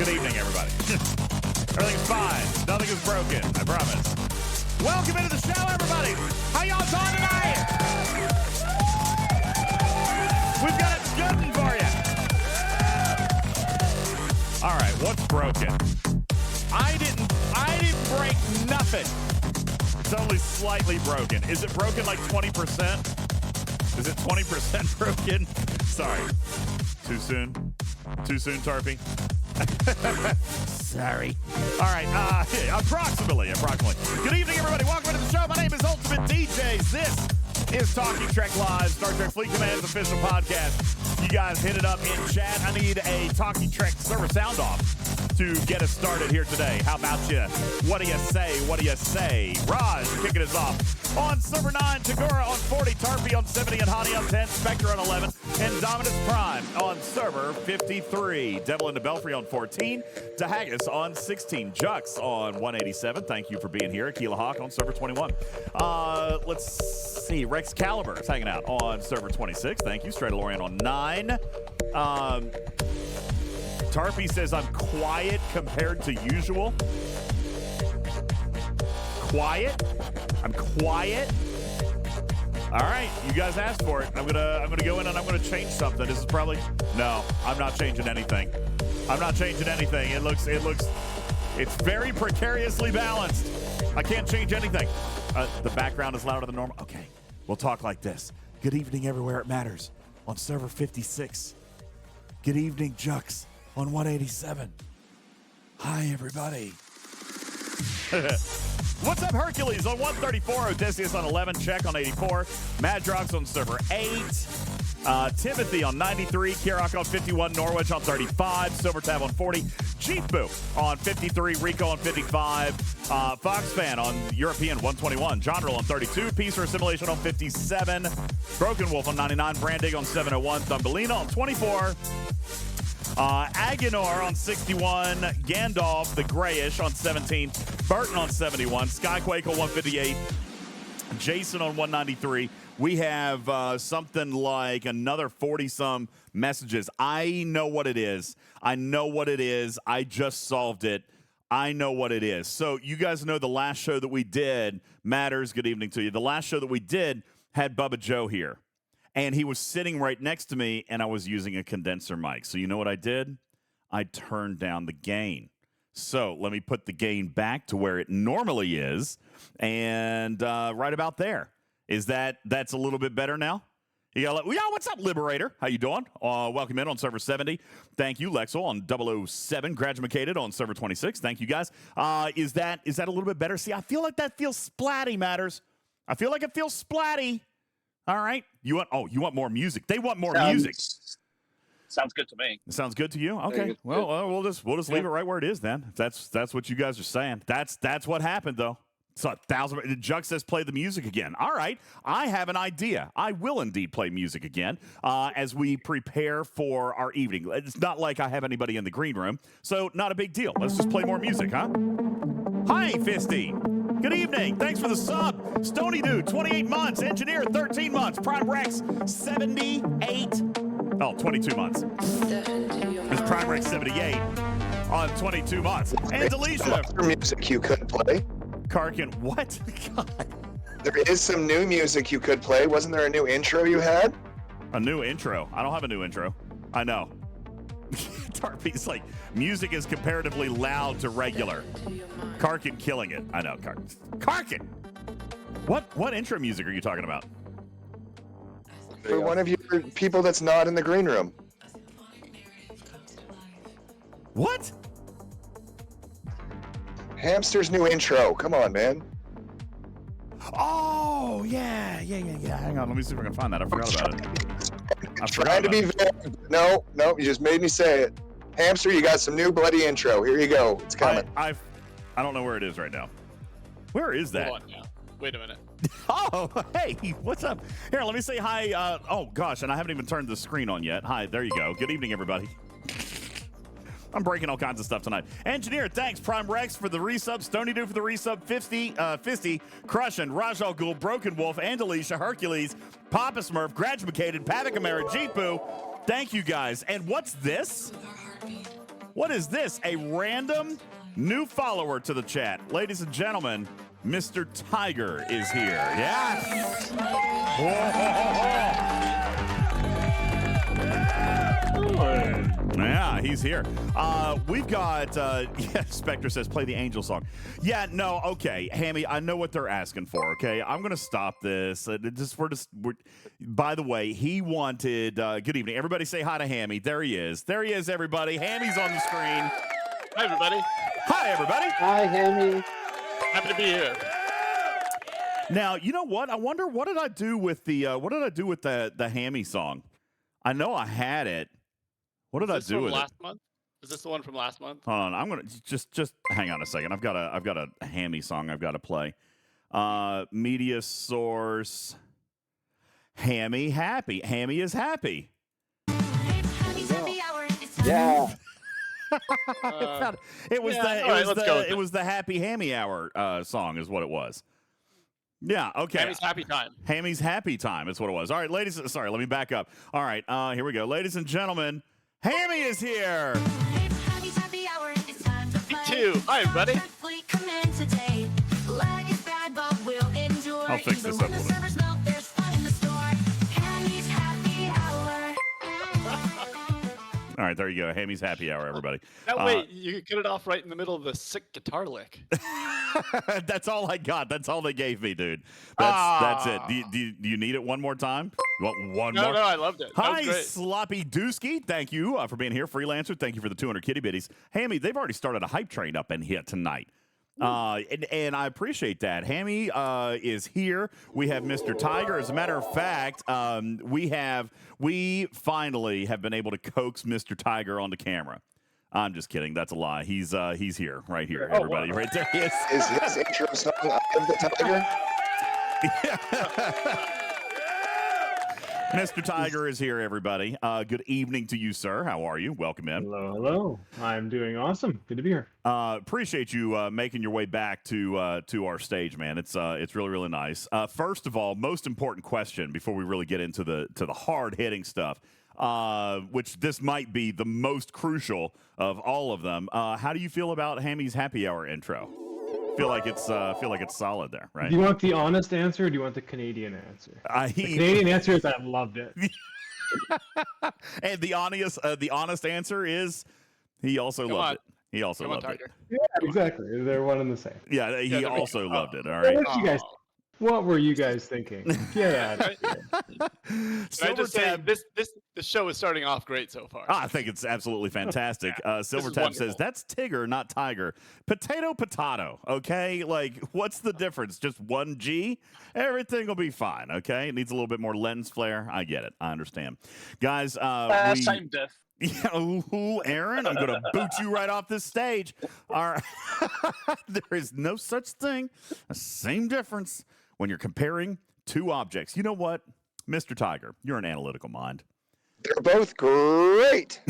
Good evening, everybody. Everything's fine. Nothing is broken, I promise. Welcome into the show, everybody. How y'all doing tonight? We've got it good for you. All right, what's broken? I didn't break nothing. It's only slightly broken. Is it broken like 20%? Is it 20% broken? Sorry. Too soon? Too soon, Tarpy? Sorry. All right. Approximately. Good evening, everybody. Welcome to the show. My name is Ultimate DJs. This is Talking Trek Live, Star Trek Fleet Command's official podcast. You guys hit it up in chat. I need a Talking Trek server sound off to get us started here today. How about you? What do you say? Raj kicking us off on server 9, Tagora on 40, Tarpy on 70, and Hani on 10, Spectre on 11, and Dominus Prime on server 53. Devil in the Belfry on 14, Dahagas on 16, Jux on 187. Thank you for being here. Aquila Hawk on server 21. Let's see. Rex Caliber is hanging out on server 26. Thank you. Stradalorian on 9. Tarpy says I'm quiet compared to usual. Quiet? I'm quiet? All right, you guys asked for it. I'm gonna go in and I'm gonna change something. This is probably no. I'm not changing anything. It's very precariously balanced. I can't change anything. The background is louder than normal. Okay, we'll talk like this. Good evening, everywhere it matters. On server 56. Good evening, Jux. On 187. Hi, everybody. What's up, Hercules? On 134. Odysseus on 11. Check on 84. Madrox on server 8. Timothy on 93. Kirok on 51. Norwich on 35. Silvertab on 40. Jeep-Boo on 53. Rico on 55. Foxfan on European 121. Jonrel on 32. Peace or Assimilation on 57. Broken Wolf on 99. Brandig on 701. Thumbelina on 24. Agonor on 61, Gandalf the Grayish on 17, Burton on 71, Skyquake on 158, Jason on 193. We have something like another 40-some messages. I know what it is. I just solved it. I know what it is. So you guys know the last show that we did, Matters, good evening to you. The last show that we did had Bubba Joe here. And he was sitting right next to me, and I was using a condenser mic. So you know what I did? I turned down the gain. So let me put the gain back to where it normally is, and right about there. That's a little bit better now? Yeah, what's up, Liberator? How you doing? Welcome in on server 70. Thank you, Lexel on 007. Gradumacated on server 26. Thank you, guys. Is that a little bit better? See, I feel like that feels splatty, Matters. I feel like it feels splatty. All right. You want more music. They want more music. Sounds good to me. It sounds good to you? Okay. Well, we'll just leave it right where it is then. If that's what you guys are saying. That's what happened though. So 1,000. Jux says play the music again. All right. I have an idea. I will indeed play music again as we prepare for our evening. It's not like I have anybody in the green room, so not a big deal. Let's just play more music, huh? Hi, Fisty. Good evening. Thanks for the sub. Stony Dude, 28 months. Engineer, 13 months. Prime Rex, 78. Oh, 22 months. It's Prime Rex 78 on 22 months. And Delisha. Music you could play. Karkin, what? God. There is some new music you could play. Wasn't there a new intro you had? A new intro? I don't have a new intro. I know. Tarpy's like, music is comparatively loud to regular. Karkin killing it. I know, Karkin! What intro music are you talking about? For one of your people that's not in the green room. What? Hamster's new intro. Come on, man. Oh, yeah. Hang on, let me see if I can find that. I forgot about it. Trying to be vague. No, you just made me say it. Hamster, you got some new bloody intro. Here you go. It's coming. I don't know where it is right now. Where is that? Hold on now. Wait a minute. Oh, hey, what's up? Here, let me say hi. Oh, gosh, and I haven't even turned the screen on yet. Hi, there you go. Good evening, everybody. I'm breaking all kinds of stuff tonight. Engineer, thanks. Prime Rex for the resub. Stony Dude for the resub. Fisty, Crushing, Rajal Ghul, Broken Wolf, Andalisha, Hercules, Papa Smurf, Graduated, Pavik Amara, Jeep-Boo. Thank you, guys. And what's this? What is this? A random new follower to the chat. Ladies and gentlemen, Mr. Tiger is here. Yes. Yeah, he's here. We've got, Spectre says, play the Angel song. Yeah, no, okay. Hammy, I know what they're asking for, okay? I'm going to stop this. By the way, he wanted, good evening. Everybody say hi to Hammy. There he is. There he is, everybody. Hammy's on the screen. Hi, everybody. Hi, everybody. Hi, Hammy. Happy to be here. Now, you know what? I wonder, what did I do with the Hammy song? I know I had it. What did I do with last month? Is this the one from last month? Hold on, I'm gonna just hang on a second. I've got a Hammy song I've got to play. Media source. Hammy happy. Hammy is happy. Yeah. It was it was the Happy Hammy Hour song is what it was. Yeah, okay. Hammy's happy time. Hammy's happy time is what it was. All right, ladies. Sorry, let me back up. All right, here we go. Ladies and gentlemen, Hammy is here. Me too. Hi, everybody. I'll fix this up a little. All right, there you go. Hammy's happy hour, everybody. Now, wait, you cut it off right in the middle of the sick guitar lick. That's all I got. That's all they gave me, dude. That's it. Do you need it one more time? You want one more? No, I loved it. That Hi, was great. Sloppy Dusky. Thank you for being here. Freelancer, thank you for the 200 kitty bitties. Hammy, they've already started a hype train up in here tonight. And I appreciate that. Hammy is here. We have Mr. Tiger. As a matter of fact, we finally have been able to coax Mr. Tiger onto camera. I'm just kidding. That's a lie. He's here, right here, everybody. Wow. Right there he is. Is his intro song "I Am the Tiger"? Mr. Tiger is here, everybody. Good evening to you, sir. How are you? Welcome in. Hello. I'm doing awesome. Good to be here. Appreciate you making your way back to our stage, man. It's really, really nice. First of all, most important question before we really get into the hard hitting stuff, which this might be the most crucial of all of them. How do you feel about Hammy's happy hour intro? Feel like it's solid there, right? Do you want the honest answer or do you want the Canadian answer? The Canadian answer is I loved it. And the honest answer is he also loved it. He also loved it. Yeah, exactly. They're one and the same. Yeah, he also loved it. All right. What were you guys thinking? Get out of here. Silver Tab. This show is starting off great so far. I think it's absolutely fantastic. Silver Tab says, that's Tigger, not Tiger. Potato. Okay? Like, what's the difference? Just one G? Everything will be fine. Okay? It needs a little bit more lens flare. I get it. I understand. Guys, Same diff. Yeah, ooh, Aaron, I'm going to boot you right off this stage. All right. There is no such thing, a same difference when you're comparing two objects. You know what, Mr. Tiger, you're an analytical mind. They're both great.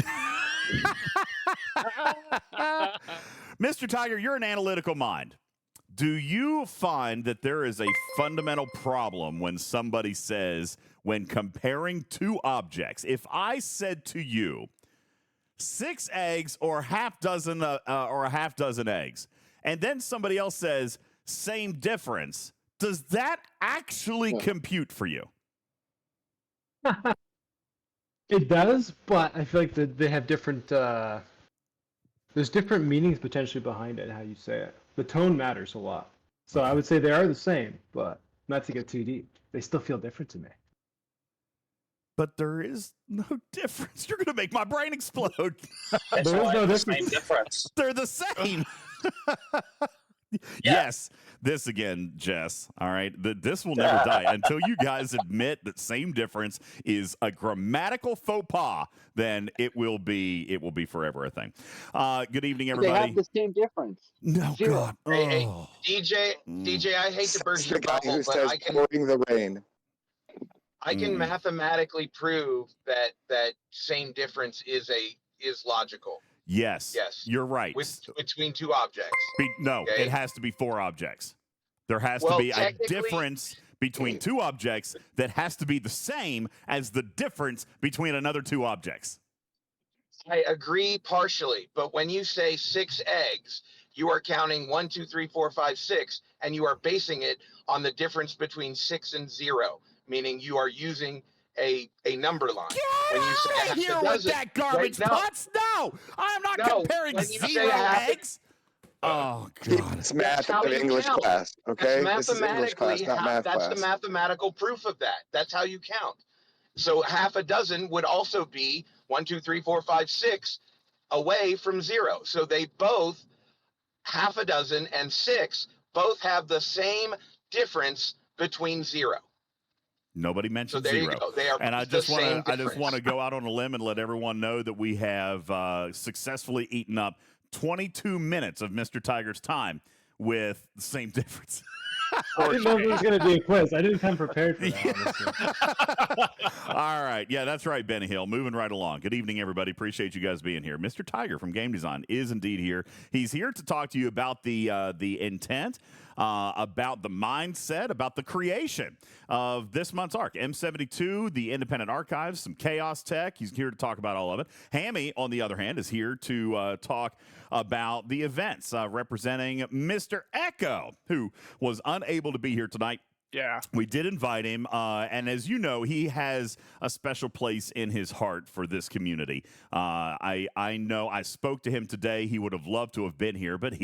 Mr. Tiger, you're an analytical mind. Do you find that there is a fundamental problem when somebody says, when comparing two objects, if I said to you, 6 eggs or a half dozen eggs, and then somebody else says, same difference, does that actually compute for you? It does, but I feel like they have different. There's different meanings potentially behind it. How you say it, the tone matters a lot. So I would say they are the same, but not to get too deep. They still feel different to me. But there is no difference. You're going to make my brain explode. That's There is why no it's the difference. same difference. They're the same. Yes, this again, Jess. All right, this will never die until you guys admit that same difference is a grammatical faux pas. Then it will be forever a thing. Good evening, everybody. They have the same difference. No, Zero. God. Hey, Oh. DJ, I hate to Says burst the your guy bubble, who but says pouring the rain. I can mathematically prove that same difference is logical Yes. Yes. You're right. between two objects. No, Okay. it has to be 4 objects. There has to Well, be a technically- difference between 2 objects that has to be the same as the difference between another 2 objects. I agree partially, but when you say 6 eggs, you are counting 1, 2, 3, 4, 5, 6, and you are basing it on the difference between 6 and 0, meaning you are using a number line. Get When you say out half of a here with dozen- that garbage Wait, no. putts. No, I am not No, comparing when you say 0 half a- eggs. Oh, Keep God. this math how in you English count. class, okay? That's This is English class, mathematically not math that's class. the mathematical proof of that. That's how you count. So half a dozen would also be 1, 2, 3, 4, 5, 6 away from 0. So they both, half a dozen and 6, both have the same difference between 0. Nobody So mentioned there 0. you go. They are And I the just same want to difference. go out on a limb and let everyone know that we have successfully eaten up 22 minutes of Mr. Tiger's time with the same difference. I didn't know it was going to be a quiz. I didn't come prepared for that, honestly. All right. Yeah, that's right, Benny Hill. Moving right along. Good evening, everybody. Appreciate you guys being here. Mr. Tiger from Game Design is indeed here. He's here to talk to you about the intent, about the mindset, about the creation of this month's ARC. M72, the Independent Archives, some Chaos Tech. He's here to talk about all of it. Hammy, on the other hand, is here to talk about the events, representing Mr. Echo, who was unable to be here tonight. Yeah. We did invite him, and as you know, he has a special place in his heart for this community. I know I spoke to him today. He would have loved to have been here, but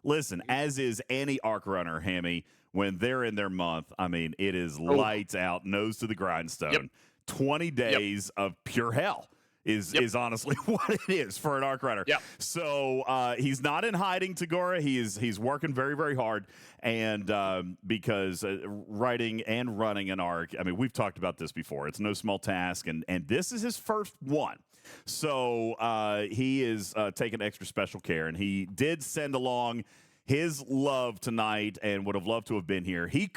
listen, as is any ARC runner, Hammy, when they're in their month, I mean, it is lights out, nose to the grindstone. Yep. 20 days of pure hell is honestly what it is for an ARC runner. Yep. So he's not in hiding, Tagora. He's working very, very hard. And because writing and running an ARC, I mean, we've talked about this before. It's no small task, and this is his first one. So he is taking extra special care, and he did send along his love tonight and would have loved to have been here. He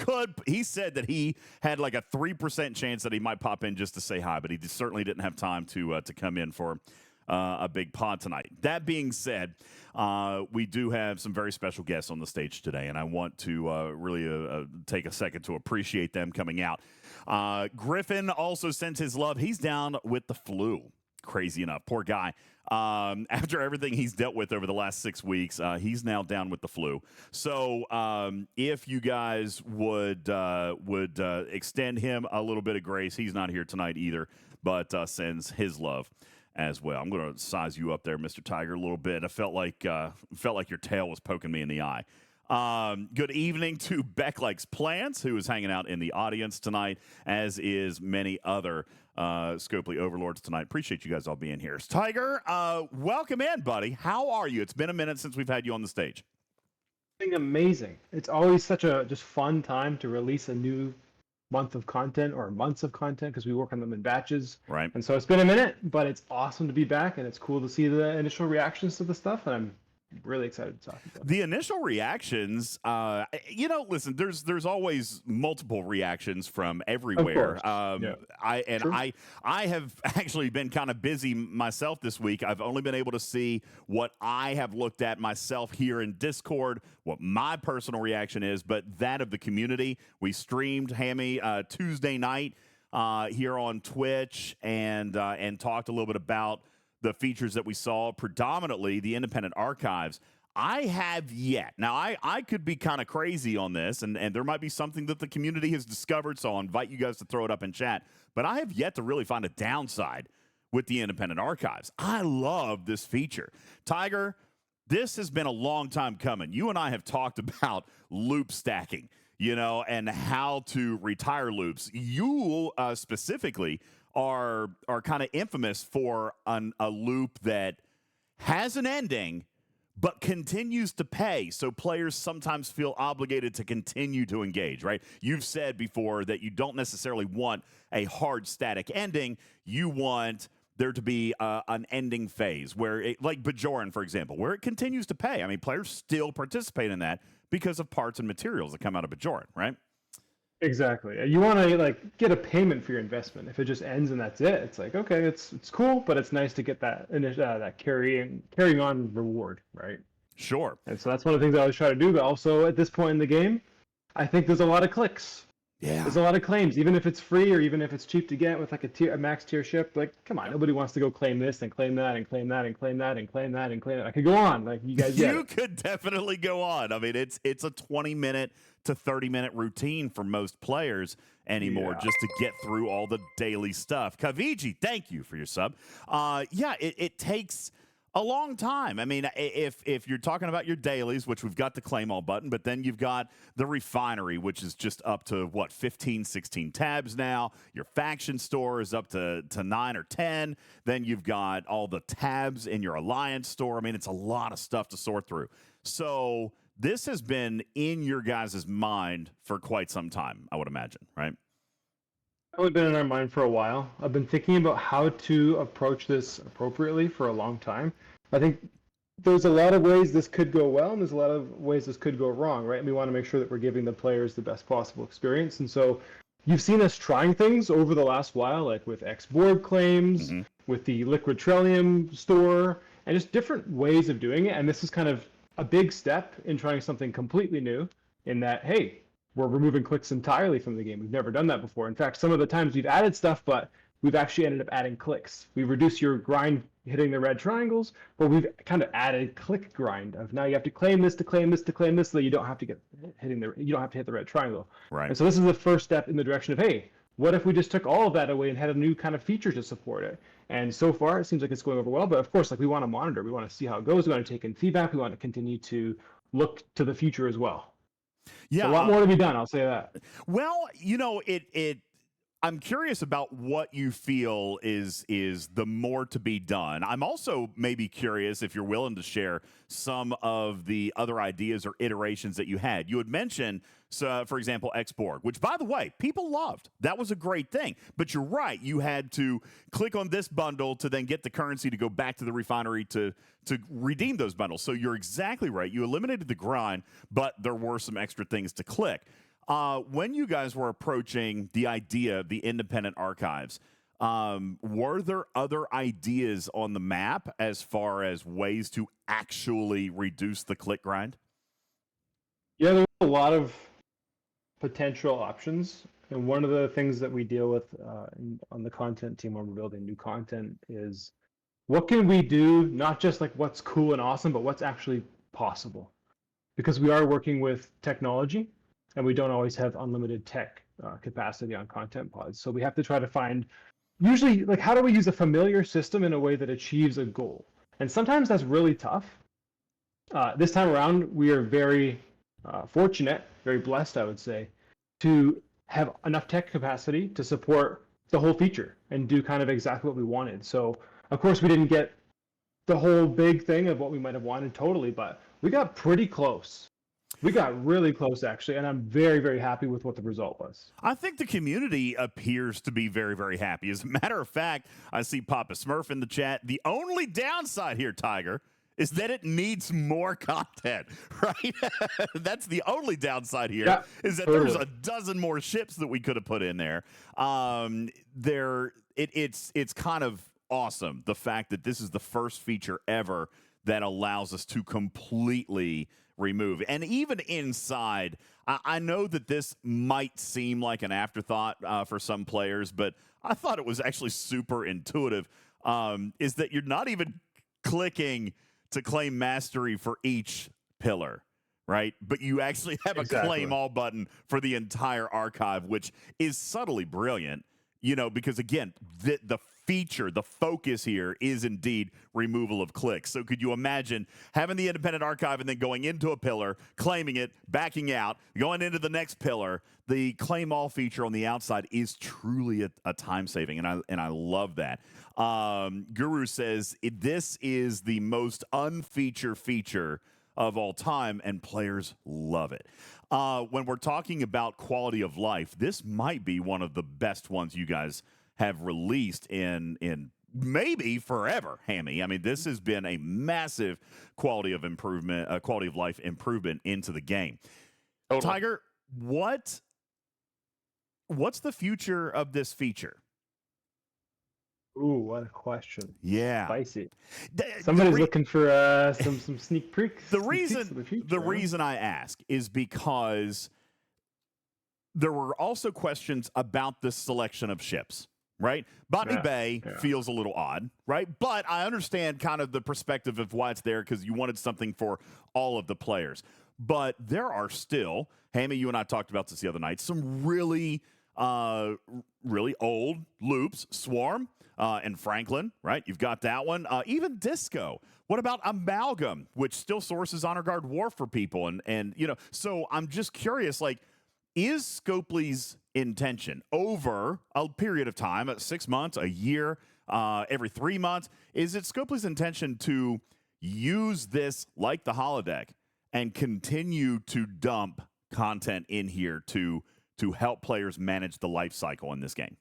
said that he had like a 3% chance that he might pop in just to say hi, but he certainly didn't have time to come in for a big pod tonight. That being said, we do have some very special guests on the stage today, and I want to really take a second to appreciate them coming out. Griffin also sends his love. He's down with the flu. Crazy enough. Poor guy. After everything he's dealt with over the last 6 weeks, he's now down with the flu. So if you guys would extend him a little bit of grace, he's not here tonight either, but sends his love as well. I'm going to size you up there, Mr. Tiger, a little bit. I felt like your tail was poking me in the eye. Good evening to Beck Likes Plants, who is hanging out in the audience tonight, as is many other Scopely overlords tonight. Appreciate you guys all being here. Tiger, welcome in, buddy. How are you? It's been a minute since we've had you on the stage. Amazing. It's always such a just fun time to release a new month of content or months of content because we work on them in batches. Right. And so it's been a minute, but it's awesome to be back, and it's cool to see the initial reactions to the stuff, and I'm really excited to talk about it. The initial reactions, listen, there's always multiple reactions from everywhere. Yeah. I have actually been kind of busy myself this week. I've only been able to see what I have looked at myself here in Discord, what my personal reaction is, but that of the community. We streamed Hammy Tuesday night here on Twitch and talked a little bit about the features that we saw, predominantly the Independent Archives. I have yet. Now, I could be kind of crazy on this, and there might be something that the community has discovered, so I'll invite you guys to throw it up in chat. But I have yet to really find a downside with the Independent Archives. I love this feature. Tiger, this has been a long time coming. You and I have talked about loop stacking, and how to retire loops. You specifically are kind of infamous for a loop that has an ending but continues to pay, so players sometimes feel obligated to continue to engage, right? You've said before that you don't necessarily want a hard static ending. You want there to be an ending phase where, like Bajoran, for example, where it continues to pay. I mean, players still participate in that because of parts and materials that come out of Bajoran, right? Exactly. You want to get a payment for your investment. If it just ends and that's it, it's like, okay, it's cool, but it's nice to get that carrying on reward, right? Sure. And so that's one of the things I always try to do. But also at this point in the game, I think there's a lot of clicks. Yeah. There's a lot of claims, even if it's free or even if it's cheap to get with like a max tier ship. Like, come on, nobody wants to go claim this and claim that and claim that and claim that and claim that and claim that. I could go on. Like, you guys get You it. could definitely go on. I mean, it's a 20-minute to 30-minute routine for most players anymore Yeah. just to get through all the daily stuff. Kaviji, thank you for your sub. It takes a long time. I mean, if you're talking about your dailies, which we've got the claim all button, but then you've got the refinery, which is just up to 15, 16 tabs now. Your faction store is up to 9 or 10. Then you've got all the tabs in your alliance store. I mean, it's a lot of stuff to sort through. So this has been in your guys' mind for quite some time, I would imagine, right? It's been in our mind for a while. I've been thinking about how to approach this appropriately for a long time. I think there's a lot of ways this could go well, and there's a lot of ways this could go wrong, right? And we want to make sure that we're giving the players the best possible experience. And so you've seen us trying things over the last while, like with X-Board claims, with the Liquid Trillium store, and just different ways of doing it. And this is kind of a big step in trying something completely new in that, hey, we're removing clicks entirely from the game. We've never done that before. In fact, some of the times we've added stuff, but we've actually ended up adding clicks. We've reduced your grind hitting the red triangles, but we've kind of added click grind of now you have to claim this to claim this to claim this, so that you don't have to you don't have to hit the red triangle. Right. And so this is the first step in the direction of, hey, what if we just took all of that away and had a new kind of feature to support it? And so far, it seems like it's going over well. But of course, like, we want to monitor. We want to see how it goes. We want to take in feedback. We want to continue to look to the future as well. Yeah. A lot more to be done, I'll say that. Well, I'm curious about what you feel is the more to be done. I'm also maybe curious if you're willing to share some of the other ideas or iterations that you had. You had mentioned, for example, X-Borg, which, by the way, people loved. That was a great thing. But you're right. You had to click on this bundle to then get the currency to go back to the refinery to redeem those bundles. So you're exactly right. You eliminated the grind, but there were some extra things to click. When you guys were approaching the idea of the independent archives, were there other ideas on the map as far as ways to actually reduce the click grind? Yeah, there's a lot of potential options. And one of the things that we deal with on the content team when we're building new content is, what can we do, not just like what's cool and awesome, but what's actually possible? Because we are working with technology, and we don't always have unlimited tech capacity on content pods. So we have to try to find, usually, like, how do we use a familiar system in a way that achieves a goal? And sometimes that's really tough. This time around, we are very fortunate, very blessed, I would say, to have enough tech capacity to support the whole feature and do kind of exactly what we wanted. So, of course, we didn't get the whole big thing of what we might have wanted totally, but we got pretty close. We got really close, actually, and I'm very, very happy with what the result was. I think the community appears to be very, very happy. As a matter of fact, I see Papa Smurf in the chat. The only downside here, Tiger, is that it needs more content, right? That's the only downside here, Yeah, is that totally. there's a dozen more ships that we could have put in there. It's kind of awesome, the fact that this is the first feature ever that allows us to completely remove. And even inside, I know that this might seem like an afterthought for some players, but I thought it was actually super intuitive, is that you're not even clicking to claim mastery for each pillar, right? But you actually have a claim all button for the entire archive, which is subtly brilliant, because, again, the feature, the focus here is indeed removal of clicks. So could you imagine having the independent archive and then going into a pillar, claiming it, backing out, going into the next pillar? The claim all feature on the outside is truly a time saving, and I love that. Guru says this is the most unfeatured feature of all time, and players love it. When we're talking about quality of life, this might be one of the best ones you guys have released in maybe forever, Hammy. I mean, this has been a massive quality of life improvement into the game. Totally. Tiger, what's the future of this feature? Ooh, what a question. Yeah. Spicy. Somebody's looking for some sneak peeks. The reason I ask is because there were also questions about the selection of ships, right? Botany Yeah, Bay yeah. feels a little odd, right? But I understand kind of the perspective of why it's there because you wanted something for all of the players. But there are still, Hammy, you and I talked about this the other night, some really old loops, Swarm and Franklin, right? You've got that one. Even Disco. What about Amalgam, which still sources Honor Guard War for people? And you know, so I'm just curious, like, is Scopely's intention over a period of time, 6 months, a year, every 3 months, is it Scopely's intention to use this like the holodeck and continue to dump content in here to help players manage the life cycle in this game?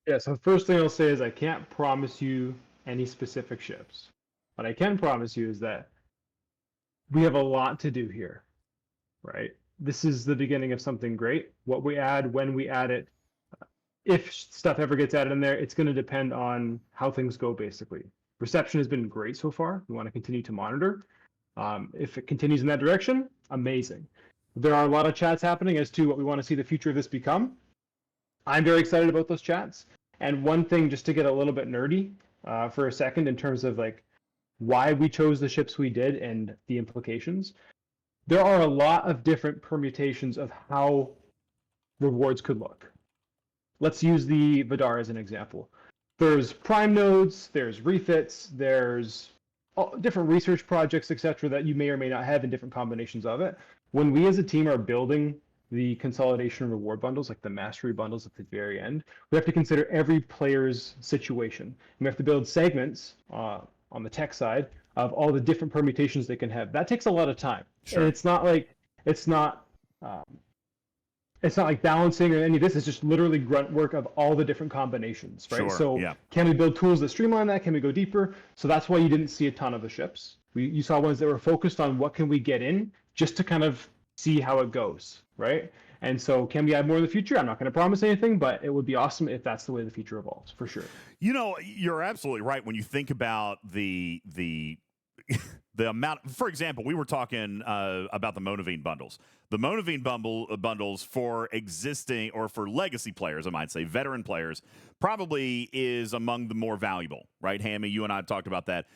Yeah, so first thing I'll say is I can't promise you any specific ships. What I can promise you is that we have a lot to do here, right? This is the beginning of something great. What we add, when we add it, if stuff ever gets added in there, it's going to depend on how things go, basically. Reception has been great so far. We want to continue to monitor. If it continues in that direction, amazing. There are a lot of chats happening as to what we want to see the future of this become. I'm very excited about those chats. And one thing, just to get a little bit nerdy for a second, in terms of like why we chose the ships we did and the implications, there are a lot of different permutations of how rewards could look. Let's use the Vidar as an example. There's prime nodes, there's refits, there's different research projects, etc., that you may or may not have in different combinations of it. When we as a team are building the consolidation reward bundles, like the mastery bundles at the very end, we have to consider every player's situation. We have to build segments on the tech side of all the different permutations they can have. That takes a lot of time. Sure. And it's not like balancing or any of this. It's just literally grunt work of all the different combinations, right? Sure, So yeah. can we build tools that streamline that? Can we go deeper? So that's why you didn't see a ton of the ships. You saw ones that were focused on what can we get in just to kind of see how it goes, right? And so can we add more in the future? I'm not going to promise anything, but it would be awesome if that's the way the future evolves, for sure. You know, you're absolutely right when you think about the amount. For example, we were talking about the Monavine bundles. The Monavine bundles for existing or for legacy players, I might say, veteran players, probably is among the more valuable, right? Hammy, you and I have talked about that,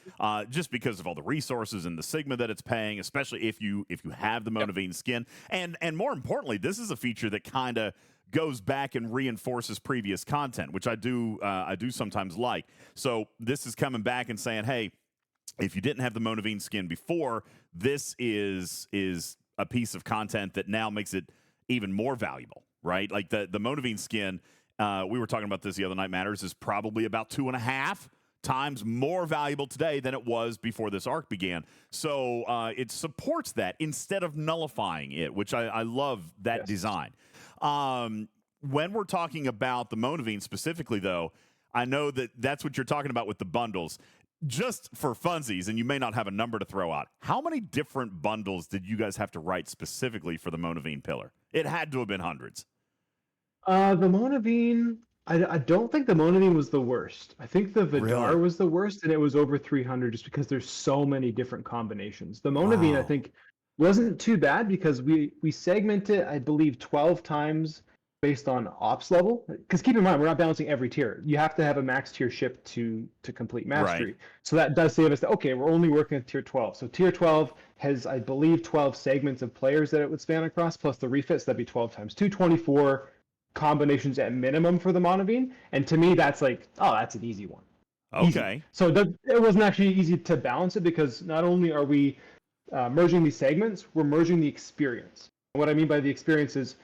just because of all the resources and the Sigma that it's paying, especially if you have the Monavine skin, and more importantly, this is a feature that kind of goes back and reinforces previous content, which I do sometimes like. So this is coming back and saying, hey, if you didn't have the Monavine skin before, this is a piece of content that now makes it even more valuable, right? Like the Monavine skin, we were talking about this the other night, Matters, is probably about 2.5 times more valuable today than it was before this arc began. So it supports that instead of nullifying it, which I love that design. When we're talking about the Monavine specifically, though, I know that that's what you're talking about with the bundles. Just for funsies, and you may not have a number to throw out, how many different bundles did you guys have to write specifically for the Monavine pillar? It had to have been hundreds. The Monavine, I don't think the Monavine was the worst. I think the Vidar Really? was the worst, and it was over 300 just because there's so many different combinations. The Monavine, I Wow. think, wasn't too bad because we segment it, I believe, 12 times based on ops level. Because keep in mind, we're not balancing every tier. You have to have a max tier ship to complete mastery. Right. So that does save us, okay, we're only working at tier 12. So tier 12 has, I believe, 12 segments of players that it would span across, plus the refits, that'd be 12 times 2, 24 combinations at minimum for the Monavine. And to me, that's like, oh, that's an easy one. Easy. Okay. So it wasn't actually easy to balance it because not only are we merging these segments, we're merging the experience. And what I mean by the experience is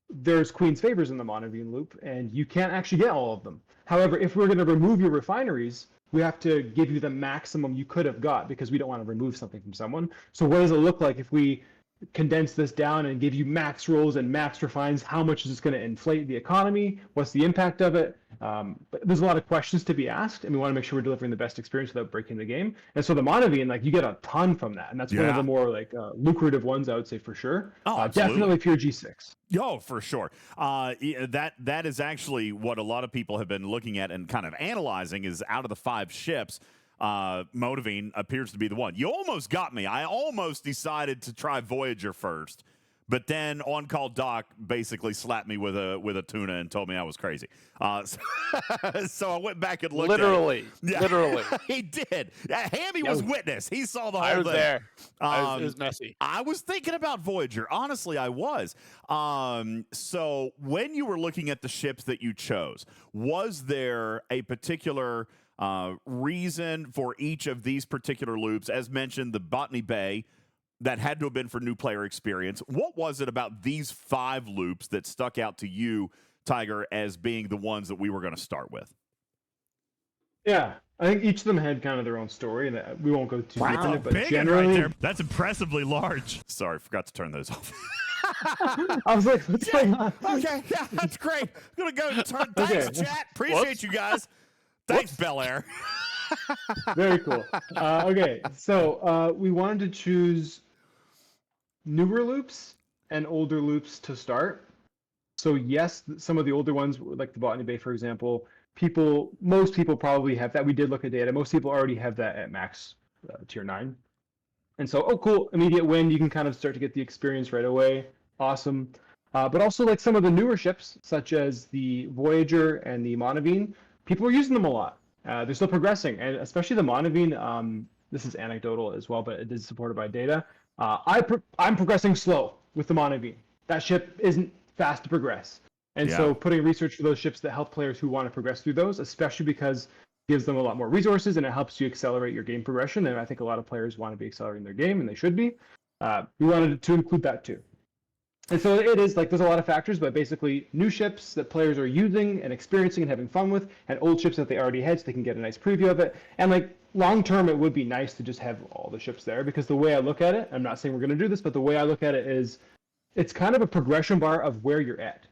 there's Queen's Favors in the Monavine loop, and you can't actually get all of them. However, if we're going to remove your refineries, we have to give you the maximum you could have got because we don't want to remove something from someone. So what does it look like if we condense this down and give you max rolls and max refines? How much is this going to inflate the economy? What's the impact of it? But there's a lot of questions to be asked, and we want to make sure we're delivering the best experience without breaking the game. And so the Monavine, like, you get a ton from that, and that's one of Yeah. the more like lucrative ones, I would say, for sure. Oh, absolutely. Definitely pure G6. Oh, for sure. That is actually what a lot of people have been looking at and kind of analyzing is out of the 5 ships, Monavine appears to be the one. You almost got me. I almost decided to try Voyager first, But then on-call Doc basically slapped me with a tuna and told me I was crazy. So I went back and looked Literally. at it. Yeah, Literally. he did. Hammy was witness. He saw the whole I was thing. there. Um, It was messy. I was thinking about Voyager. Honestly, I was. So when you were looking at the ships that you chose, was there a particular reason for each of these particular loops? As mentioned, the Botany Bay, that had to have been for new player experience. What was it about these 5 loops that stuck out to you, Tiger, as being the ones that we were going to start with? Yeah, I think each of them had kind of their own story, and we won't go too deep in it. But big one generally, right there. That's impressively large. Sorry, forgot to turn those off. I was like, "What's going on?" Okay, yeah, that's great. I'm gonna go and turn. Thanks, Okay. chat. Appreciate you guys. Thanks, Bel Air. Very cool. Okay, so we wanted to choose newer loops and older loops to start. So yes, some of the older ones, like the Botany Bay, for example, most people probably have that. We did look at data. Most people already have that at max tier 9. And so, oh, cool, immediate win. You can kind of start to get the experience right away. Awesome. But also like some of the newer ships, such as the Voyager and the Monaveen, people are using them a lot. They're still progressing, and especially the Monaveen. This is anecdotal as well, but it is supported by data. I'm progressing slow with the Monaveen. That ship isn't fast to progress. And so putting research for those ships that help players who want to progress through those, especially because it gives them a lot more resources and it helps you accelerate your game progression. And I think a lot of players want to be accelerating their game, and they should be. We wanted to include that too. And so it is like there's a lot of factors, but basically new ships that players are using and experiencing and having fun with, and old ships that they already had, so they can get a nice preview of it. And like long term, it would be nice to just have all the ships there, because the way I look at it, I'm not saying we're going to do this, but the way I look at it is it's kind of a progression bar of where you're at.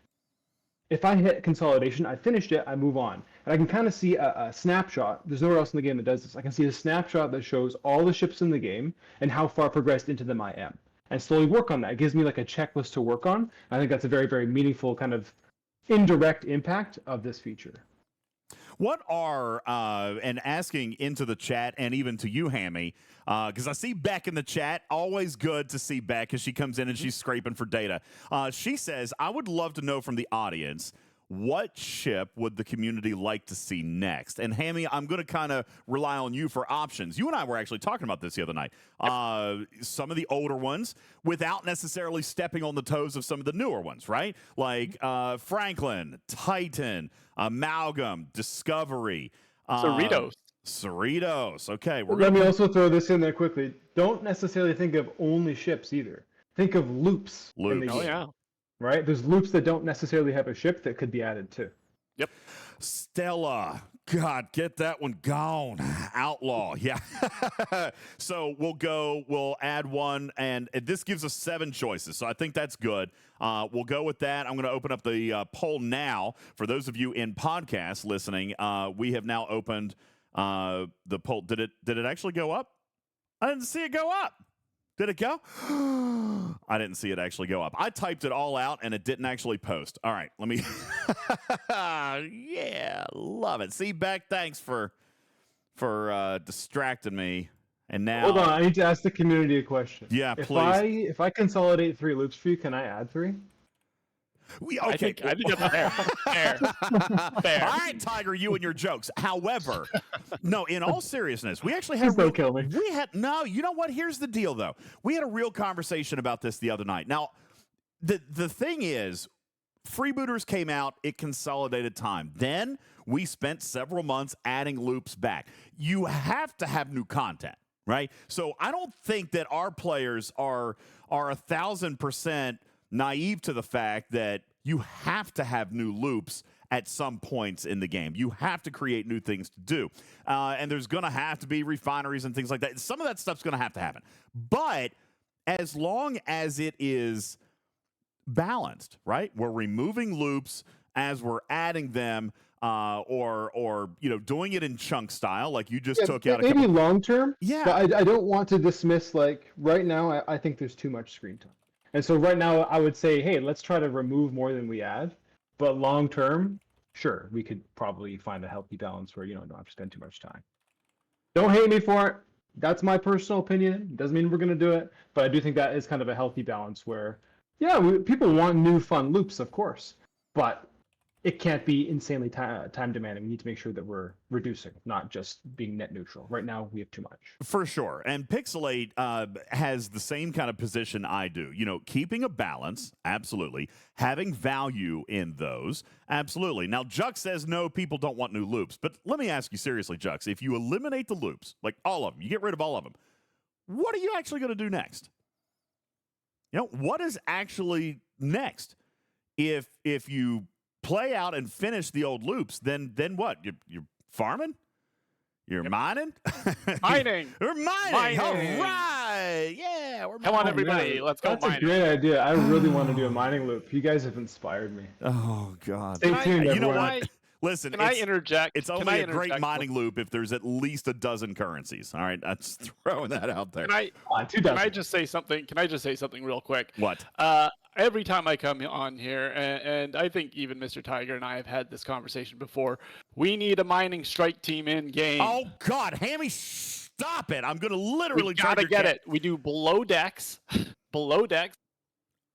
If I hit consolidation, I finished it, I move on. And I can kind of see a snapshot. There's nowhere else in the game that does this. I can see a snapshot that shows all the ships in the game and how far progressed into them I am, and slowly work on that. It gives me like a checklist to work on. I think that's a very, very meaningful kind of indirect impact of this feature. What are, and asking into the chat and even to you, Hammy, because I see Beck in the chat. Always good to see Beck because she comes in and she's scraping for data. She says, I would love to know from the audience, what ship would the community like to see next? And Hammy, I'm going to kind of rely on you for options. You and I were actually talking about this the other night. Some of the older ones without necessarily stepping on the toes of some of the newer ones, right? Like Franklin, Titan, Amalgam, Discovery. Cerritos. Okay. Let me also throw this in there quickly. Don't necessarily think of only ships either. Think of loops. in the Oh, game. yeah. Right? There's loops that don't necessarily have a ship that could be added too. Yep. Stella. God, get that one gone. Outlaw. Yeah. So we'll add one, and this gives us 7 choices. So I think that's good. We'll go with that. I'm going to open up the poll now. For those of you in podcast listening, we have now opened the poll. Did it actually go up? I didn't see it go up. Did it go? I didn't see it actually go up. I typed it all out and it didn't actually post. All right, let me. Yeah, love it. See, Beck, thanks for distracting me. And now, Hold on, I need to ask the community a question. Yeah, if please. If I consolidate 3 loops for you, can I add 3? I think that's fair. Fair. All right, Tiger, you and your jokes. However, no, in all seriousness, we actually had. Please don't kill me. No, you know what? Here's the deal, though. We had a real conversation about this the other night. Now, the thing is, Freebooters came out, it consolidated time. Then we spent several months adding loops back. You have to have new content, right? So I don't think that our players are 1,000% naive to the fact that you have to have new loops at some points in the game. You have to create new things to do. And there's going to have to be refineries and things like that. Some of that stuff's going to happen. But as long as it is balanced, right? We're removing loops as we're adding them, or doing it in chunk style, like you just took out a maybe couple. long term. Yeah. But I don't want to dismiss, like, right now, I think there's too much screen time. And so right now, I would say, hey, let's try to remove more than we add. But long term, sure, we could probably find a healthy balance where, don't have to spend too much time. Don't hate me for it. That's my personal opinion. Doesn't mean we're going to do it. But I do think that is kind of a healthy balance where Yeah, people want new fun loops, of course, but it can't be insanely time demanding. We need to make sure that we're reducing, not just being net neutral. Right now, we have too much. For sure. And Pixelate has the same kind of position I do. You know, keeping a balance, absolutely. Having value in those, absolutely. Now, Jux says, no, people don't want new loops. But let me ask you seriously, Jux, if you eliminate the loops, like all of them, you get rid of all of them, what are you actually going to do next? You know, what is actually next? If you play out and finish the old loops, then what? You're farming? You're mining? Mining. We're mining. Mining. All right. Yeah, we're mining. Come on, everybody. Let's go That's mining. a great idea. I really want to do a mining loop. You guys have inspired me. Oh, God. Stay tuned, You know everyone. what? Listen, Can I interject? it's Can only I a great interject? mining loop if there's at least a dozen currencies. All right, I'm just throwing that out there. Can I? Come on, 2 Can I dozen. just say something? Can I just say something real quick? What? Every time I come on here, and I think even Mr. Tiger and I have had this conversation before, we need a mining strike team in game. Oh, God. Hammy, stop it. I'm going to literally we turn gotta your get cat- it. We do below decks, below decks.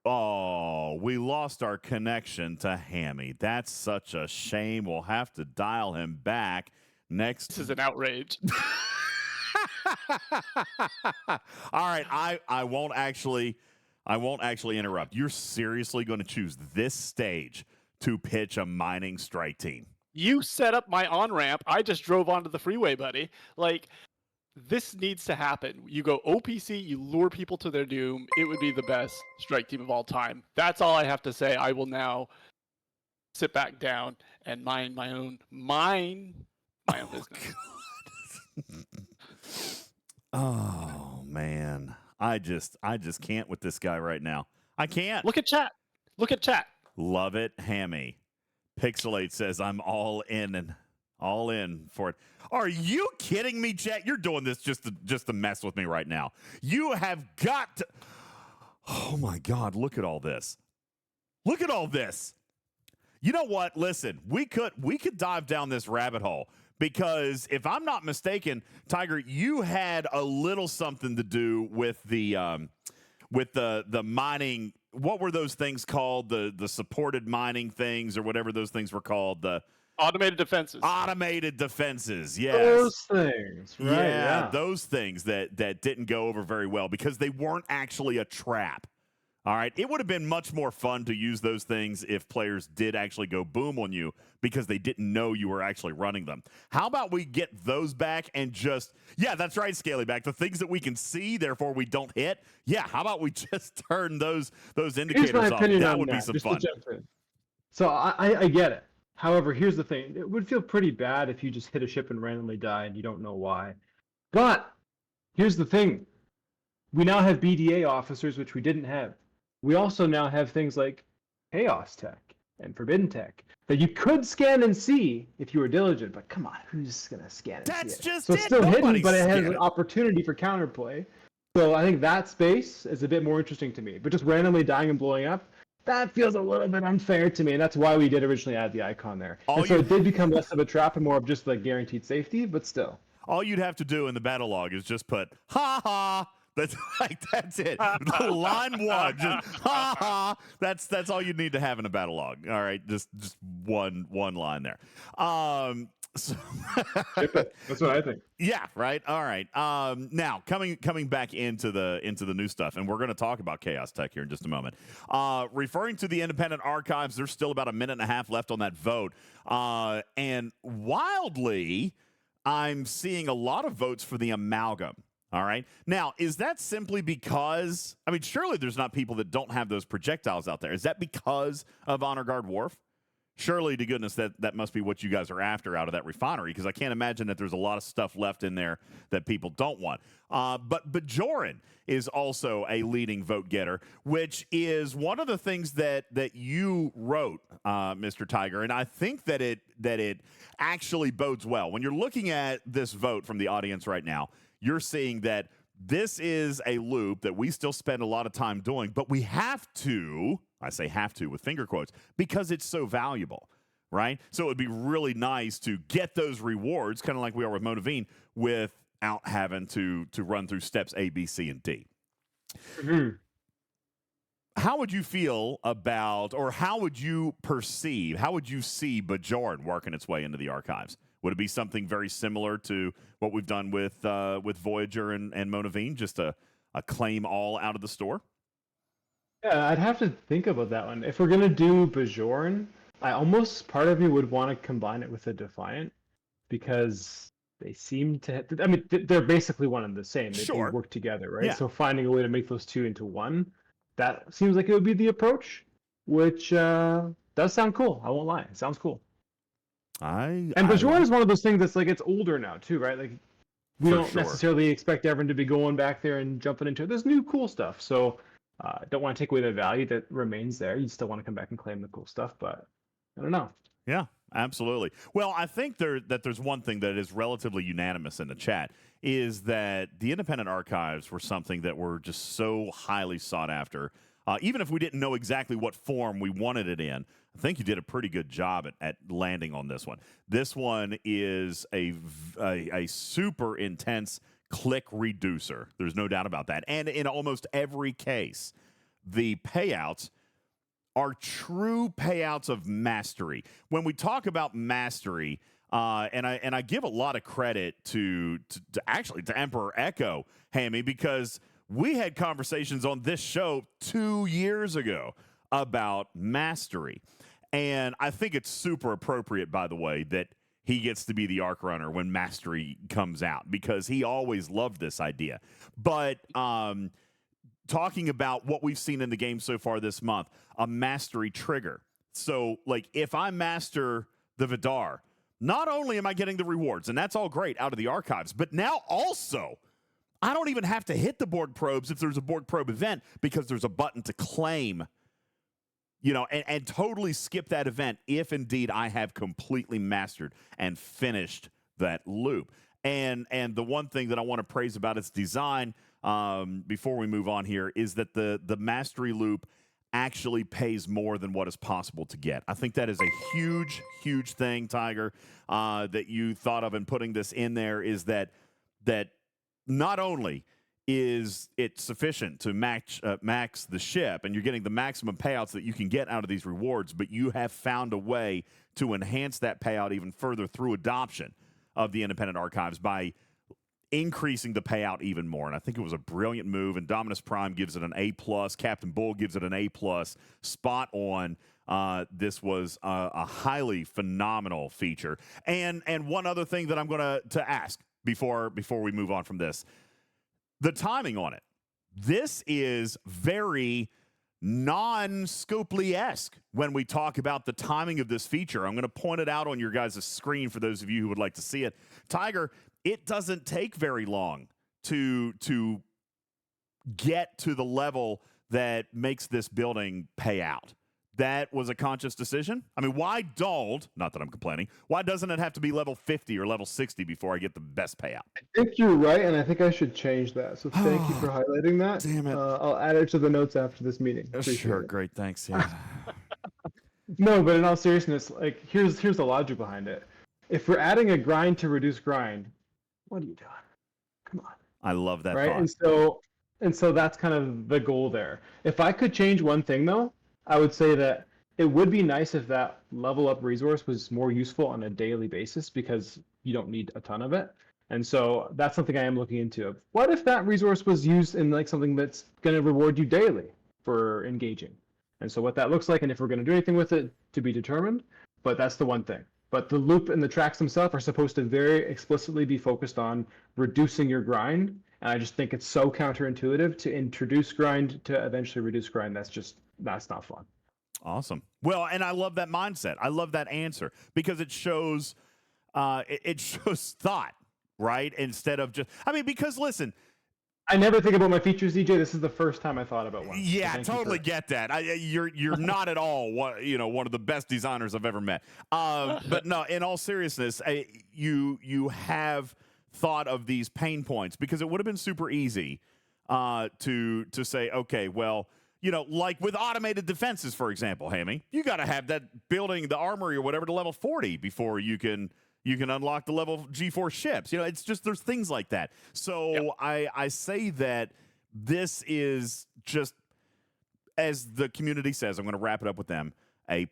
Oh, we lost our connection to Hammy. That's such a shame. We'll have to dial him back next. This is an outrage. All right, I won't actually interrupt. You're seriously going to choose this stage to pitch a mining strike team? You set up my on ramp. I just drove onto the freeway, buddy. Like, this needs to happen. You go OPC, you lure people to their doom. It would be the best strike team of all time. That's all I have to say. I will now sit back down and mind my own business. Oh man, I just can't with this guy right now. I can't. Look at chat. Look at chat. Love it, Hammy. Pixelate says I'm all in for it. Are you kidding me, chat? You're doing this just to mess with me right now. You have got to. Oh my God! Look at all this. Look at all this. You know what? Listen, we could dive down this rabbit hole because if I'm not mistaken, Tiger, you had a little something to do with the mining. What were those things called? The supported mining things or whatever those things were called. The Automated defenses. automated defenses. Yes. Those things, right? Yeah, Yeah. those things that didn't go over very well because they weren't actually a trap. All right. It would have been much more fun to use those things if players did actually go boom on you because they didn't know you were actually running them. How about we get those back and just, yeah, that's right, Scaly back. The things that we can see, therefore we don't hit. Yeah, how about we just turn those indicators Here's my off? opinion That on would be that, some just to fun. jump in. So I get it. However, here's the thing. It would feel pretty bad if you just hit a ship and randomly die and you don't know why. But here's the thing. We now have BDA officers, which we didn't have. We also now have things like Chaos Tech and Forbidden Tech that you could scan and see if you were diligent. But come on, who's going to scan and That's see it? just so it's it. still hidden, Nobody's but it has scanning an it. opportunity for counterplay. So I think that space is a bit more interesting to me. But just randomly dying and blowing up, that feels a little bit unfair to me, and that's why we did originally add the icon there. All And so you- it did become less of a trap and more of just like guaranteed safety, but still. All you'd have to do in the battle log is just put ha ha. That's it. The line one, just ha ha. That's all you need to have in a battle log. All right, just one line there. So That's what I think. yeah, right. All right. Now coming back into the new stuff, and we're going to talk about Chaos Tech here in just a moment. Referring to the independent archives, there's still about a minute and a half left on that vote, and wildly, I'm seeing a lot of votes for the amalgam. All right. Now, is that simply because, I mean, surely there's not people that don't have those projectiles out there. Is that because of Honor Guard Wharf? Surely to goodness that must be what you guys are after out of that refinery, because I can't imagine that there's a lot of stuff left in there that people don't want. But Joran is also a leading vote getter, which is one of the things that you wrote, Mr. Tiger, and I think that it actually bodes well. When you're looking at this vote from the audience right now, you're seeing that this is a loop that we still spend a lot of time doing, but we have to, I say have to with finger quotes, because it's so valuable, right? So it would be really nice to get those rewards, kind of like we are with Modavine, without having to run through steps A, B, C, and D. Mhm. How would you feel about, or how would you perceive, how would you see Bajoran working its way into the archives? Would it be something very similar to what we've done with Voyager and Monaveen, just a claim all out of the store? Yeah, I'd have to think about that one. If we're gonna do Bajoran, I almost part of me would want to combine it with a Defiant because they seem to. I mean, they're basically one and the same. They Sure. work together, right? Yeah. So finding a way to make those two into one, that seems like it would be the approach, which does sound cool. I won't lie, it sounds cool. And Bajoran is one of those things that's like it's older now too, right? Like we For don't sure. necessarily expect everyone to be going back there and jumping into it. There's new cool stuff, so don't want to take away the value that remains there. You still want to come back and claim the cool stuff, but I don't know. Yeah, absolutely. Well, I think there's one thing that is relatively unanimous in the chat is that the independent archives were something that were just so highly sought after. Even if we didn't know exactly what form we wanted it in, I think you did a pretty good job at landing on this one. This one is a super intense click reducer. There's no doubt about that. And in almost every case, the payouts are true payouts of mastery. When we talk about mastery, and I give a lot of credit to Emperor Echo, Hammy, because we had conversations on this show 2 years ago about mastery. And I think it's super appropriate, by the way, that he gets to be the Arc Runner when mastery comes out, because he always loved this idea. But talking about what we've seen in the game so far this month, a mastery trigger. So, like, if I master the Vidar, not only am I getting the rewards, and that's all great out of the archives, but now also, I don't even have to hit the Borg probes if there's a Borg probe event, because there's a button to claim, and totally skip that event if indeed I have completely mastered and finished that loop. And the one thing that I want to praise about its design, before we move on here, is that the mastery loop actually pays more than what is possible to get. I think that is a huge, huge thing, Tiger, that you thought of in putting this in there, is that not only is it sufficient to max the ship, and you're getting the maximum payouts that you can get out of these rewards, but you have found a way to enhance that payout even further through adoption of the independent archives by increasing the payout even more. And I think it was a brilliant move, and Dominus Prime gives it an A+, Captain Bull gives it an A+, spot on. This was a highly phenomenal feature. And one other thing that I'm going to ask before we move on from this, the timing on it. This is very non-Scopely-esque when we talk about the timing of this feature. I'm going to point it out on your guys' screen for those of you who would like to see it. Tiger, it doesn't take very long to get to the level that makes this building pay out. That was a conscious decision. I mean, not that I'm complaining, why doesn't it have to be level 50 or level 60 before I get the best payout? I think you're right, and I think I should change that. So thank you for highlighting that. Damn it. I'll add it to the notes after this meeting. Appreciate Sure, it. great, thanks. Yeah. No, but in all seriousness, like here's the logic behind it. If we're adding a grind to reduce grind, what are you doing? Come on. I love that Right? thought. And so that's kind of the goal there. If I could change one thing though, I would say that it would be nice if that level up resource was more useful on a daily basis, because you don't need a ton of it. And so that's something I am looking into. What if that resource was used in like something that's going to reward you daily for engaging? And so what that looks like, and if we're going to do anything with it, to be determined, but that's the one thing. But the loop and the tracks themselves are supposed to very explicitly be focused on reducing your grind. And I just think it's so counterintuitive to introduce grind to eventually reduce grind. That's not fun. Awesome. Well, and I love that mindset. I love that answer, because it shows it shows thought, right? Instead of just, I mean, because listen, I never think about my features, DJ. This is the first time I thought about one. yeah, So totally get that. You're not at all one of the best designers I've ever met. But no, in all seriousness, you have thought of these pain points, because it would have been super easy to say, okay, well, like with automated defenses, for example, Hammy, you got to have that building, the armory or whatever, to level 40 before you can unlock the level G4 ships. It's just, there's things like that. So yep. I say that this is just as the community says, I'm going to wrap it up with them, A+.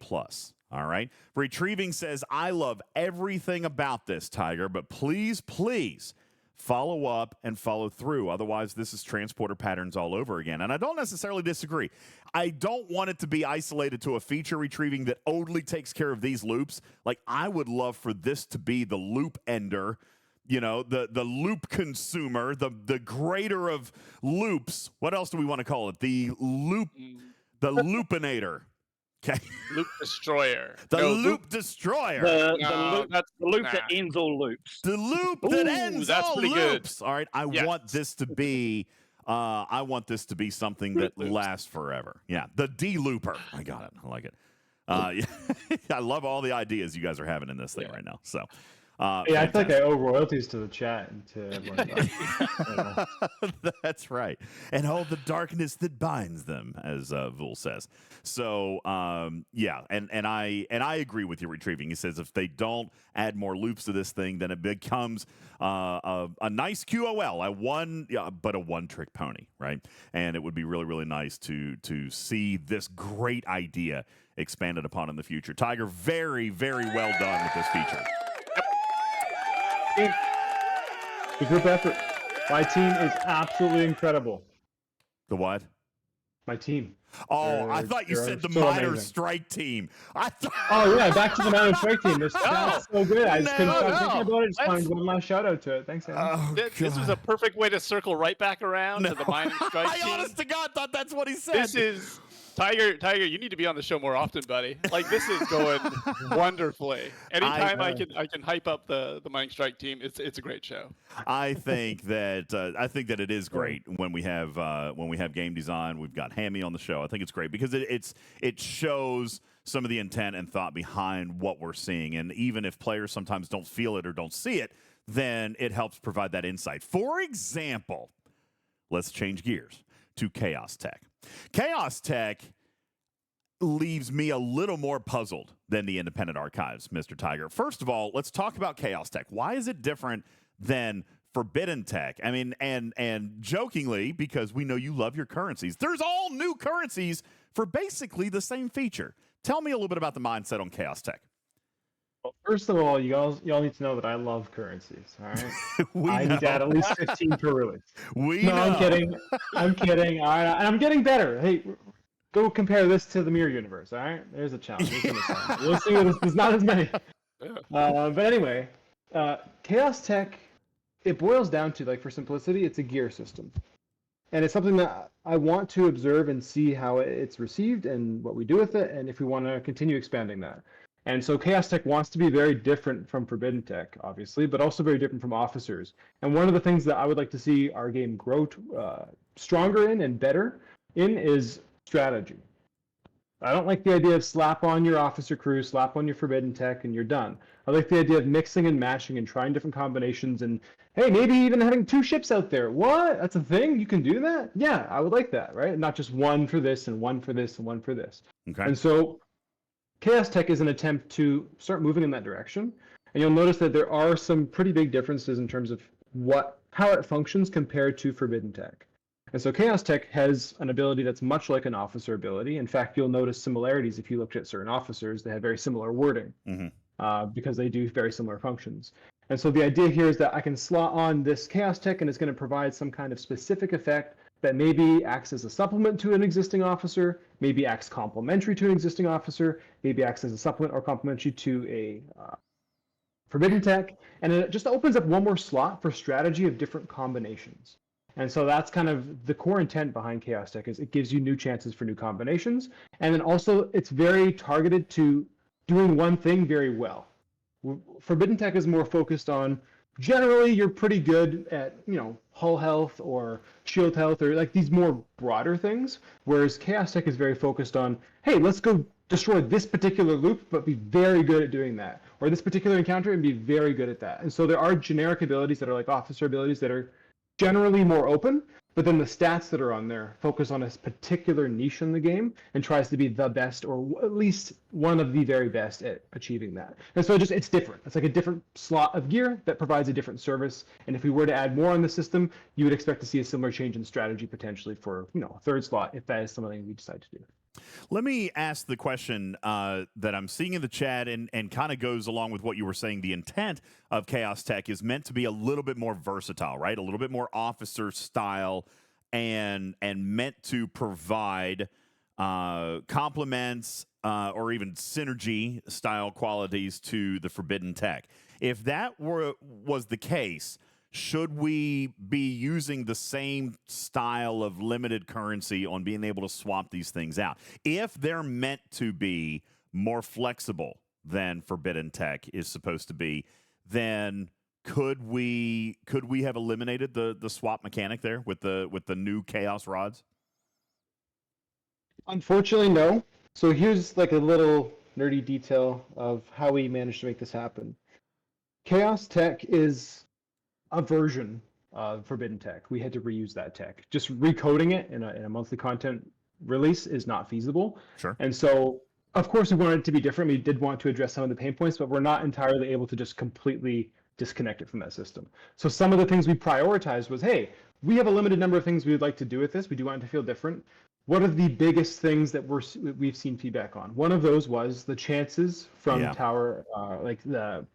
All right. Retrieving says, I love everything about this, Tiger, but please, please follow up and follow through. Otherwise, this is transporter patterns all over again. And I don't necessarily disagree. I don't want it to be isolated to a feature Retrieving that only takes care of these loops. Like, I would love for this to be the loop ender, you know, the loop consumer, the greater of loops. What else do we want to call it? The loopinator. Okay. Loop destroyer. The No, loop destroyer. that's The loop nah. that ends all loops. The loop that Ooh, ends that's all pretty good. loops. All right. I Yes. want this to be something that Loops. lasts forever. Yeah. The D-looper. I got it. I like it. Yeah. I love all the ideas you guys are having in this thing right now. So Yeah, I feel like fantastic. I owe royalties to the chat and to everyone. That's right. And all the darkness that binds them, as Vul says. So, yeah, and I agree with you, Retrieving. He says if they don't add more loops to this thing, then it becomes a nice QOL, but a one-trick pony, right? And it would be really, really nice to see this great idea expanded upon in the future. Tiger, very, very well done with this feature. The group effort. My team is absolutely incredible. The what? My team. Oh, I They're- thought you they're said the so minor amazing. strike team. I thought. Oh yeah, back to the Mountain Strike team. That's so good. I just couldn't No, stop no. thinking about it. Just Let's- wanted one last shout out to it. Thanks, Adam. Oh, This was a perfect way to circle right back around to the mining strike I team. honest to God thought that's what he said. This is Tiger. You need to be on the show more often, buddy. Like, this is going wonderfully. Anytime I can hype up the mining strike team, it's a great show. I think that it is great when we have game design. We've got Hammy on the show. I think it's great because it shows some of the intent and thought behind what we're seeing. And even if players sometimes don't feel it or don't see it, then it helps provide that insight. For example, let's change gears to Chaos Tech. Chaos Tech leaves me a little more puzzled than the independent archives, Mr. Tiger. First of all, let's talk about Chaos Tech. Why is it different than Forbidden Tech? I mean, and jokingly, because we know you love your currencies, there's all new currencies for basically the same feature. Tell me a little bit about the mindset on Chaos Tech. Well, first of all, y'all need to know that I love currencies. All right. We I need to add at least 15 per release. We No, know. I'm kidding. I'm kidding. All right, and I'm getting better. Hey, go compare this to the Mirror Universe. All right, there's a challenge. We'll see. There's not as many. But anyway, Chaos Tech, it boils down to, like, for simplicity, it's a gear system, and it's something that I want to observe and see how it's received and what we do with it, and if we want to continue expanding that. And so Chaos Tech wants to be very different from Forbidden Tech, obviously, but also very different from Officers. And one of the things that I would like to see our game grow stronger in and better in is strategy. I don't like the idea of slap on your Officer crew, slap on your Forbidden Tech, and you're done. I like the idea of mixing and matching and trying different combinations and, hey, maybe even having 2 ships out there. What? That's a thing? You can do that? Yeah, I would like that, right? Not just one for this and one for this and one for this. Okay. And so Chaos Tech is an attempt to start moving in that direction. And you'll notice that there are some pretty big differences in terms of how it functions compared to Forbidden Tech. And so Chaos Tech has an ability that's much like an Officer ability. In fact, you'll notice similarities if you looked at certain officers. They have very similar wording because they do very similar functions. And so the idea here is that I can slot on this Chaos Tech and it's going to provide some kind of specific effect that maybe acts as a supplement to an existing officer, maybe acts complementary to an existing officer, maybe acts as a supplement or complementary to a Forbidden Tech, and it just opens up one more slot for strategy of different combinations. And so that's kind of the core intent behind Chaos Tech, is it gives you new chances for new combinations, and then also it's very targeted to doing one thing very well. Forbidden Tech is more focused on, generally you're pretty good at, hull health or shield health or like these more broader things, whereas Chaos Tech is very focused on, hey, let's go destroy this particular loop, but be very good at doing that, or this particular encounter and be very good at that. And so there are generic abilities that are like officer abilities that are generally more open, but then the stats that are on there focus on a particular niche in the game and tries to be the best or at least one of the very best at achieving that. And so it's different. It's like a different slot of gear that provides a different service. And if we were to add more on the system, you would expect to see a similar change in strategy potentially for, a third slot if that is something we decide to do. Let me ask the question that I'm seeing in the chat and kind of goes along with what you were saying. The intent of Chaos Tech is meant to be a little bit more versatile, right? A little bit more officer style and meant to provide complements or even synergy style qualities to the Forbidden Tech. If that was the case, should we be using the same style of limited currency on being able to swap these things out? If they're meant to be more flexible than Forbidden Tech is supposed to be, then could we have eliminated the swap mechanic there with the new Chaos rods? Unfortunately, no. So here's like a little nerdy detail of how we managed to make this happen. Chaos Tech is a version of Forbidden Tech. We had to reuse that tech. Just recoding it in a monthly content release is not feasible. Sure. And so, of course, we wanted it to be different. We did want to address some of the pain points, but we're not entirely able to just completely disconnect it from that system. So some of the things we prioritized was, hey, we have a limited number of things we would like to do with this. We do want it to feel different. What are the biggest things that we've seen feedback on? One of those was the chances from Tower, like the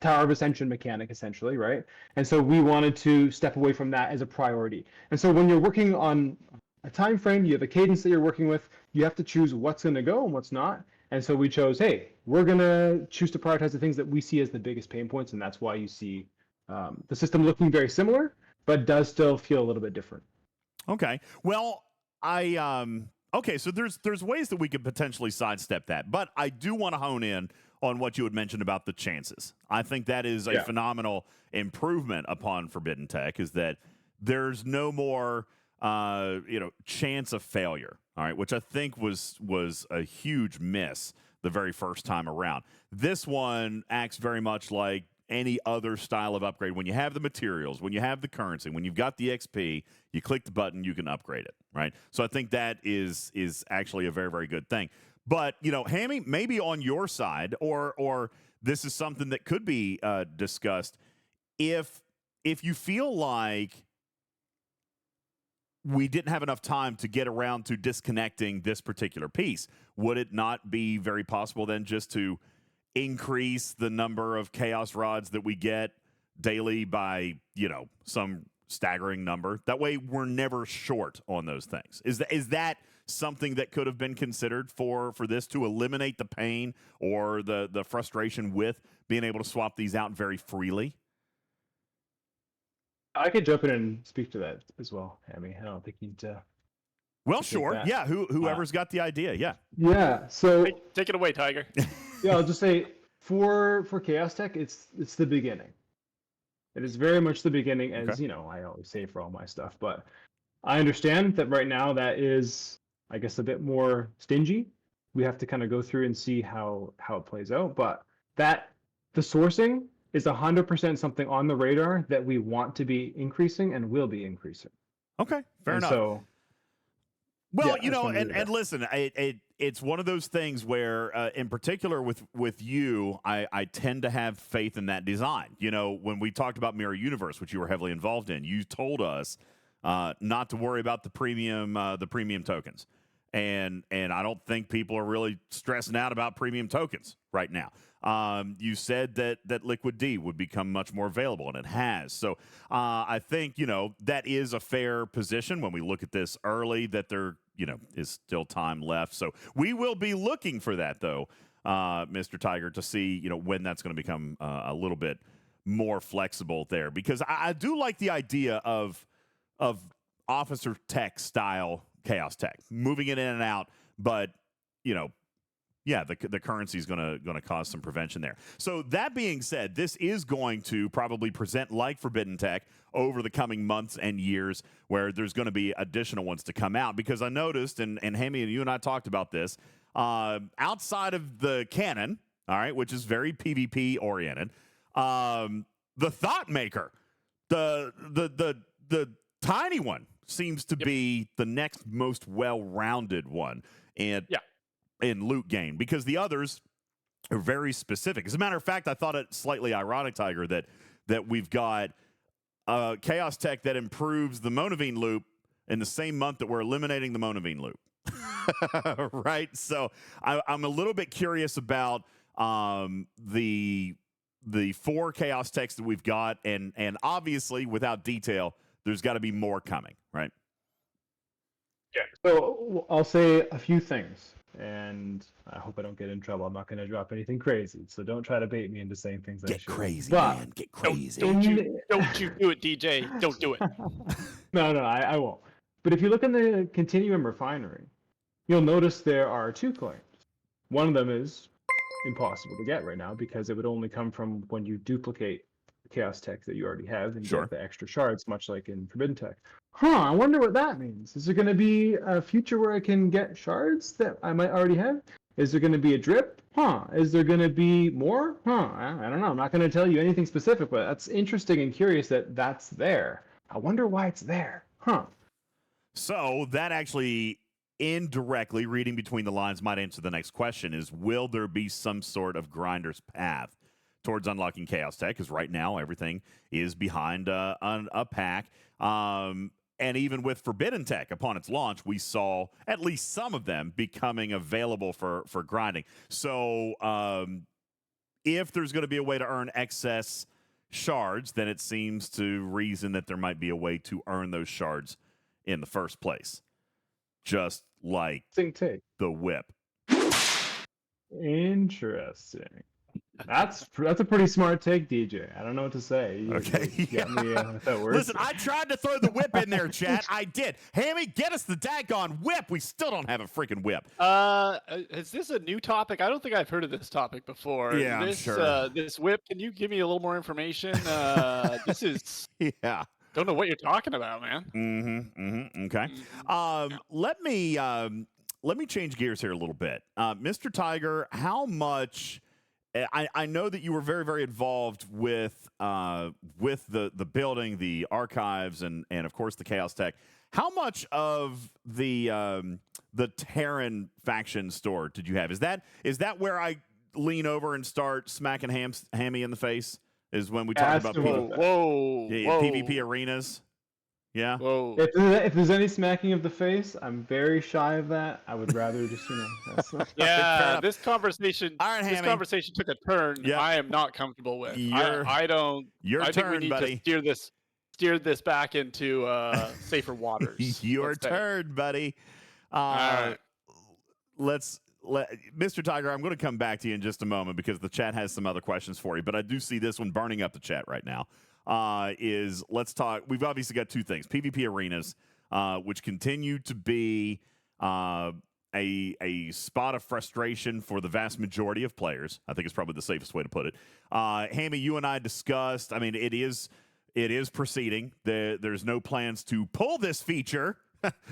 Tower of Ascension mechanic, essentially, right? And so we wanted to step away from that as a priority. And so when you're working on a time frame, you have a cadence that you're working with, you have to choose what's going to go and what's not. And so we chose, hey, we're going to choose to prioritize the things that we see as the biggest pain points, and that's why you see the system looking very similar, but does still feel a little bit different. Okay. Well, okay, so there's ways that we could potentially sidestep that, but I do want to hone in on what you had mentioned about the chances. I think that is a phenomenal improvement upon Forbidden Tech, is that there's no more chance of failure, all right, which I think was a huge miss the very first time around. This one acts very much like any other style of upgrade. When you have the materials, when you have the currency, when you've got the XP, you click the button, you can upgrade it, right? So I think that is actually a very, very good thing. But, Hammy, maybe on your side, or this is something that could be discussed, if you feel like we didn't have enough time to get around to disconnecting this particular piece, would it not be very possible then just to increase the number of Chaos rods that we get daily by, some staggering number? That way we're never short on those things. Is that something that could have been considered for this, to eliminate the pain or the frustration with being able to swap these out very freely? I could jump in and speak to that as well, Hammy. I don't think you'd... Well, sure. that. Yeah, whoever's got the idea, yeah. Yeah, so... Take it away, Tiger. Yeah, I'll just say, for Chaos Tech, it's the beginning. It is very much the beginning, as, I always say for all my stuff. But I understand that right now that is, I guess, a bit more stingy. We have to kind of go through and see how it plays out. But the sourcing is 100% something on the radar that we want to be increasing and will be increasing. Okay, fair enough. So, well, and listen, it's one of those things where, in particular with you, I tend to have faith in that design. When we talked about Mirror Universe, which you were heavily involved in, you told us not to worry about the premium tokens. And I don't think people are really stressing out about premium tokens right now. You said that Liquid D would become much more available, and it has. So I think, that is a fair position when we look at this early, that there, is still time left. So we will be looking for that, though, Mr. Tiger, to see, when that's going to become a little bit more flexible there. Because I do like the idea of Officer Tech style Chaos Tech, moving it in and out, but the currency is going to cause some prevention there. So that being said, this is going to probably present like Forbidden Tech over the coming months and years, where there's going to be additional ones to come out. Because I noticed, and Hammy and you and I talked about this, outside of the canon, all right, which is very PvP oriented, the Thought Maker, the Tiny One seems to be the next most well-rounded one in loot gain, because the others are very specific. As a matter of fact, I thought it slightly ironic, Tiger, that we've got Chaos Tech that improves the Monavine loop in the same month that we're eliminating the Monavine loop. Right? So I'm a little bit curious about the 4 Chaos Techs that we've got, and obviously, without detail, there's got to be more coming, right? So I'll say a few things, and I hope I don't get in trouble. I'm not going to drop anything crazy, so don't try to bait me into saying things I Get shouldn't. crazy, But man. Get crazy. Don't you do it, DJ. Don't do it. No, I won't. But if you look in the Continuum Refinery, you'll notice there are 2 claims. One of them is impossible to get right now because it would only come from when you duplicate the Chaos Tech that you already have and Sure. get the extra shards, much like in Forbidden Tech. I wonder what that means. Is there going to be a future where I can get shards that I might already have? Is there going to be a drip? Is there going to be more? I don't know. I'm not going to tell you anything specific, but that's interesting and curious that that's there. I wonder why it's there. So that actually indirectly, reading between the lines, might answer the next question: is will there be some sort of grinder's path towards unlocking Chaos Tech? Because right now everything is behind a pack. And even with Forbidden Tech, upon its launch, we saw at least some of them becoming available for grinding. So if there's going to be a way to earn excess shards, then it seems to reason that there might be a way to earn those shards in the first place. Just like Take. the whip. Interesting. That's a pretty smart take, DJ. I don't know what to say. Okay. You got me with that word. Listen, I tried to throw the whip in there, chat. I did. Hammy, get us the daggone whip. We still don't have a freaking whip. Is this a new topic? I don't think I've heard of this topic before. Yeah, I'm sure. This whip, can you give me a little more information? This is... Yeah. Don't know what you're talking about, man. Okay. Let me change gears here a little bit. Mr. Tiger, how much... I know that you were very, very involved with the building, the archives, and of course the Chaos Tech. How much of the Terran faction store did you have? Is that where I lean over and start smacking Hammy in the face? Is when we talk about PvP arenas? Yeah. Whoa. If there's any smacking of the face, I'm very shy of that. I would rather just, That's Yeah, this conversation. All right, this Hammy. conversation took a turn. Yeah. I am not comfortable with. Your I think turn, we need buddy. to steer this back into safer waters. Your let's say. turn, buddy. right. Mr. Tiger, I'm going to come back to you in just a moment because the chat has some other questions for you, but I do see this one burning up the chat right now. Let's talk. We've obviously got 2 things: PvP arenas, which continue to be a spot of frustration for the vast majority of players. I think it's probably the safest way to put it. Hammy, you and I discussed. I mean, it is proceeding. There's no plans to pull this feature.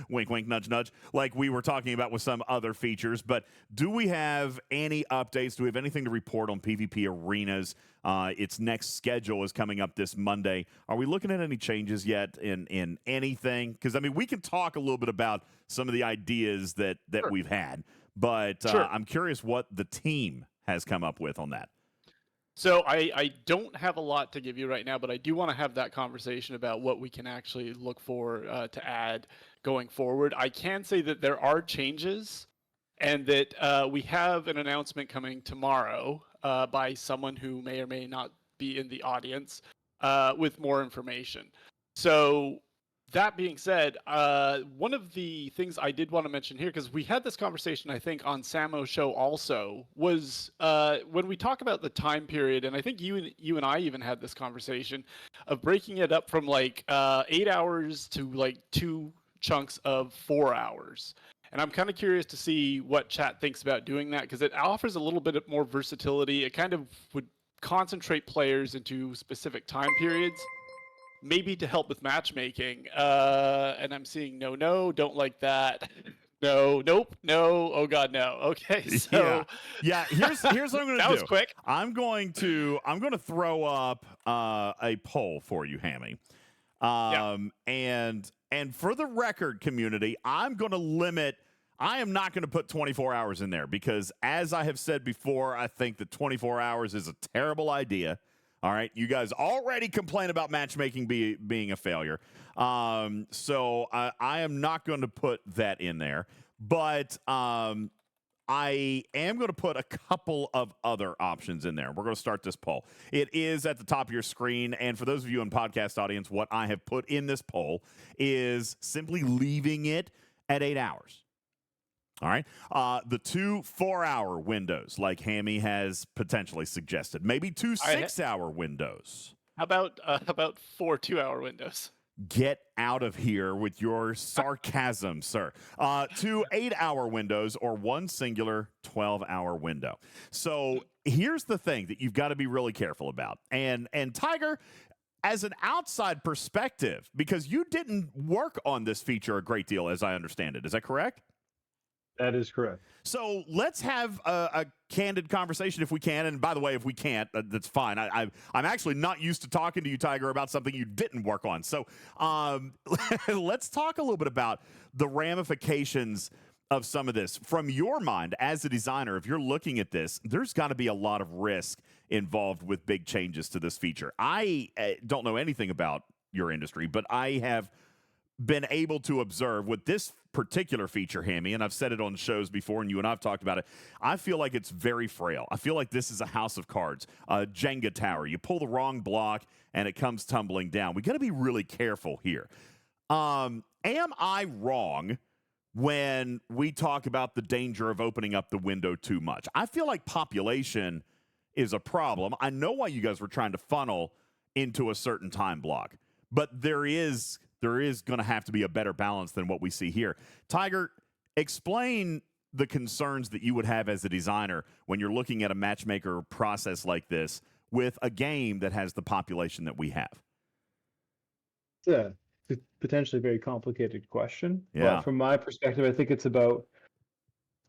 Wink, wink, nudge, nudge, like we were talking about with some other features. But do we have any updates? Do we have anything to report on PvP arenas? Its next schedule is coming up this Monday. Are we looking at any changes yet in anything? Because, I mean, we can talk a little bit about some of the ideas that Sure. we've had. But Sure. I'm curious what the team has come up with on that. So I don't have a lot to give you right now, but I do want to have that conversation about what we can actually look for to add going forward. I can say that there are changes and that we have an announcement coming tomorrow by someone who may or may not be in the audience with more information. So that being said, one of the things I did want to mention here, because we had this conversation, I think, on Samo's show also, was when we talk about the time period, and I think you and I even had this conversation of breaking it up from like 8 hours to like 2 chunks of 4 hours. And I'm kind of curious to see what chat thinks about doing that, because it offers a little bit more versatility. It kind of would concentrate players into specific time periods, maybe to help with matchmaking. And I'm seeing no, don't like that. No, nope, no, oh god, no. Okay, so yeah. Here's what I'm going to do. that was quick. I'm going to throw up a poll for you, Hammy. And for the record, community, I am not going to put 24 hours in there because, as I have said before, I think that 24 hours is a terrible idea. All right, you guys already complain about matchmaking being a failure. So I am not going to put that in there. But I am going to put a couple of other options in there. We're going to start this poll. It is at the top of your screen. And for those of you in podcast audience, what I have put in this poll is simply leaving it at 8 hours. All right. The 2 4-hour windows, like Hammy has potentially suggested. Maybe 2 6-hour windows. How about 4 2-hour windows? Get out of here with your sarcasm, sir. 2 8-hour windows or 1 singular 12-hour window. So here's the thing that you've got to be really careful about. And Tiger, as an outside perspective, because you didn't work on this feature a great deal, as I understand it. Is that correct? That is correct. So let's have a candid conversation if we can. And by the way, if we can't, that's fine. I'm actually not used to talking to you, Tiger, about something you didn't work on. So let's talk a little bit about the ramifications of some of this. From your mind as a designer, if you're looking at this, there's got to be a lot of risk involved with big changes to this feature. I don't know anything about your industry, but I have been able to observe with this particular feature, Hammy, and I've said it on shows before, and you and I have talked about it. I feel like it's very frail. I feel like this is a house of cards, a Jenga tower. You pull the wrong block, and it comes tumbling down. We got to be really careful here. Am I wrong when we talk about the danger of opening up the window too much? I feel like population is a problem. I know why you guys were trying to funnel into a certain time block, but there is going to have to be a better balance than what we see here. Tiger, explain the concerns that you would have as a designer when you're looking at a matchmaker process like this with a game that has the population that we have. It's a potentially very complicated question. Yeah. But from my perspective, I think it's about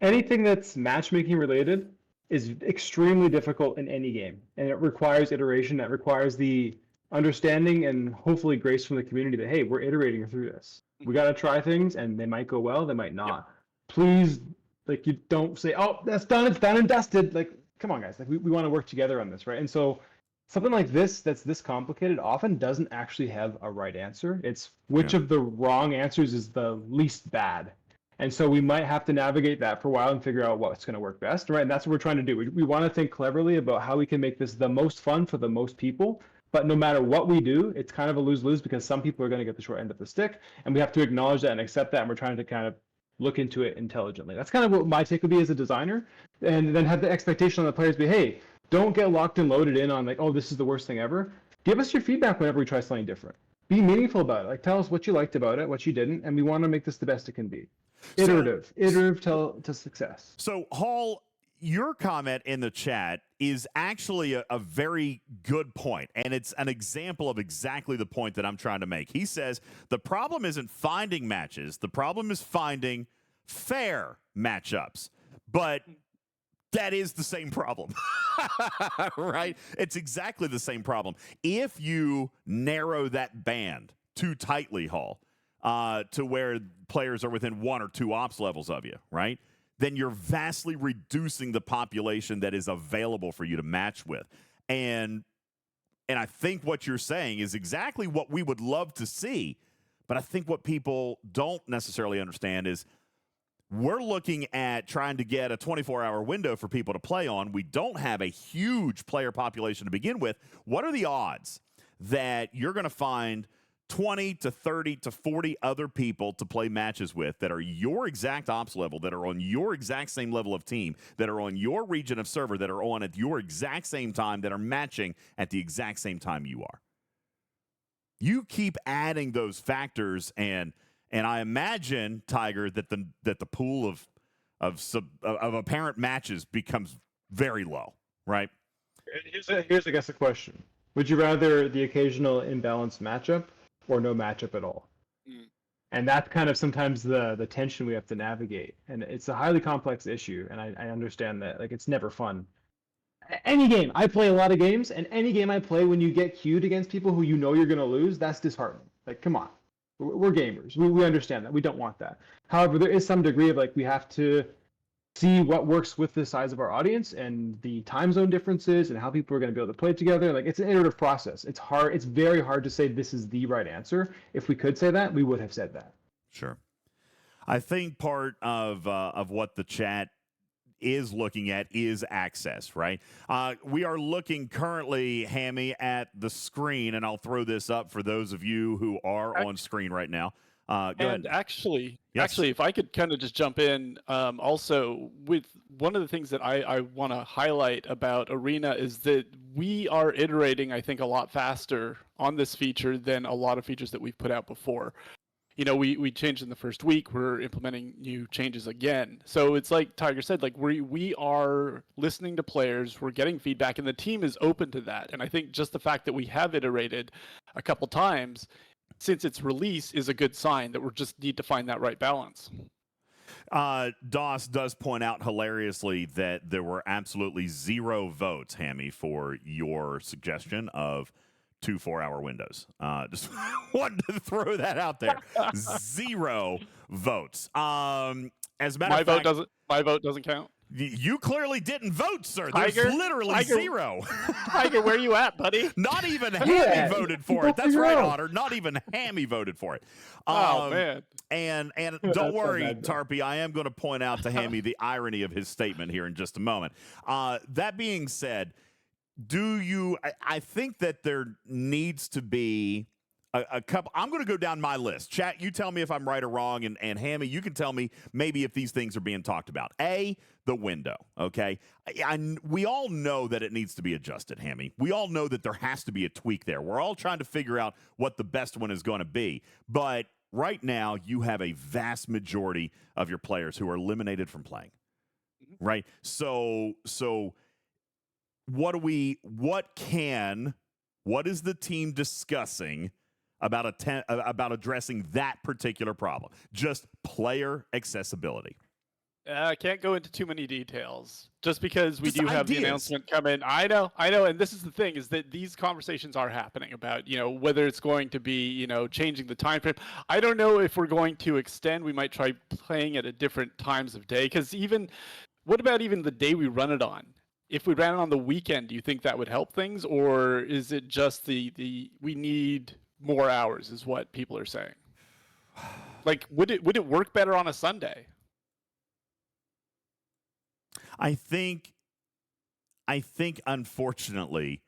anything that's matchmaking related is extremely difficult in any game. And it requires iteration. That requires the understanding and hopefully grace from the community that, hey, we're iterating through this. We got to try things and they might go well, they might not. Yep. Please, like, you don't say, oh, that's done, it's done and dusted. Like, come on, guys. Like, we want to work together on this, right? And so something like this that's this complicated often doesn't actually have a right answer. It's which of the wrong answers is the least bad. And so we might have to navigate that for a while and figure out what's going to work best, right? And that's what we're trying to do. We want to think cleverly about how we can make this the most fun for the most people. But no matter what we do, it's kind of a lose-lose because some people are going to get the short end of the stick, and we have to acknowledge that and accept that, and we're trying to kind of look into it intelligently. That's kind of what my take would be as a designer, and then have the expectation on the players be, hey, don't get locked and loaded in on like, oh, this is the worst thing ever. Give us your feedback whenever we try something different. Be meaningful about it. Like, tell us what you liked about it, what you didn't, and we want to make this the best it can be. Iterative to success. So, Hall, your comment in the chat is actually a very good point, and it's an example of exactly the point that I'm trying to make. He says the problem isn't finding matches. The problem is finding fair matchups. But that is the same problem, right? It's exactly the same problem. If you narrow that band too tightly, Hall, to where players are within 1 or 2 ops levels of you, right? Then you're vastly reducing the population that is available for you to match with. And I think what you're saying is exactly what we would love to see. But I think what people don't necessarily understand is we're looking at trying to get a 24-hour window for people to play on. We don't have a huge player population to begin with. What are the odds that you're going to find 20 to 30 to 40 other people to play matches with that are your exact ops level, that are on your exact same level of team, that are on your region of server, that are on at your exact same time, that are matching at the exact same time you are? You keep adding those factors, and I imagine, Tiger, that the pool of apparent matches becomes very low, right? Here's I guess a question. Would you rather the occasional imbalanced matchup or no matchup at all? And that's kind of sometimes the tension we have to navigate. And it's a highly complex issue, and I understand that. Like, it's never fun. Any game, I play a lot of games, and any game I play, when you get queued against people who you know you're going to lose, that's disheartening. Like, come on, we're gamers. We understand that. We don't want that. However, there is some degree of like we have to see what works with the size of our audience and the time zone differences and how people are going to be able to play together. Like, it's an iterative process. It's hard. It's very hard to say this is the right answer. If we could say that, we would have said that. Sure. I think part of what the chat is looking at is access, right? We are looking currently, Hammy, at the screen, and I'll throw this up for those of you who are on screen right now. Go ahead. Actually, Yes. if I could kind of just jump in, also with one of the things that I want to highlight about Arena is that we are iterating, I think, a lot faster on this feature than a lot of features that we've put out before. You know, we changed in the first week. We're implementing new changes again. So it's like Tiger said, like we are listening to players, we're getting feedback, and the team is open to that. And I think just the fact that we have iterated a couple times since its release is a good sign that we just need to find that right balance. Doss does point out hilariously that there were absolutely 0 votes, Hammy, for your suggestion of 2 4-hour windows. Just wanted to throw that out there. 0 votes. As a matter My of fact, vote doesn't count. you clearly didn't vote, sir. There's Tiger, literally 0. Tiger, where you at, buddy? Not even Yeah, Hammy voted for it. That's right, Otter. Not even Hammy voted for it. Oh man. And That's don't so worry, bad, though. Tarpey, I am going to point out to Hammy the irony of his statement here in just a moment. That being said, I think that there needs to be a couple. I'm going to go down my list. Chat, you tell me if I'm right or wrong, and Hammy, you can tell me maybe if these things are being talked about. The window, okay? We all know that it needs to be adjusted, Hammy. We all know that there has to be a tweak there. We're all trying to figure out what the best one is going to be. But right now, you have a vast majority of your players who are eliminated from playing, right? So what is the team discussing about addressing that particular problem? Just player accessibility. I can't go into too many details just because we Just do have the ideas. announcement coming. I know. And this is the thing is that these conversations are happening about, whether it's going to be, changing the time frame. I don't know if we're going to extend. We might try playing at a different times of day because what about even the day we run it on? If we ran it on the weekend, do you think that would help things? Or is it just we need more hours is what people are saying? Like, would it work better on a Sunday? I think unfortunately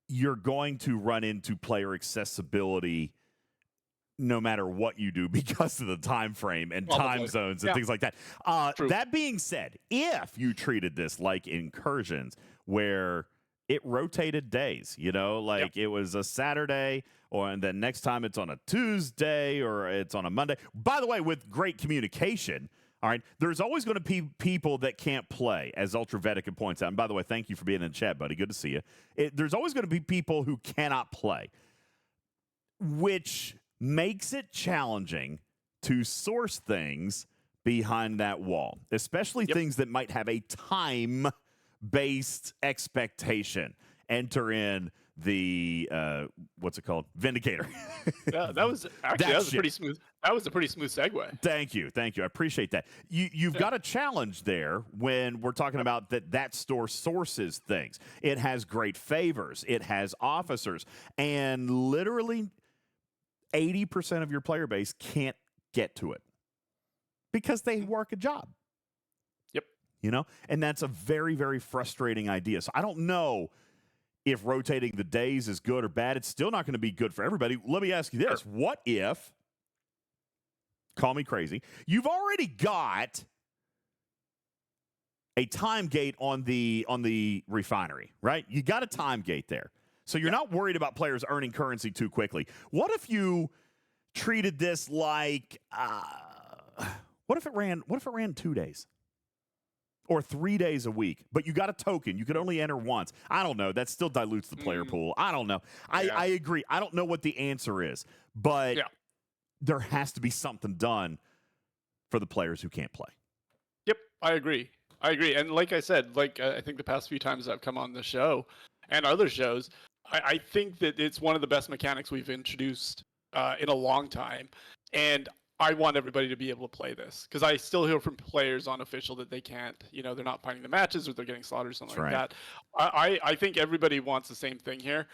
you're going to run into player accessibility no matter what you do because of the time frame and time Probably. zones and Yeah. things like that. True. That being said, if you treated this like incursions where it rotated days, like it was a Saturday and then next time it's on a Tuesday or it's on a Monday. By the way, with great communication, all right, there's always going to be people that can't play, as Ultravetica points out. And by the way, thank you for being in the chat, buddy. Good to see you. There's always going to be people who cannot play, which makes it challenging to source things behind that wall, especially things that might have a time-based expectation. Enter in the what's it called? Vindicator. Yeah, that was actually a pretty smooth. That was a pretty smooth segue. Thank you. I appreciate that. You've got a challenge there when we're talking about that store sources things. It has great favors. It has officers, and literally 80% of your player base can't get to it because they work a job. Yep. And that's a very, very frustrating idea. So I don't know if rotating the days is good or bad. It's still not going to be good for everybody. Let me ask you this. Sure. What if, call me crazy, you've already got a time gate on the refinery, right? You got a time gate there. So you're not worried about players earning currency too quickly. What if you treated this like what if it ran 2 days? Or 3 days a week, but you got a token. You could only enter once. I don't know. That still dilutes the player pool. I don't know. I agree. I don't know what the answer is, but there has to be something done for the players who can't play. Yep, I agree. And like I said, I think the past few times I've come on the show and other shows, I think that it's one of the best mechanics we've introduced in a long time, and I want everybody to be able to play this because I still hear from players on official that they can't. They're not finding the matches or they're getting slaughtered or something That's like that. I think everybody wants the same thing here.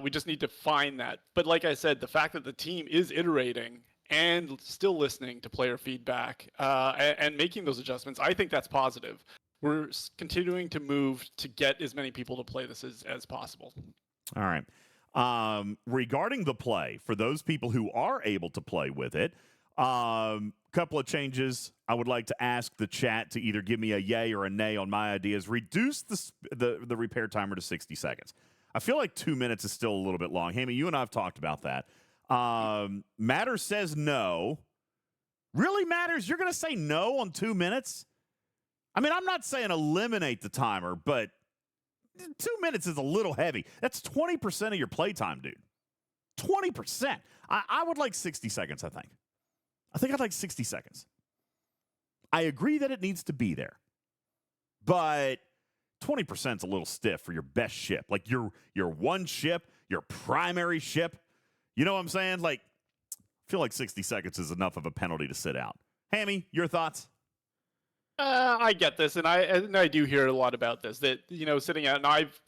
We just need to find that. But like I said, the fact that the team is iterating and still listening to player feedback and making those adjustments, I think that's positive. We're continuing to move to get as many people to play this as possible. All right. Regarding the play, for those people who are able to play with it, couple of changes I would like to ask the chat to either give me a yay or a nay on my ideas. Reduce the repair timer to 60 seconds. I feel like 2 minutes is still a little bit long. Hammy, you and I have talked about that. Matters says no. Really, Matters? You're going to say no on 2 minutes? I mean, I'm not saying eliminate the timer, but 2 minutes is a little heavy. That's 20% of your playtime, dude. 20%. I would like 60 seconds, I think. I think I'd like 60 seconds. I agree that it needs to be there. But 20% is a little stiff for your best ship. Like your one ship, your primary ship. You know what I'm saying? Like, I feel like 60 seconds is enough of a penalty to sit out. Hammy, your thoughts? I get this, and I do hear a lot about this. That sitting out, and I've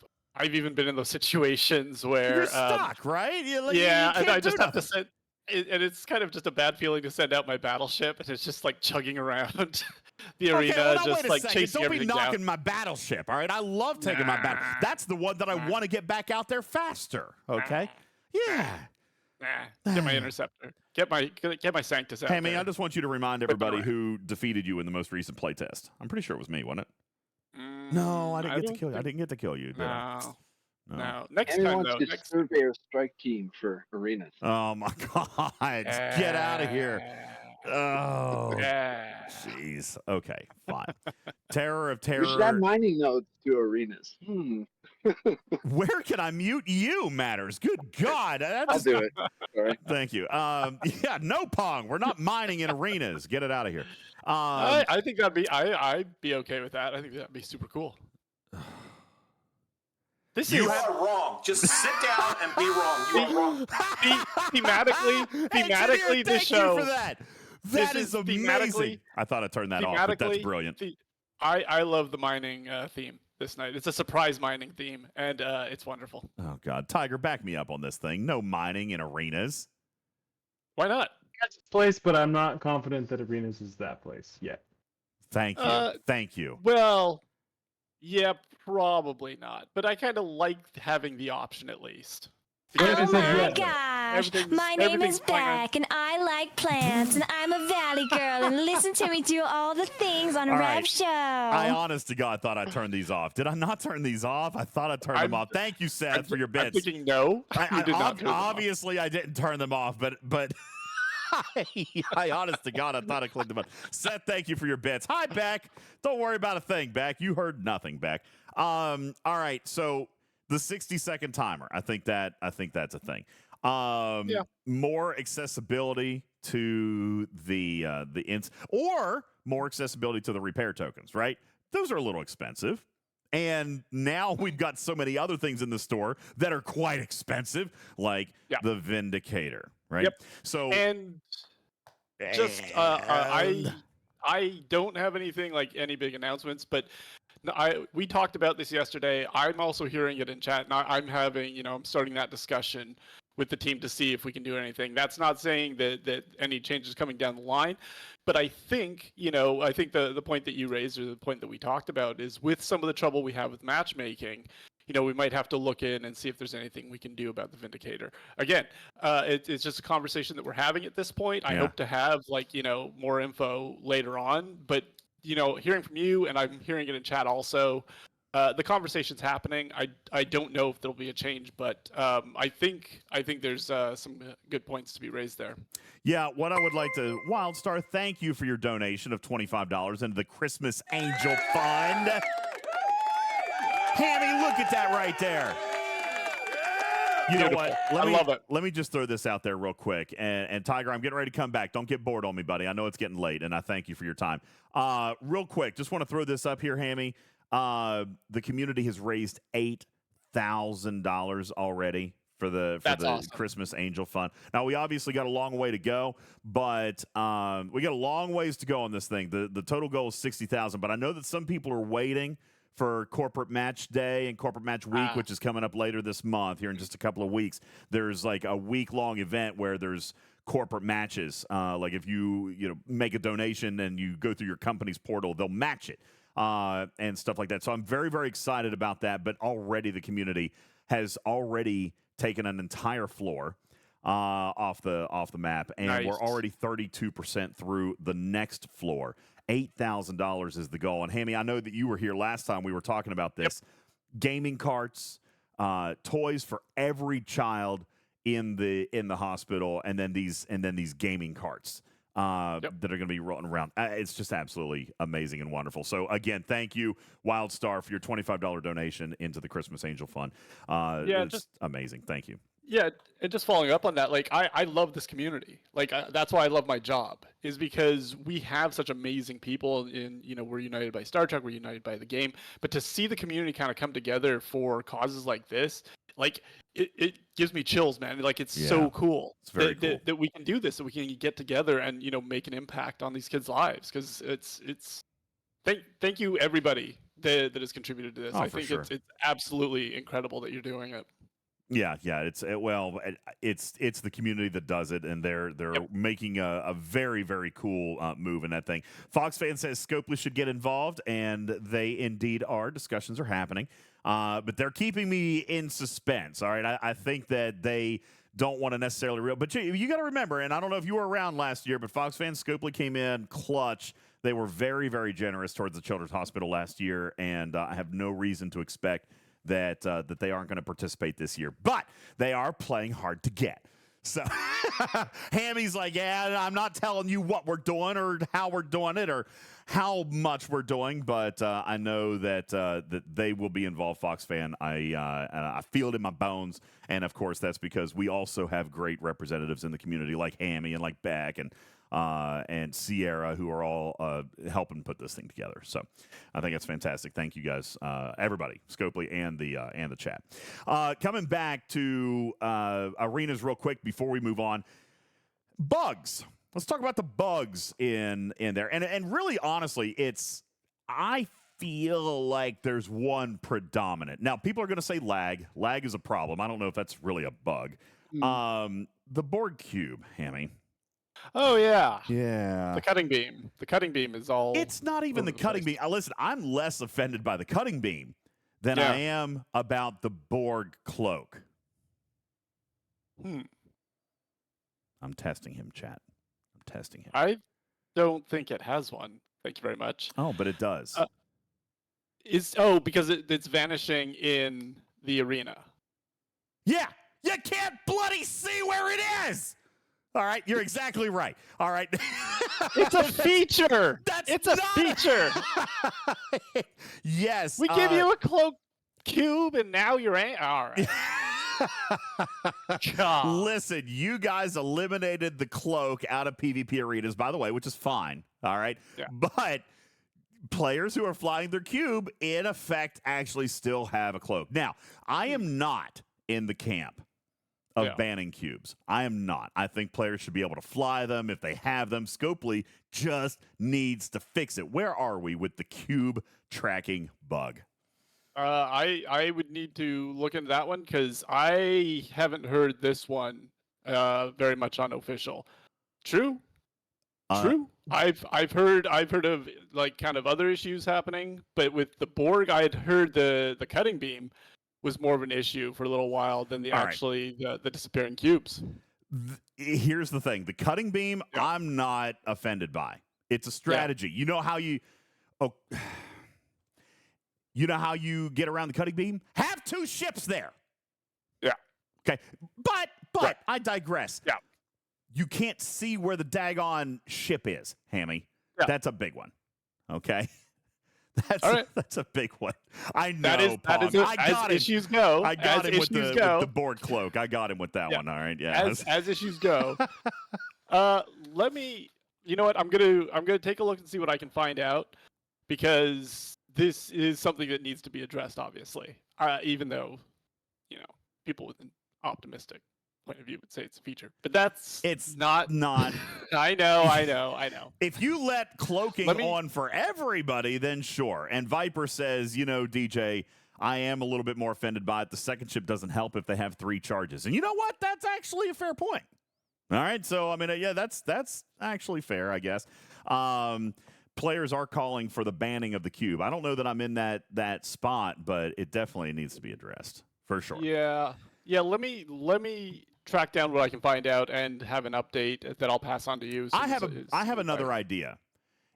even been in those situations where You're stuck, right? And I just have to sit. And it's kind of just a bad feeling to send out my battleship, and it's just like chugging around the arena, just like chasing Don't be everything knocking down. my battleship, all right? I love taking my battle. That's the one that I want to get back out there faster, okay? Yeah. Get my interceptor. Get my Sanctus out Hammy, there. I just want you to remind everybody who defeated you in the most recent playtest. I'm pretty sure it was me, wasn't it? No, I didn't get to kill you. I didn't get to kill you, did I? No. Next Andy time, wants though. to survey our strike team for arenas. Oh, my God. Get out of here. Oh, jeez. Okay, fine. Terror of We should add Terror. mining nodes to arenas. Where can I mute you, Matters? Good God. I'll do it. Sorry. Thank you. Yeah, no Pong. We're not mining in arenas. Get it out of here. I think I'd be okay with that. I think that'd be super cool. You are wrong. Just sit down and be wrong. You are wrong. Thematically, this Thank show. you for that. That is amazing. I thought I turned that off, but that's brilliant. I love the mining theme this night. It's a surprise mining theme, and it's wonderful. Oh, God. Tiger, back me up on this thing. No mining in arenas. Why not? That's its place, but I'm not confident that arenas is that place yet. Thank you. Thank you. Well, yeah, probably not. But I kind of like having the option at least. Because Oh it says my yes. gosh, my name is everything's fine. Beck and I like plants and I'm a valley girl and listen to me do all the things on a All rev right. show. I honest to God thought I turned these off. Did I not turn these off? I thought I turned them off. Thank you, Seth, for your I'm bits. thinking no. You did not turn them off. Obviously, I didn't turn them off, but I honest to God, I thought I clicked them on. Seth, thank you for your bits. Hi, Beck. Don't worry about a thing, Beck. You heard nothing, Beck. All right, so the 60-second timer. I think that's a thing. Yeah. More accessibility to the or more accessibility to the repair tokens, right? Those are a little expensive. And now we've got so many other things in the store that are quite expensive, like the Vindicator, right? Yep. So And just I don't have anything like any big announcements, but we talked about this yesterday. I'm also hearing it in chat, and I'm starting that discussion with the team to see if we can do anything. That's not saying that any changes coming down the line, but I think the point that you raised or the point that we talked about is with some of the trouble we have with matchmaking, we might have to look in and see if there's anything we can do about the Vindicator. Again, it's just a conversation that we're having at this point. I hope to have more info later on, but hearing from you, and I'm hearing it in chat also, the conversation's happening. I don't know if there'll be a change, but I think there's some good points to be raised there. yeah, what I would like to Wildstar, thank you for your donation of $25 into the Christmas Angel Fund. Hammy, look at that right there. You know what? I love it. Let me just throw this out there real quick. And Tiger, I'm getting ready to come back. Don't get bored on me, buddy. I know it's getting late, and I thank you for your time. Real quick, just want to throw this up here, Hammy. The community has raised $8,000 $8,000 already for the That's awesome. Christmas Angel Fund. Now we obviously got a long way to go, but we got a long ways to go on this thing. The total goal is 60,000, but I know that some people are waiting for Corporate Match Day and Corporate Match Week, which is coming up later this month here in just a couple of weeks. There's like a week-long event where there's corporate matches. Like if you make a donation and you go through your company's portal, they'll match it and stuff like that. So I'm very, very excited about that. But already the community has already taken an entire floor off the map, and Nice. we're already 32% through the next floor. $8,000 is the goal. And Hammy, I know that you were here last time we were talking about this. Yep. Gaming carts, toys for every child in the hospital, and then these gaming carts that are going to be rolling around. It's just absolutely amazing and wonderful. So again, thank you, WildStar, for your $25 donation into the Christmas Angel Fund. It's just amazing. Thank you. Yeah, and just following up on that, like I love this community. Like that's why I love my job, is because we have such amazing people. In we're united by Star Trek, we're united by the game. But to see the community kind of come together for causes like this, like it gives me chills, man. Like it's so cool. It's very cool that we can do this, that we can get together and make an impact on these kids' lives. Because it's thank you everybody that has contributed to this. Oh, I for think sure. it's absolutely incredible that you're doing it. Yeah. It's the community that does it, and they're making a very, very cool move in that thing. Fox fan says Scopely should get involved, and they indeed are. Discussions are happening, but they're keeping me in suspense. All right, I think that they don't want to necessarily but you got to remember, and I don't know if you were around last year, but Fox fans, Scopely came in clutch. They were very, very generous towards the Children's Hospital last year, and I have no reason to expect that they aren't going to participate this year. But they are playing hard to get. So Hammy's like, yeah, I'm not telling you what we're doing or how we're doing it or how much we're doing, but I know that that they will be involved, Fox fan. I feel it in my bones, and of course that's because we also have great representatives in the community like Hammy and like Beck and Sierra, who are all helping put this thing together. So I think it's fantastic. Thank you guys, everybody, Scopely and the chat. Coming back to arenas real quick before we move on. Bugs. Let's talk about the bugs in there. And really, honestly, I feel like there's one predominant. Now, people are going to say lag. Lag is a problem. I don't know if that's really a bug. The Borg cube, Hammy. Oh yeah. Yeah. The cutting beam. The cutting beam is all. It's not even the cutting beam. Listen, I'm less offended by the cutting beam than I am about the Borg cloak. I'm testing him, chat. I'm testing him. I don't think it has one. Thank you very much. Oh, but it does. Because it's vanishing in the arena. Yeah. You can't bloody see where it is. All right, you're exactly right. All right. It's a feature. It's a feature. Yes. We give you a cloak cube, and now you're all right. God. Listen, you guys eliminated the cloak out of PvP arenas, by the way, which is fine. All right. Yeah. But players who are flying their cube, in effect, actually still have a cloak. Now, I am not in the camp of banning cubes. I am not. I think players should be able to fly them if they have them. Scopely just needs to fix it. Where are we with the cube tracking bug? I would need to look into that one because I haven't heard this one very much unofficial. True. True. I've heard of like kind of other issues happening, but with the Borg, I had heard the cutting beam was more of an issue for a little while than the disappearing cubes. Here's the thing: the cutting beam, I'm not offended by. It's a strategy. You know how you get around the cutting beam? Have two ships there. Yeah. Okay. But I digress. Yeah. You can't see where the daggone ship is, Hammy. Yeah. That's a big one. Okay. That's a big one. I know. That is I got as issues go. I got him with the board cloak. I got him with that one. All right. Yeah. As issues go. Let me. You know what? I'm gonna take a look and see what I can find out, because this is something that needs to be addressed. Obviously, even though people with an optimistic point of view would say it's a feature, but it's not. Not. I know. If you let cloaking Let me- on for everybody, then sure. And Viper says, DJ, I am a little bit more offended by it. The second ship doesn't help if they have 3 charges. And you know what? That's actually a fair point. All right. So, I mean, yeah, that's actually fair, I guess. Players are calling for the banning of the cube. I don't know that I'm in that spot, but it definitely needs to be addressed for sure. Yeah. Let me track down what I can find out and have an update that I'll pass on to you. I have another idea.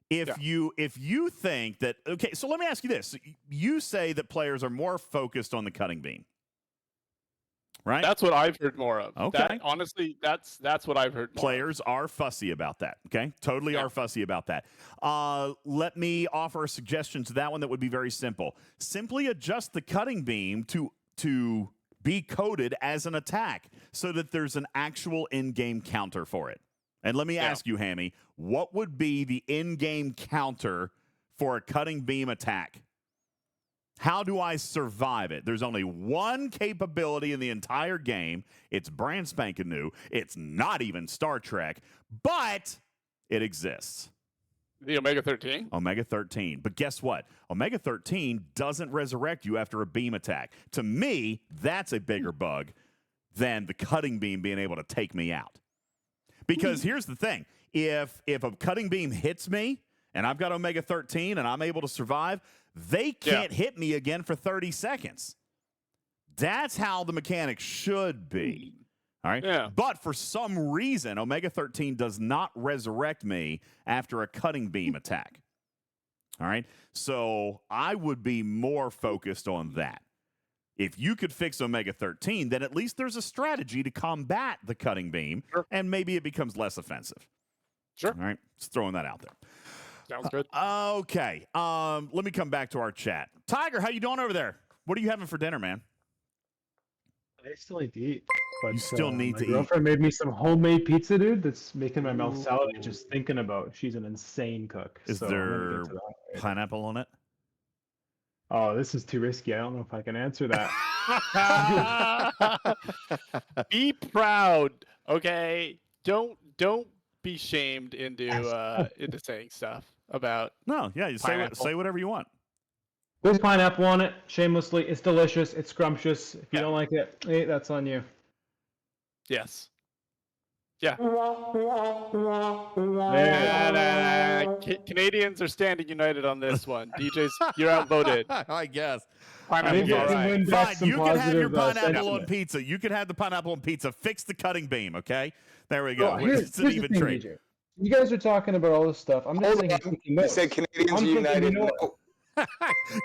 If you think that, okay, so let me ask you this. You say that players are more focused on the cutting beam, right? That's what I've heard more of. Okay. Honestly, that's what I've heard more Players are fussy about that, okay? Totally are fussy about that. Let me offer a suggestion to that one that would be very simple. Simply adjust the cutting beam to be coded as an attack so that there's an actual in-game counter for it. And let me ask you, Hammy, what would be the in-game counter for a cutting beam attack? How do I survive it? There's only one capability in the entire game. It's brand spanking new. It's not even Star Trek, but it exists. The Omega 13? Omega 13. But guess what? Omega 13 doesn't resurrect you after a beam attack. To me, that's a bigger bug than the cutting beam being able to take me out. Because here's the thing. If a cutting beam hits me and I've got Omega 13 and I'm able to survive, they can't hit me again for 30 seconds. That's how the mechanics should be. All right. Yeah. But for some reason, Omega 13 does not resurrect me after a cutting beam attack. All right. So I would be more focused on that. If you could fix Omega 13, then at least there's a strategy to combat the cutting beam, and maybe it becomes less offensive. Sure. All right. Just throwing that out there. Sounds good. Okay. Let me come back to our chat. Tiger, how you doing over there? What are you having for dinner, man? I still need to eat. But You still need my to eat. girlfriend made me some homemade pizza, dude. That's making my mouth salivate just thinking about it. She's an insane cook. Is so I'm gonna there get to that later. pineapple on it? Oh, this is too risky. I don't know if I can answer that. Be proud, okay? Don't be shamed into saying stuff about. No, yeah, you Pineapple. say whatever you want. There's pineapple on it, shamelessly. It's delicious. It's scrumptious. If you don't like it, hey, that's on you. Yes. Yeah. Canadians are standing united on this one. DJs, you're outvoted. I guess. Pineapple's Maybe all I can right. win back Fine, some you can have your positive, pineapple on sentiment. pizza. You can have the pineapple on pizza. Fix the cutting beam, okay? There we go. Oh, here's It's an the even thing, trade. DJ. You guys are talking about all this stuff. I'm just Hold thinking. on. thinking I notes. said Canadians I'm thinking, United. you know No.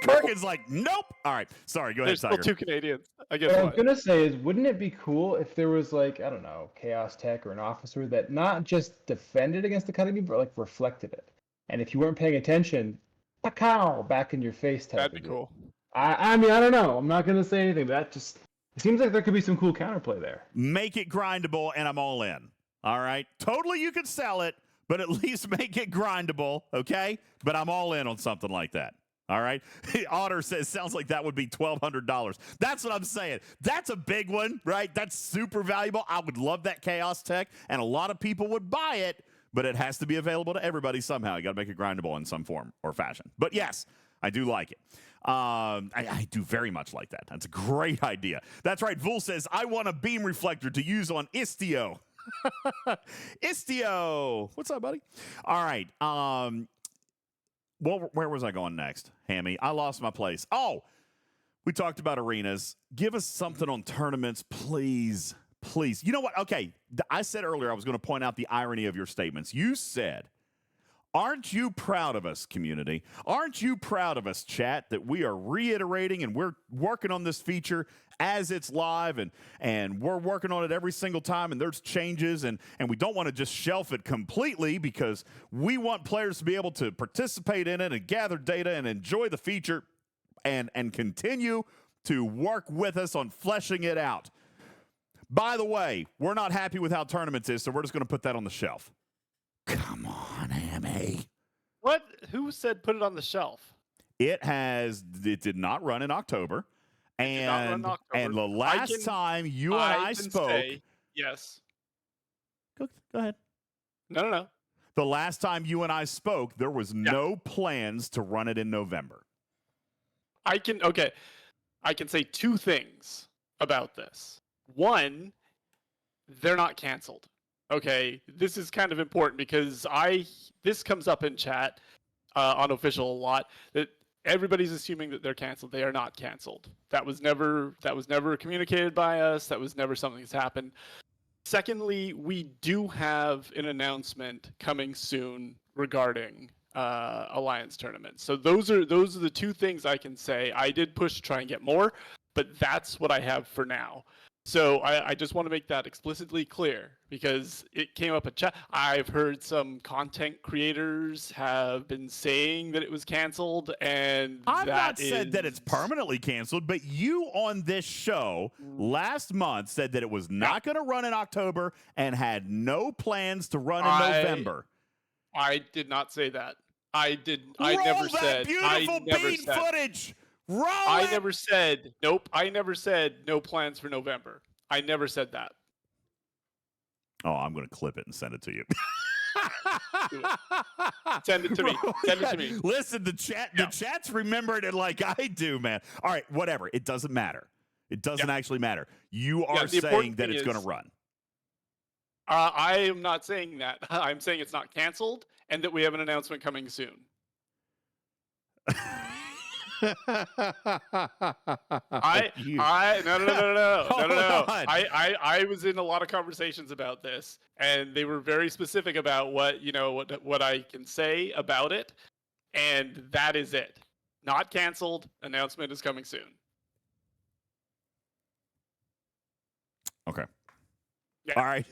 Kirk is like, nope. All right. Sorry, go ahead, There's still Tiger. 2 Canadians. I guess What I was what? gonna say is, wouldn't it be cool if there was like, I don't know, Chaos Tech or an officer that not just defended against the cutting beam, but like reflected it. And if you weren't paying attention, pow, back in your face type. That'd be of deal. cool. I mean, I don't know. I'm not gonna say anything. But that just it seems like there could be some cool counterplay there. Make it grindable, and I'm all in. All right? Totally, you could sell it, but at least make it grindable, okay? But I'm all in on something like that. All right. Otter says, sounds like that would be $1,200. That's what I'm saying. That's a big one, right? That's super valuable. I would love that Chaos Tech, and a lot of people would buy it, but it has to be available to everybody somehow. You got to make it grindable in some form or fashion. But yes, I do like it. I do very much like that. That's a great idea. That's right. Vul says, I want a beam reflector to use on Istio. Istio. What's up, buddy? All right. Well, where was I going next, Hammy? I lost my place. Oh, we talked about arenas. Give us something on tournaments, please. Please. You know what? Okay, I said earlier I was going to point out the irony of your statements. You said, aren't you proud of us, community? Aren't you proud of us, chat, that we are reiterating and we're working on this feature as it's live and we're working on it every single time and there's changes and we don't want to just shelf it completely because we want players to be able to participate in it and gather data and enjoy the feature and continue to work with us on fleshing it out. By the way, we're not happy with how tournaments is, so we're just going to put that on the shelf. Come on, Hammy. What? Who said put it on the shelf? It did not run in October. did not run in October. And the last time you and I can spoke, say, yes. go ahead. No. The last time you and I spoke, there was no plans to run it in November. I can say two things about this. One, they're not canceled. Okay, this is kind of important because this comes up in chat on official a lot that everybody's assuming that they're canceled. They are not canceled. That was never communicated by us. That was never something that's happened. Secondly, we do have an announcement coming soon regarding Alliance tournaments. So those are the two things I can say. I did push to try and get more, but that's what I have for now. So I just want to make that explicitly clear because it came up in chat. I've heard some content creators have been saying that it was canceled, and I've not said that it's permanently canceled, but you on this show last month said that it was not going to run in October and had no plans to run in November. I did not say that. I Roll never that said. beautiful bean footage. Roll I it. never said. Nope. I never said no plans for November. I never said that. Oh, I'm going to clip it and send it to you. Send it to me. Send it to me. Listen, the chat's remembering it like I do, man. All right, whatever. It doesn't matter. It doesn't actually matter. You are saying that it's going to run. I am not saying that. I'm saying it's not canceled and that we have an announcement coming soon. No. I was in a lot of conversations about this, and they were very specific about what I can say about it, and that is it. Not canceled. Announcement is coming soon. Okay. Yeah. All right.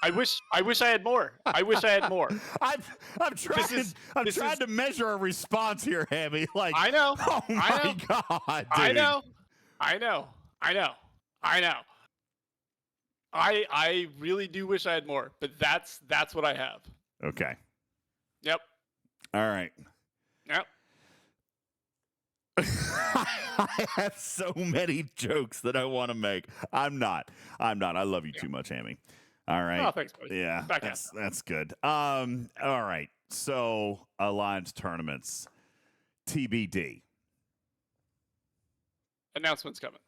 I wish I had more. I'm trying to measure a response here, Hammy. Like I know. Oh my God, dude. I know. I really do wish I had more, but that's what I have. Okay. Yep. All right. Yep. I have so many jokes that I want to make. I'm not. I love you too much, Hammy. All right. Oh, thanks, buddy. Yeah, that's good. All right. So Alliance tournaments, TBD. Announcements coming.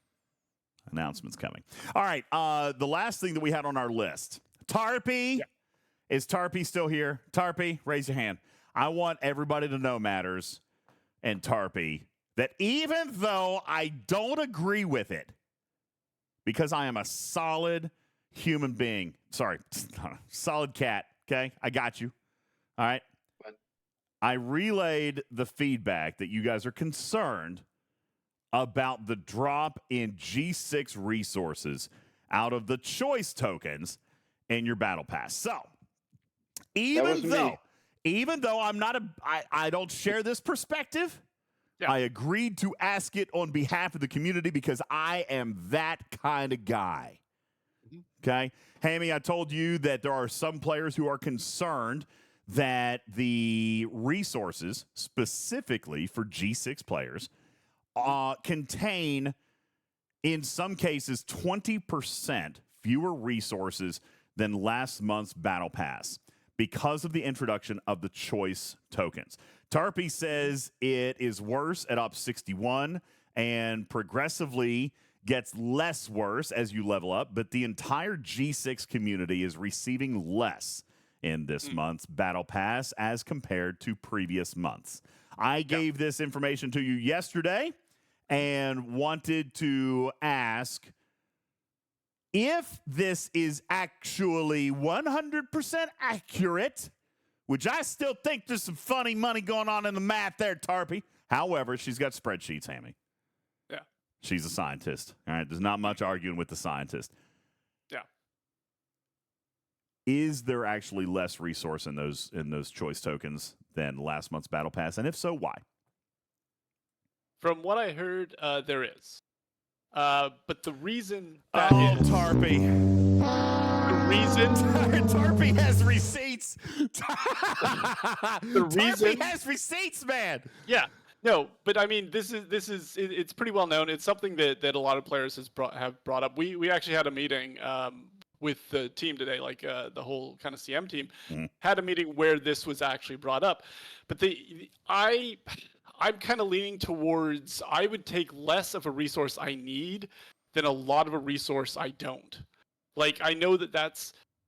All right. The last thing that we had on our list, Tarpy. Yeah. Is Tarpy still here? Tarpy, raise your hand. I want everybody to know, Matters and Tarpy, that even though I don't agree with it, because I am a solid human being. Sorry, solid cat. Okay, I got you. All right. I relayed the feedback that you guys are concerned about the drop in G6 resources out of the choice tokens in your battle pass. So, even though I'm not I don't share this perspective, yeah. I agreed to ask it on behalf of the community because I am that kind of guy. Okay. Hammy, I told you that there are some players who are concerned that the resources, specifically for G6 players, contain, in some cases, 20% fewer resources than last month's Battle Pass because of the introduction of the choice tokens. Tarpy says it is worse at Op 61 and progressively gets less worse as you level up, but the entire G6 community is receiving less in this month's Battle Pass as compared to previous months. I gave this information to you yesterday and wanted to ask if this is actually 100% accurate, which I still think there's some funny money going on in the math there, Tarpy. However, she's got spreadsheets, Hammy. She's a scientist. All right. There's not much arguing with the scientist. Yeah. Is there actually less resource in those choice tokens than last month's Battle Pass? And if so, why? From what I heard, there is. But the reason Tarpy. The reason Tarpy has receipts. Tarpy has receipts, man. Yeah. No, but I mean, it's pretty well known. It's something that a lot of players have brought up. We actually had a meeting with the team today, like the whole kind of CM team had a meeting where this was actually brought up. But I'm kind of leaning towards I would take less of a resource I need than a lot of a resource I don't. Like, I know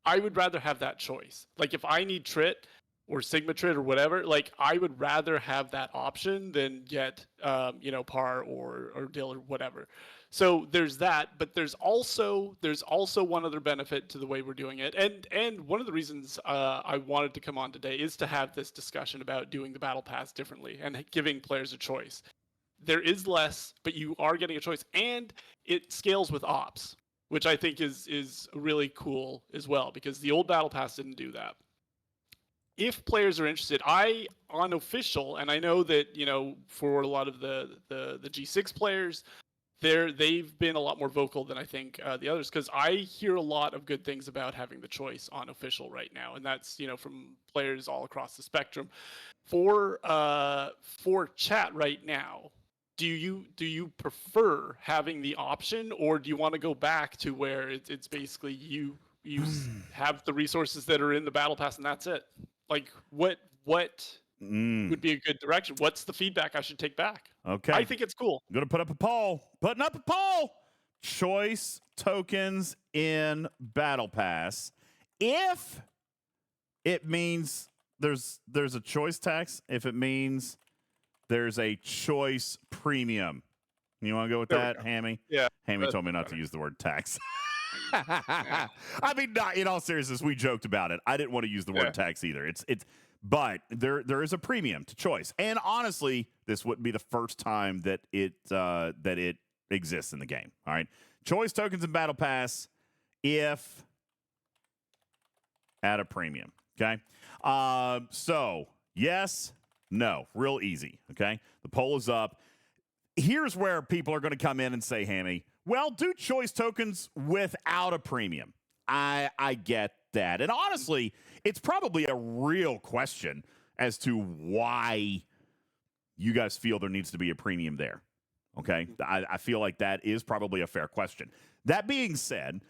I would rather have that choice. Like, if I need Trit or Sigma Trit or whatever, like, I would rather have that option than get, Par or Dill or whatever. So there's that, but there's also one other benefit to the way we're doing it. And one of the reasons I wanted to come on today is to have this discussion about doing the Battle Pass differently and giving players a choice. There is less, but you are getting a choice, and it scales with ops, which I think is really cool as well, because the old Battle Pass didn't do that. If players are interested, on official, and I know that, for a lot of the G6 players, they've been a lot more vocal than I think the others, because I hear a lot of good things about having the choice on official right now, and that's from players all across the spectrum. For chat right now, do you prefer having the option, or do you want to go back to where it's basically you have the resources that are in the Battle Pass and that's it? Like, what would be a good direction? What's the feedback I should take back? Okay. I think it's cool. I'm going to put up a poll. Putting up a poll. Choice tokens in Battle Pass. If it means there's a choice tax, if it means there's a choice premium. You want to go with that, Hammy? Yeah. Hammy told me not to use the word tax. I mean, not, in all seriousness, we joked about it. I didn't want to use the word tax either. But there is a premium to choice, and honestly, this wouldn't be the first time that it exists in the game. All right, choice tokens in Battle Pass, if at a premium. Okay, so yes, no, real easy. Okay, the poll is up. Here's where people are going to come in and say, Hammy, well, do choice tokens without a premium. I get that. And honestly, it's probably a real question as to why you guys feel there needs to be a premium there. Okay? I feel like that is probably a fair question. That being said,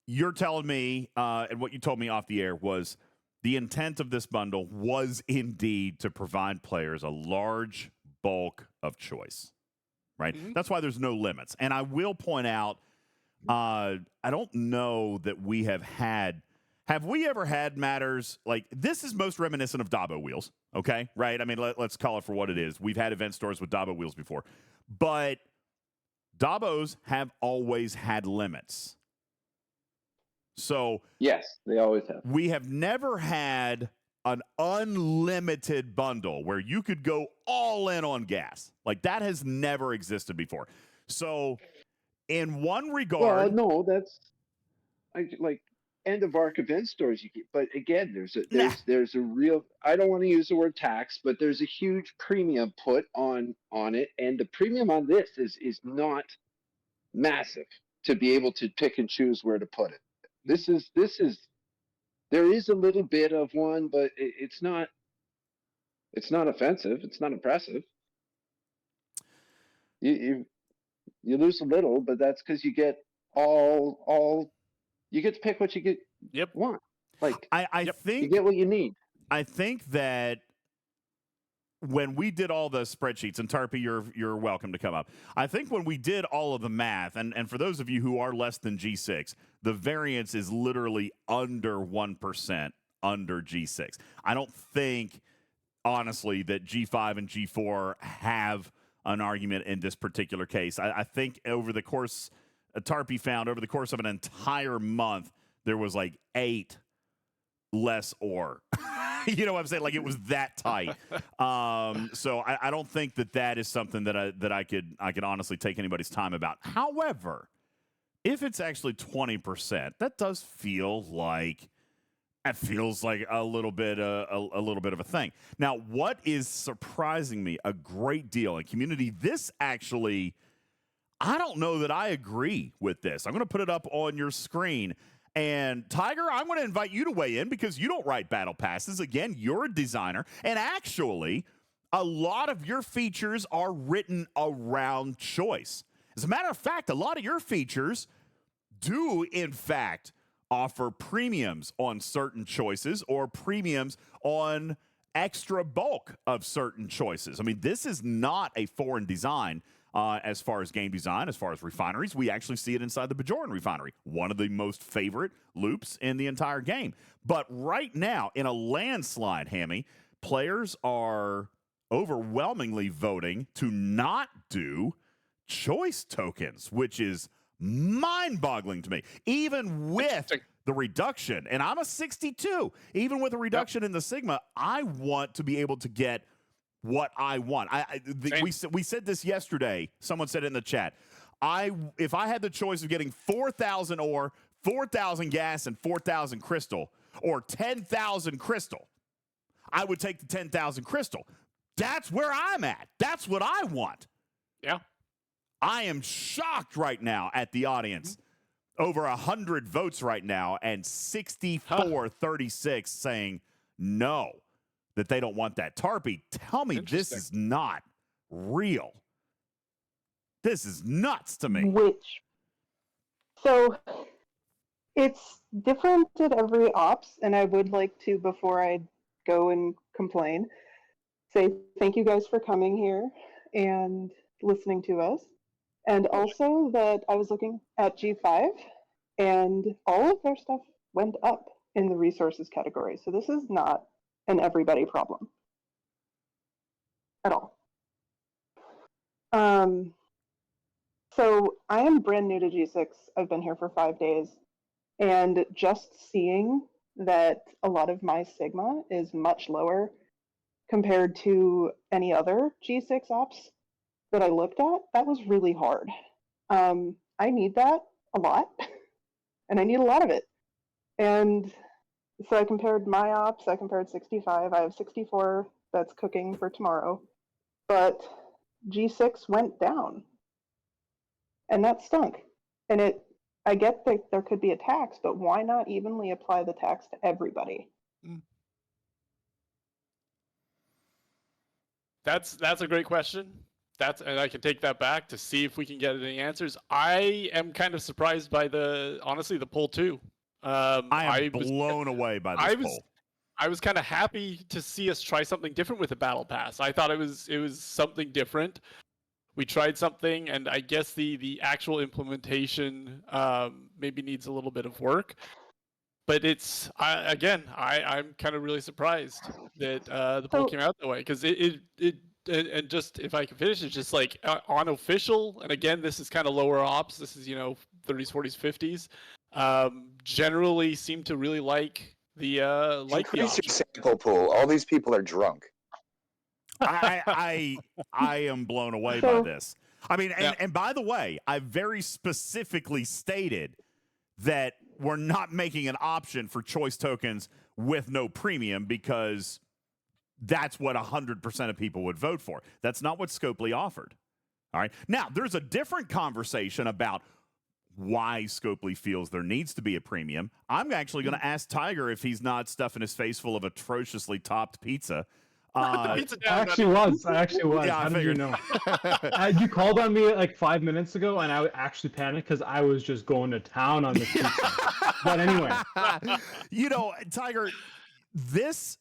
you're telling me, and what you told me off the air was the intent of this bundle was indeed to provide players a large bulk of choice, right? Mm-hmm. That's why there's no limits. And I will point out, I don't know that we have we ever had matters like this is most reminiscent of Dabo wheels, okay? Right? I mean, let's call it for what it is. We've had event stores with Dabo wheels before, but Dabos have always had limits. So yes, they always have. We have never had an unlimited bundle where you could go all in on gas. Like that has never existed before. So in one regard, well, no, like end of arc event stores. But again, there's a real. I don't want to use the word tax, but there's a huge premium put on it, and the premium on this is not massive to be able to pick and choose where to put it. This is. There is a little bit of one, but it's not. It's not offensive. It's not impressive. You lose a little, but that's because you get all. You get to pick what you want. Like I think you get what you need. I think that when we did all the spreadsheets, and Tarpy, you're welcome to come up. I think when we did all of the math, and for those of you who are less than G6, the variance is literally under 1% under G6. I don't think, honestly, that G5 and G4 have an argument in this particular case. I think over the course, Tarpy found over the course of an entire month, there was like 8 less ore. You know what I'm saying? Like it was that tight. So I don't think that is something that I could honestly take anybody's time about. However, if it's actually 20%, that does feel like a little bit of a thing. Now, what is surprising me a great deal in community, this actually, I don't know that I agree with this. I'm going to put it up on your screen. And Tiger, I'm going to invite you to weigh in because you don't write battle passes. Again, you're a designer. And actually, a lot of your features are written around choice. As a matter of fact, a lot of your features do, in fact, offer premiums on certain choices or premiums on extra bulk of certain choices. I mean, this is not a foreign design as far as game design, as far as refineries. We actually see it inside the Bajoran refinery, one of the most favorite loops in the entire game. But right now, in a landslide, Hammy, players are overwhelmingly voting to not do choice tokens, which is mind-boggling to me. Even with the reduction, and I'm a 62, even with a reduction in the Sigma, I want to be able to get what I want. We said this yesterday. Someone said it in the chat. If I had the choice of getting 4,000 ore, 4,000 gas, and 4,000 crystal, or 10,000 crystal, I would take the 10,000 crystal. That's where I'm at. That's what I want. Yeah. I am shocked right now at the audience. Over 100 votes right now, and 64-36 saying no, that they don't want that. Tarpy, tell me this is not real. This is nuts to me. So it's different at every ops, and I would like to, before I go and complain, say thank you guys for coming here and listening to us. And also that I was looking at G5, and all of their stuff went up in the resources category. So this is not an everybody problem at all. So I am brand new to G6. I've been here for 5 days. And just seeing that a lot of my Sigma is much lower compared to any other G6 ops that I looked at, that was really hard. I need that a lot, and I need a lot of it. And so I compared my ops, I compared 65, I have 64 that's cooking for tomorrow, but G6 went down, and that stunk. And I get that there could be a tax, but why not evenly apply the tax to everybody? That's a great question. And I can take that back to see if we can get any answers. I am kind of surprised by honestly, the poll too. I am blown away by this poll. I was kind of happy to see us try something different with the battle pass. I thought it was something different. We tried something, and I guess the actual implementation maybe needs a little bit of work. But I'm kind of really surprised that the poll came out that way, because and just if I can finish, it's just like unofficial. And again, this is kind of lower ops. This is 30s, 40s, 50s. Generally seem to really like the Increase your sample pool. All these people are drunk. I am blown away by this. I mean, and by the way, I very specifically stated that we're not making an option for choice tokens with no premium, because that's what 100% of people would vote for. That's not what Scopely offered. All right. Now, there's a different conversation about why Scopely feels there needs to be a premium. I'm actually going to ask Tiger if he's not stuffing his face full of atrociously topped pizza. I actually was. Yeah, How did you know? You called on me like 5 minutes ago, and I actually panicked because I was just going to town on the pizza. But anyway. Tiger, this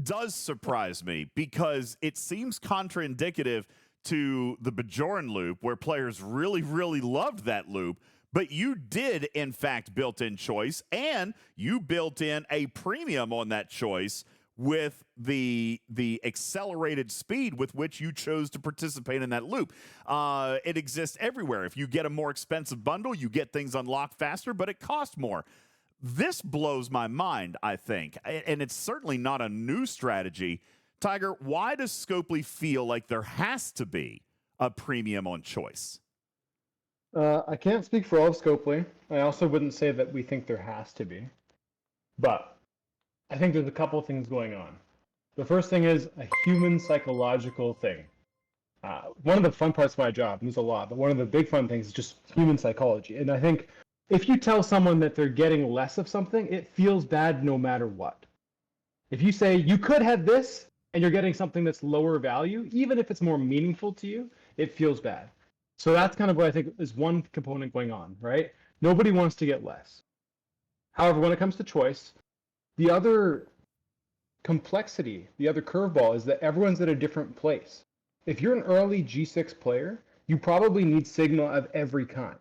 does surprise me, because it seems contraindicative to the Bajoran loop, where players really, really loved that loop. But you did, in fact, built in choice, and you built in a premium on that choice with the accelerated speed with which you chose to participate in that loop. It exists everywhere. If you get a more expensive bundle, you get things unlocked faster, but it costs more. This blows my mind, I think, and it's certainly not a new strategy. Tiger, why does Scopely feel like there has to be a premium on choice? I can't speak for all of Scopely. I also wouldn't say that we think there has to be. But I think there's a couple of things going on. The first thing is a human psychological thing. One of the fun parts of my job, and there's a lot, but one of the big fun things is just human psychology. And I think if you tell someone that they're getting less of something, it feels bad no matter what. If you say, you could have this, and you're getting something that's lower value, even if it's more meaningful to you, it feels bad. So that's kind of what I think is one component going on, right? Nobody wants to get less. However, when it comes to choice, the other complexity, the other curveball is that everyone's at a different place. If you're an early G6 player, you probably need Sigma of every kind.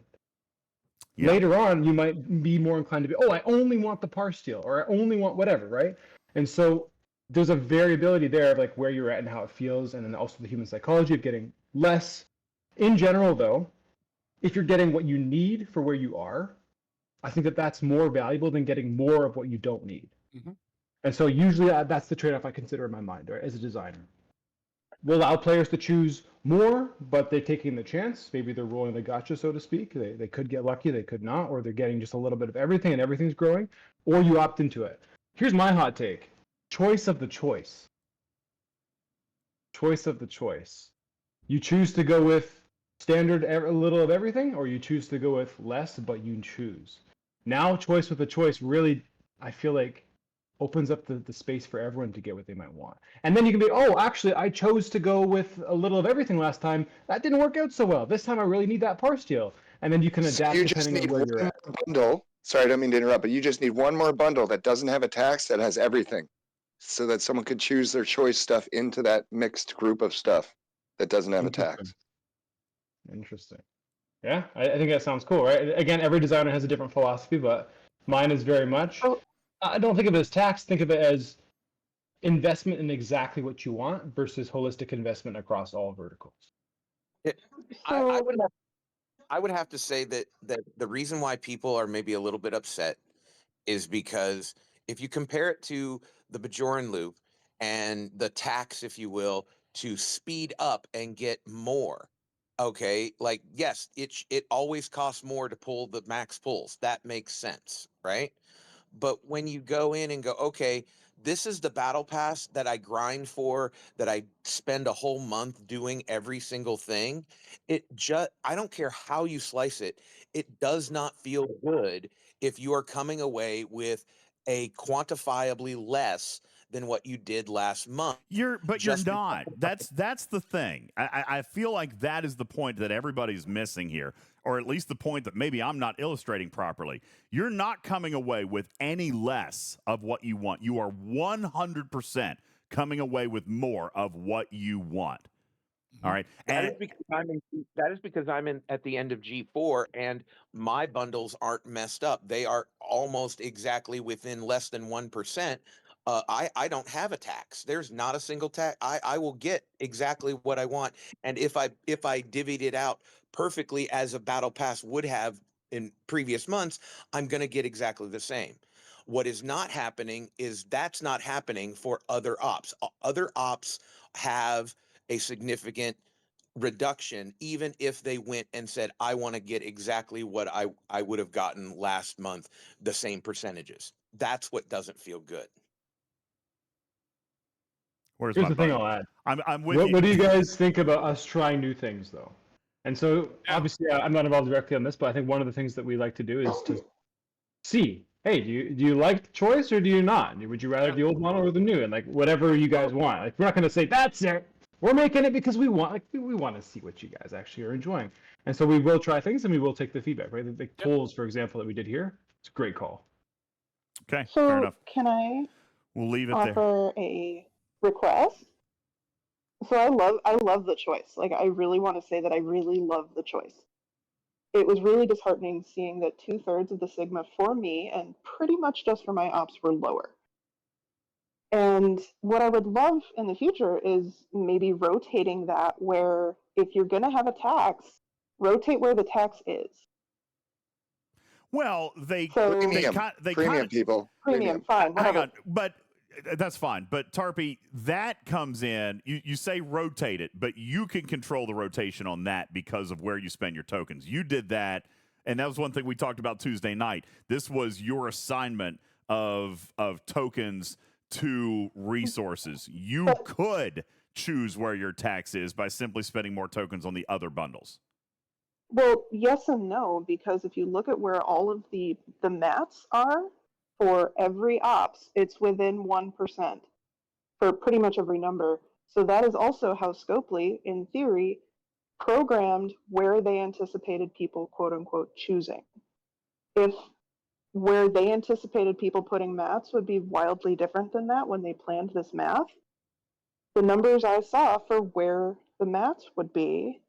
Yeah. Later on, you might be more inclined to be, oh, I only want the par steel, or I only want whatever, right? And so there's a variability there of like where you're at and how it feels, and then also the human psychology of getting less. In general, though, if you're getting what you need for where you are, I think that that's more valuable than getting more of what you don't need. Mhm. And so usually that's the trade-off I consider in my mind, right, as a designer. We'll allow players to choose more, but they're taking the chance. Maybe they're rolling the gotcha, so to speak. They could get lucky, they could not, or they're getting just a little bit of everything and everything's growing, or you opt into it. Here's my hot take. Choice of the choice. Choice of the choice. You choose to go with standard a little of everything, or you choose to go with less, but you choose. Now, choice with a choice really, I feel like, opens up the space for everyone to get what they might want. And then you can be, oh, actually, I chose to go with a little of everything last time. That didn't work out so well. This time I really need that par steel. And then you can adapt You just depending need on where one you're at. more bundle. Sorry, I don't mean to interrupt, but you just need one more bundle that doesn't have a tax that has everything, so that someone could choose their choice stuff into that mixed group of stuff that doesn't have a tax. Interesting. Yeah, I think that sounds cool, right? Again, every designer has a different philosophy, but mine is very much, I don't think of it as tax, think of it as investment in exactly what you want versus holistic investment across all verticals. I would have to say that the reason why people are maybe a little bit upset is because if you compare it to the Bajoran loop and the tax, if you will, to speed up and get more. Okay, like yes, it always costs more to pull the max pulls. That makes sense, right? But when you go in and go, okay, this is the battle pass that I grind for, that I spend a whole month doing every single thing. I don't care how you slice it, it does not feel good if you are coming away with a quantifiably less than what you did last month. You're Just because- not. That's the thing. I feel like that is the point that everybody's missing here, or at least the point that maybe I'm not illustrating properly. You're not coming away with any less of what you want. You are 100% coming away with more of what you want. All right. That is because I'm in at the end of G4 and my bundles aren't messed up. They are almost exactly within less than 1%. I don't have a tax. There's not a single tax. I will get exactly what I want. And if I divvied it out perfectly as a battle pass would have in previous months, I'm going to get exactly the same. What is not happening is that's not happening for other ops. Other ops have a significant reduction, even if they went and said, I want to get exactly what I would have gotten last month, the same percentages. That's what doesn't feel good. Here's the thing I'll add. I'm with you. What do you guys think about us trying new things, though? And so, obviously, I'm not involved directly on this, but I think one of the things that we like to do is to see, hey, do you like the choice or do you not? Would you rather the old model or the new? And like whatever you guys want. Like we're not going to say that's it. We're making it because we want we want to see what you guys actually are enjoying. And so we will try things and we will take the feedback, right? The polls, for example, that we did here, it's a great call. Okay, So fair enough. Can I We'll leave it there. offer a request? So I love the choice. Like I really want to say that I really love the choice. It was really disheartening seeing that 2/3 of the Sigma for me and pretty much just for my ops were lower. And what I would love in the future is maybe rotating that where if you're going to have a tax, rotate where the tax is. Well, they Premium, they premium people. Premium, fine, Hang whatever. on, but that's fine. But Tarpy, that comes in. You say rotate it, but you can control the rotation on that because of where you spend your tokens. You did that, and that was one thing we talked about Tuesday night. This was your assignment of tokens to resources. You could choose where your tax is by simply spending more tokens on the other bundles. Well, yes and no, because if you look at where all of the mats are for every ops, it's within 1%. for pretty much every number. So that is also how Scopely, in theory, programmed where they anticipated people, quote unquote, choosing. If where they anticipated people putting maths would be wildly different than that when they planned this math, the numbers I saw for where the maths would be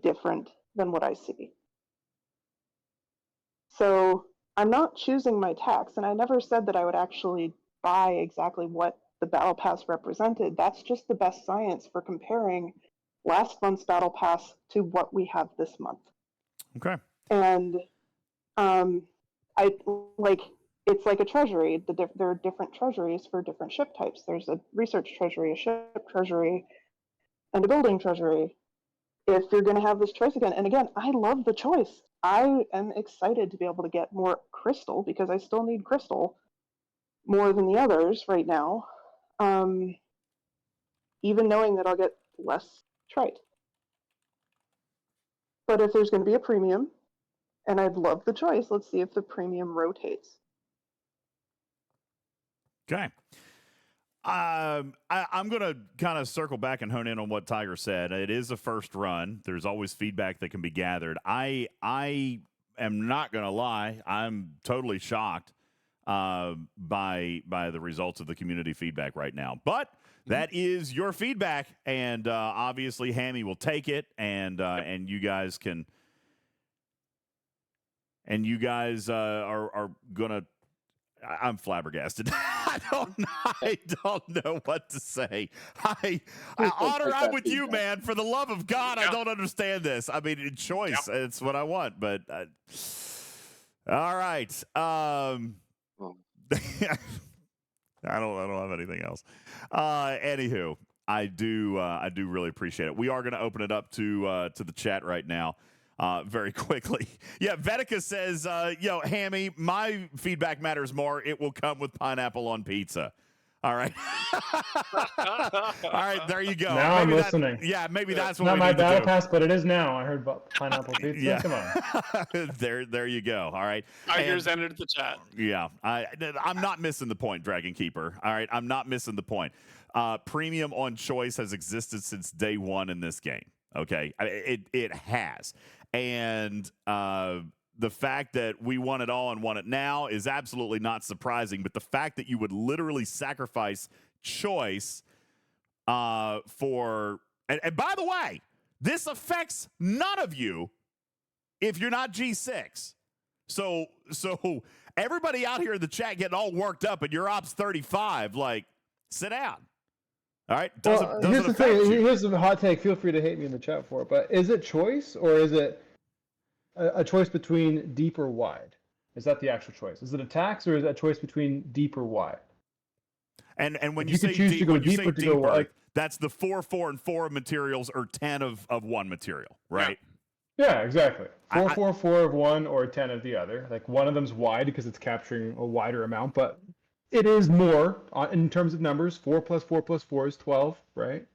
different than what I see. So I'm not choosing my tax, and I never said that I would actually buy exactly what the Battle Pass represented. That's just the best science for comparing last month's Battle Pass to what we have this month. Okay. And it's like a treasury. There are different treasuries for different ship types. There's a research treasury, a ship treasury, and a building treasury. If you're going to have this choice again, and again, I love the choice. I am excited to be able to get more crystal because I still need crystal more than the others right now. Even knowing that I'll get less trite. But if there's going to be a premium, and I'd love the choice, let's see if the premium rotates. Okay. I'm going to kind of circle back and hone in on what Tiger said. It is a first run. There's always feedback that can be gathered. I am not going to lie. I'm totally shocked by the results of the community feedback right now. But that is your feedback, and obviously Hammy will take it, and you guys can, and you guys are gonna. I'm flabbergasted. I don't know what to say. Otter, I'm with you, man. For the love of God, I don't understand this. I mean, choice, it's what I want, but all right. I don't have anything else. Anywho, I do really appreciate it. We are going to open it up to the chat right now. Very quickly. Yeah, Vetica says, Hammy, my feedback matters more. It will come with pineapple on pizza. All right. All right, there you go. Now maybe I'm listening. Maybe that's what not we my need to battle do. pass, but it is now. I heard about pineapple pizza. Yeah. Come on. there you go. All right. Tigers entered the chat. Yeah, I'm not missing the point, Dragon Keeper. All right, I'm not missing the point. Premium on choice has existed since day one in this game. Okay, it has. And the fact that we want it all and want it now is absolutely not surprising. But the fact that you would literally sacrifice choice for and by the way, this affects none of you if you're not G6. So everybody out here in the chat getting all worked up and your ops 35, like, sit down. All right. Here's the thing. Here's a hot take. Feel free to hate me in the chat for it. But is it choice, or is it a choice between deep or wide? Is that the actual choice? Is it a tax, or is it a choice between deep or wide? And when If you say could choose deep, to go when you deep say or to go deeper, wide, that's the 4, 4, and 4 materials, or 10 of one material, right? Yeah, exactly. 4, 4, 4 of one, or 10 of the other. Like, one of them's wide because it's capturing a wider amount, but it is more in terms of numbers. 4 plus 4 plus 4 is 12, right?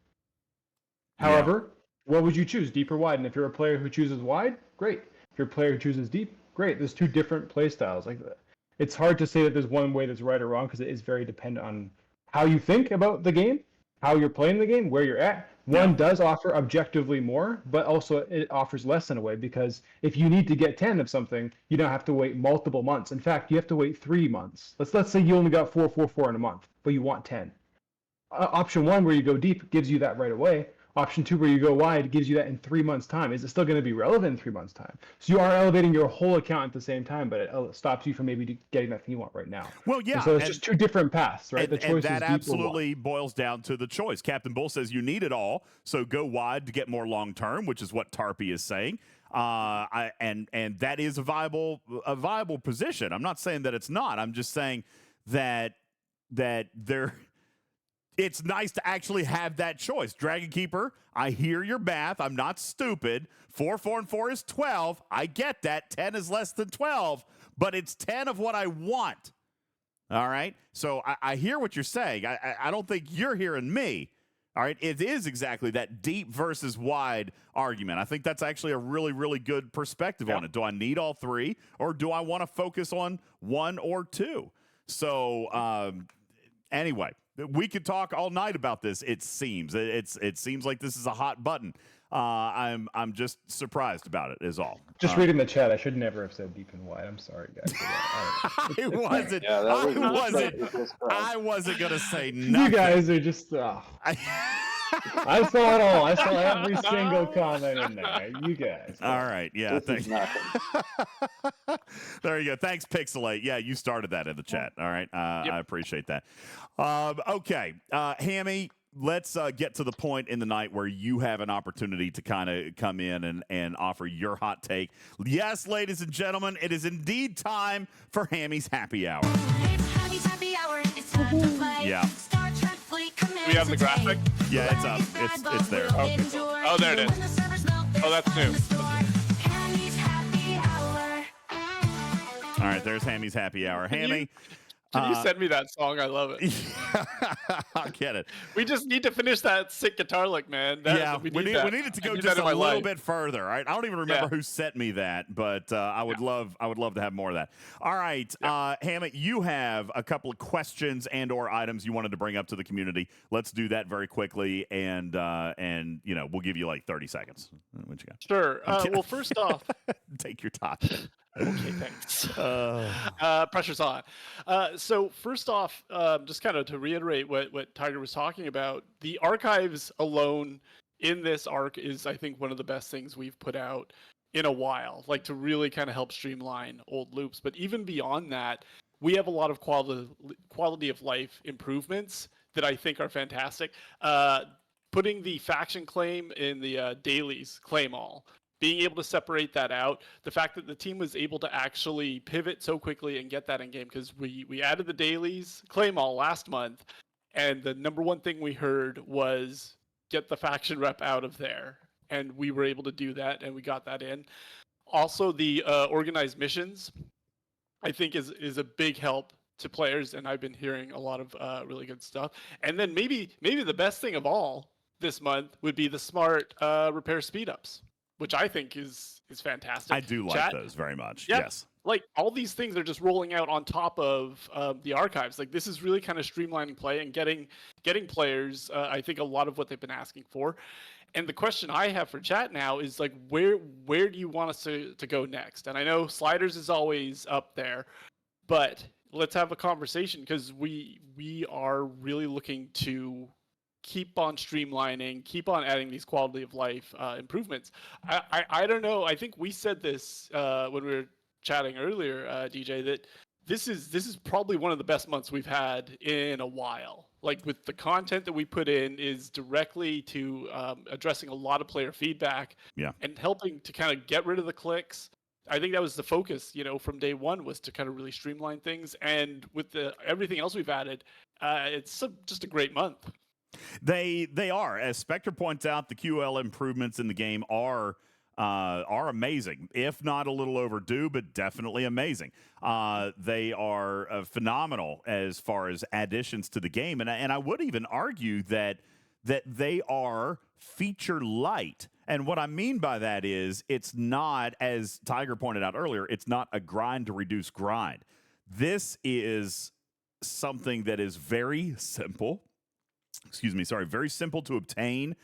However, what would you choose, deep or wide? And if you're a player who chooses wide, great. If you're a player who chooses deep, great. There's two different play styles. Like, it's hard to say that there's one way that's right or wrong because it is very dependent on how you think about the game, how you're playing the game, where you're at. One does offer objectively more, but also it offers less in a way, because if you need to get 10 of something, you don't have to wait multiple months. In fact, you have to wait 3 months. Let's say you only got 4, 4, 4 in a month, but you want 10. Option 1, where you go deep, gives you that right away. Option 2, where you go wide, gives you that in 3 months' time. Is it still going to be relevant in 3 months' time? So you are elevating your whole account at the same time, but it stops you from maybe getting that thing you want right now. Well, yeah. And so it's just two different paths, right? The choice and that is deep or absolutely boils down to the choice. Captain Bull says you need it all, so go wide to get more long term, which is what Tarpy is saying. And that is a viable position. I'm not saying that it's not. I'm just saying that there. It's nice to actually have that choice. Dragon Keeper, I hear your math. I'm not stupid. 4, 4, and 4 is 12. I get that. 10 is less than 12, but it's 10 of what I want. All right? So I hear what you're saying. I don't think you're hearing me. All right? It is exactly that deep versus wide argument. I think that's actually a really, really good perspective on it. Do I need all three, or do I want to focus on one or two? So, anyway. we could talk all night about this. It seems it seems like this is a hot button. I'm just surprised about it. Is all. Just reading the chat, I should never have said deep and wide. I'm sorry, guys. I wasn't. Yeah, I wasn't gonna say You nothing. guys are just. I saw it all. I saw every single comment in there. You guys. All right. Yeah. This is nothing. There you go. Thanks, Pixelate. Yeah, you started that in the chat. All right. I appreciate that. Okay. Hammy, let's get to the point in the night where you have an opportunity to kind of come in and offer your hot take. Yes, ladies and gentlemen, it is indeed time for Hammy's Happy Hour. Yeah. We have the graphic? Yeah, it's up. It's there. Okay, cool. Oh, there it is. Oh, that's new. All right, there's Hammy's Happy Hour. Hammy. Can you send me that song? I love it. I'll get it. We just need to finish that sick guitar lick, man. We need it to go just a little bit further. All right, I don't even remember who sent me that, but I would love to have more of that. All right, Hammy, you have a couple of questions and/or items you wanted to bring up to the community. Let's do that very quickly, and we'll give you like 30 seconds. What you got? Sure. Well, first off, take your time. Okay, thanks. Pressure's on. So first off, just kind of to reiterate what Tiger was talking about, the archives alone in this arc is, I think, one of the best things we've put out in a while, like to really kind of help streamline old loops. But even beyond that, we have a lot of quality of life improvements that I think are fantastic. Putting the faction claim in the dailies claim all. Being able to separate that out, the fact that the team was able to actually pivot so quickly and get that in game, because we added the dailies claim all last month, and the number one thing we heard was get the faction rep out of there, and we were able to do that, and we got that in. Also, the organized missions, I think, is a big help to players, and I've been hearing a lot of really good stuff. And then maybe the best thing of all this month would be the smart repair speed-ups, which I think is fantastic. I do like those very much. Yeah, yes. Like all these things are just rolling out on top of the archives. Like this is really kind of streamlining play and getting players, I think, a lot of what they've been asking for. And the question I have for chat now is like, where do you want us to go next? And I know sliders is always up there, but let's have a conversation, because we are really looking to keep on streamlining, keep on adding these quality of life improvements. I don't know. I think we said this when we were chatting earlier, DJ, that this is probably one of the best months we've had in a while. Like with the content that we put in is directly to addressing a lot of player feedback and helping to kind of get rid of the clicks. I think that was the focus, from day one, was to kind of really streamline things. And with everything else we've added, it's just a great month. They are. As Spectre points out, the QL improvements in the game are amazing, if not a little overdue, but definitely amazing. They are phenomenal as far as additions to the game, and I would even argue that they are feature light. And what I mean by that is, it's not, as Tiger pointed out earlier, it's not a grind to reduce grind. This is something that is very simple. Very simple to obtain.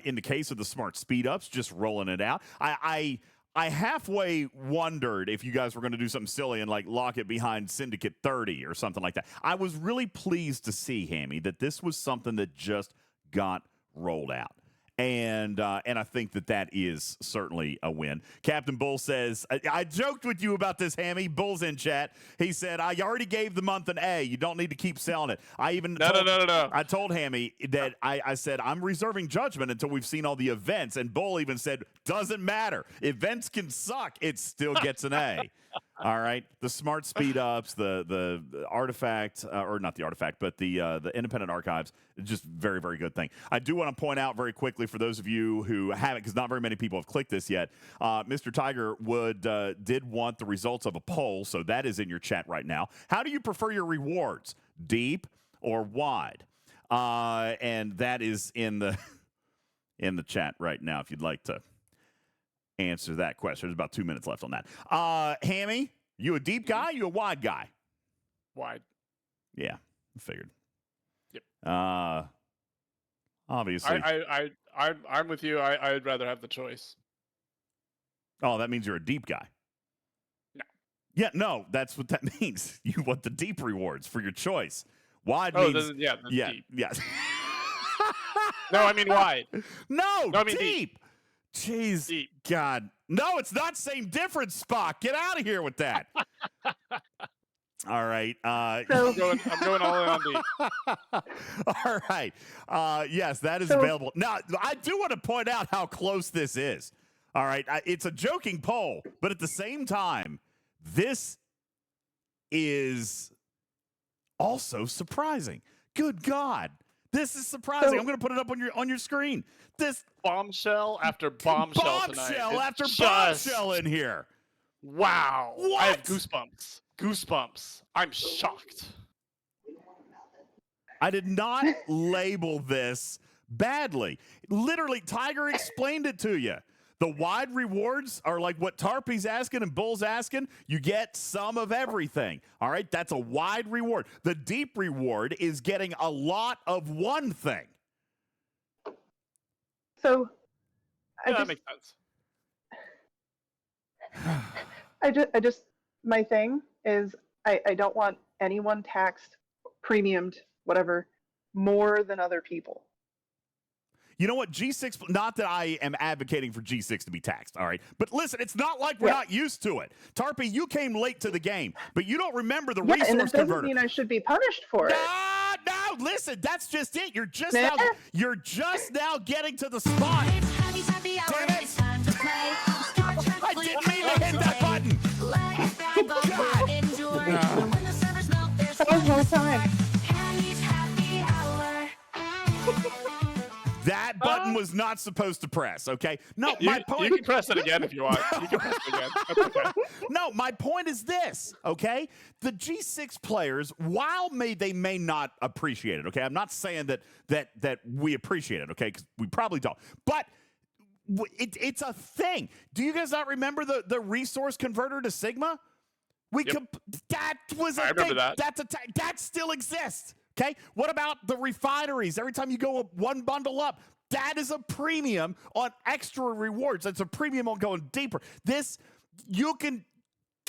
In the case of the smart speed ups, just rolling it out. I halfway wondered if you guys were going to do something silly and like lock it behind Syndicate 30 or something like that. I was really pleased to see, Hammy, that this was something that just got rolled out. And I think that is certainly a win. Captain Bull says, I joked with you about this, Hammy. Bull's in chat. He said, I already gave the month an A. You don't need to keep selling it. I even No. I told Hammy that I said, I'm reserving judgment until we've seen all the events. And Bull even said, doesn't matter. Events can suck. It still gets an A. All right. The smart speed ups, the artifact, or not the artifact, but the independent archives, just very, very good thing. I do want to point out very quickly for those of you who haven't, because not very many people have clicked this yet, Mr. Tiger did want the results of a poll, so that is in your chat right now. How do you prefer your rewards, deep or wide? And that is in the chat right now if you'd like to answer that question. There's about 2 minutes left on that. Hammy, you a deep guy? You a wide guy? Wide. Yeah, I figured. Yep. Obviously. I'm with you. I'd rather have the choice. Oh, that means you're a deep guy. No. Yeah, no, that's what that means. You want the deep rewards for your choice. Wide Oh, means that's deep. Yeah. No, I mean wide. No, I mean deep. Jeez, Deep. God. No, it's not same difference, Spock. Get out of here with that. All right. So I'm going all in on deep. All right. Yes, that is So- available. Now, I do want to point out how close this is. All right. It's a joking poll, but at the same time, this is also surprising. Good God. This is surprising. So- I'm going to put it up on your screen. This Bombshell after bombshell tonight. bombshell It's after just- bombshell in here. Wow. I have What? goosebumps. Goosebumps. I'm shocked. I did not label this badly. Literally, Tiger explained it to you. The wide rewards are like what Tarpey's asking and Bull's asking. You get some of everything. All right, that's a wide reward. The deep reward is getting a lot of one thing. So Yeah, that makes sense. I just my thing is I don't want anyone taxed, premiumed, whatever, more than other people. You know what? G6, not that I am advocating for G6 to be taxed, all right? But listen, it's not like we're Yeah. not used to it. Tarpey, you came late to the game, but you don't remember the Yeah, and resource that doesn't converter. mean I should be punished for it. No, listen, that's just it. You're just Nah. now getting to the spot. Damn it. I didn't mean to hit that button. That was my time. That button was not supposed to press, okay? No, You, my you point can press it again if you want. You can press it again. That's okay. No, my point is this, okay? The G6 players, while they may not appreciate it, okay? I'm not saying that we appreciate it, okay? Because we probably don't. But it's a thing. Do you guys not remember the resource converter to Sigma? Yep. That was a I remember thing. that. That still exists. Okay. What about the refineries? Every time you go one bundle up, that is a premium on extra rewards. That's a premium on going deeper. This you can.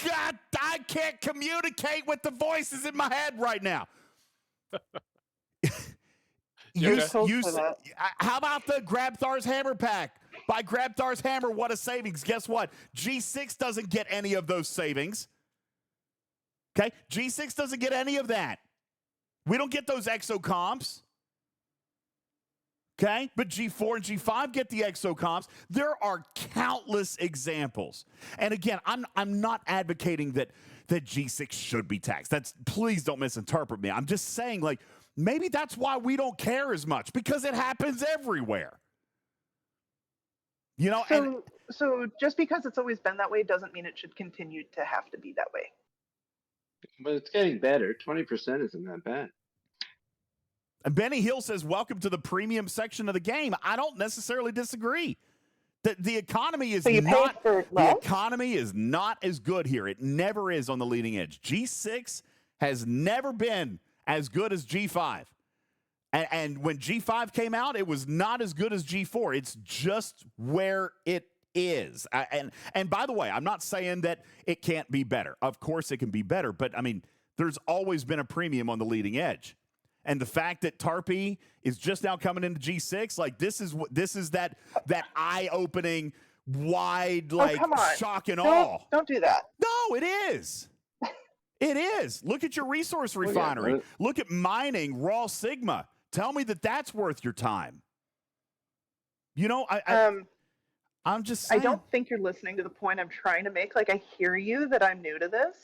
God, I can't communicate with the voices in my head right now. You okay? Told for that. How about the Grabthar's Hammer Pack? By Grabthar's Hammer, what a savings. Guess what? G6 doesn't get any of those savings. Okay? G6 doesn't get any of that. We don't get those exo comps. Okay? But G4 and G5 get the exo comps. There are countless examples. And again, I'm not advocating that G6 should be taxed. Please don't misinterpret me. I'm just saying, like, maybe that's why we don't care as much, because it happens everywhere. You know, So just because it's always been that way doesn't mean it should continue to have to be that way. But it's getting better. 20% isn't that bad. and Benny Hill says, welcome to the premium section of the game. I don't necessarily disagree. The economy is So you pay not for the less? economy is not as good here. It never is on the leading edge. G6 has never been as good as G5. And when G5 came out, it was not as good as G4. It's just where it is. And by the way, I'm not saying that it can't be better. Of course it can be better, but I mean, there's always been a premium on the leading edge. And the fact that Tarpey is just now coming into G6, like this is that eye-opening, wide, like come on. shock and awe. Don't do that. No, it is. It is. Look at your resource refinery. but- Look at mining raw Sigma. Tell me that that's worth your time. You know, I'm just I saying. don't think you're listening to the point I'm trying to make. Like, I hear you that I'm new to this.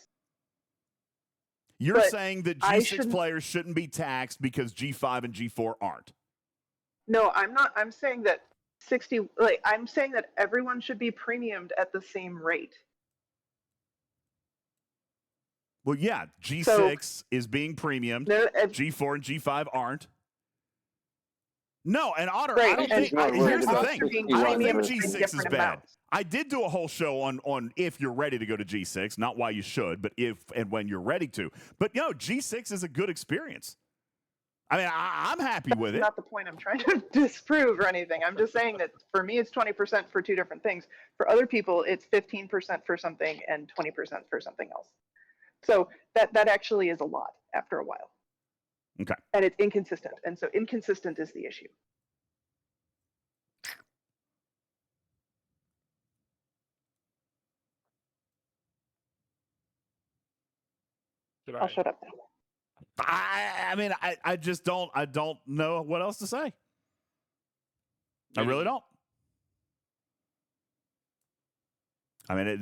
You're but saying that I G6 shouldn't- players shouldn't be taxed because G5 and G4 aren't. No, I'm not. I'm saying that I'm saying that everyone should be premiumed at the same rate. Well, yeah, G6 is being premiumed. No, G4 and G5 aren't. No, and Otter, I Right, don't and think. not worried Here's the about thing. it. Being I don't premium think in G6 is different bad. amounts. I did do a whole show on if you're ready to go to G6, not why you should, but if and when you're ready to. But G6 is a good experience. I mean, I'm happy with it. Not the point I'm trying to disprove or anything. I'm just saying that for me, it's 20% for two different things. For other people, it's 15% for something and 20% for something else. So that actually is a lot after a while. Okay. And it's inconsistent. And so inconsistent is the issue. I'll shut up now. I mean, I just don't know what else to say. I really don't. I mean,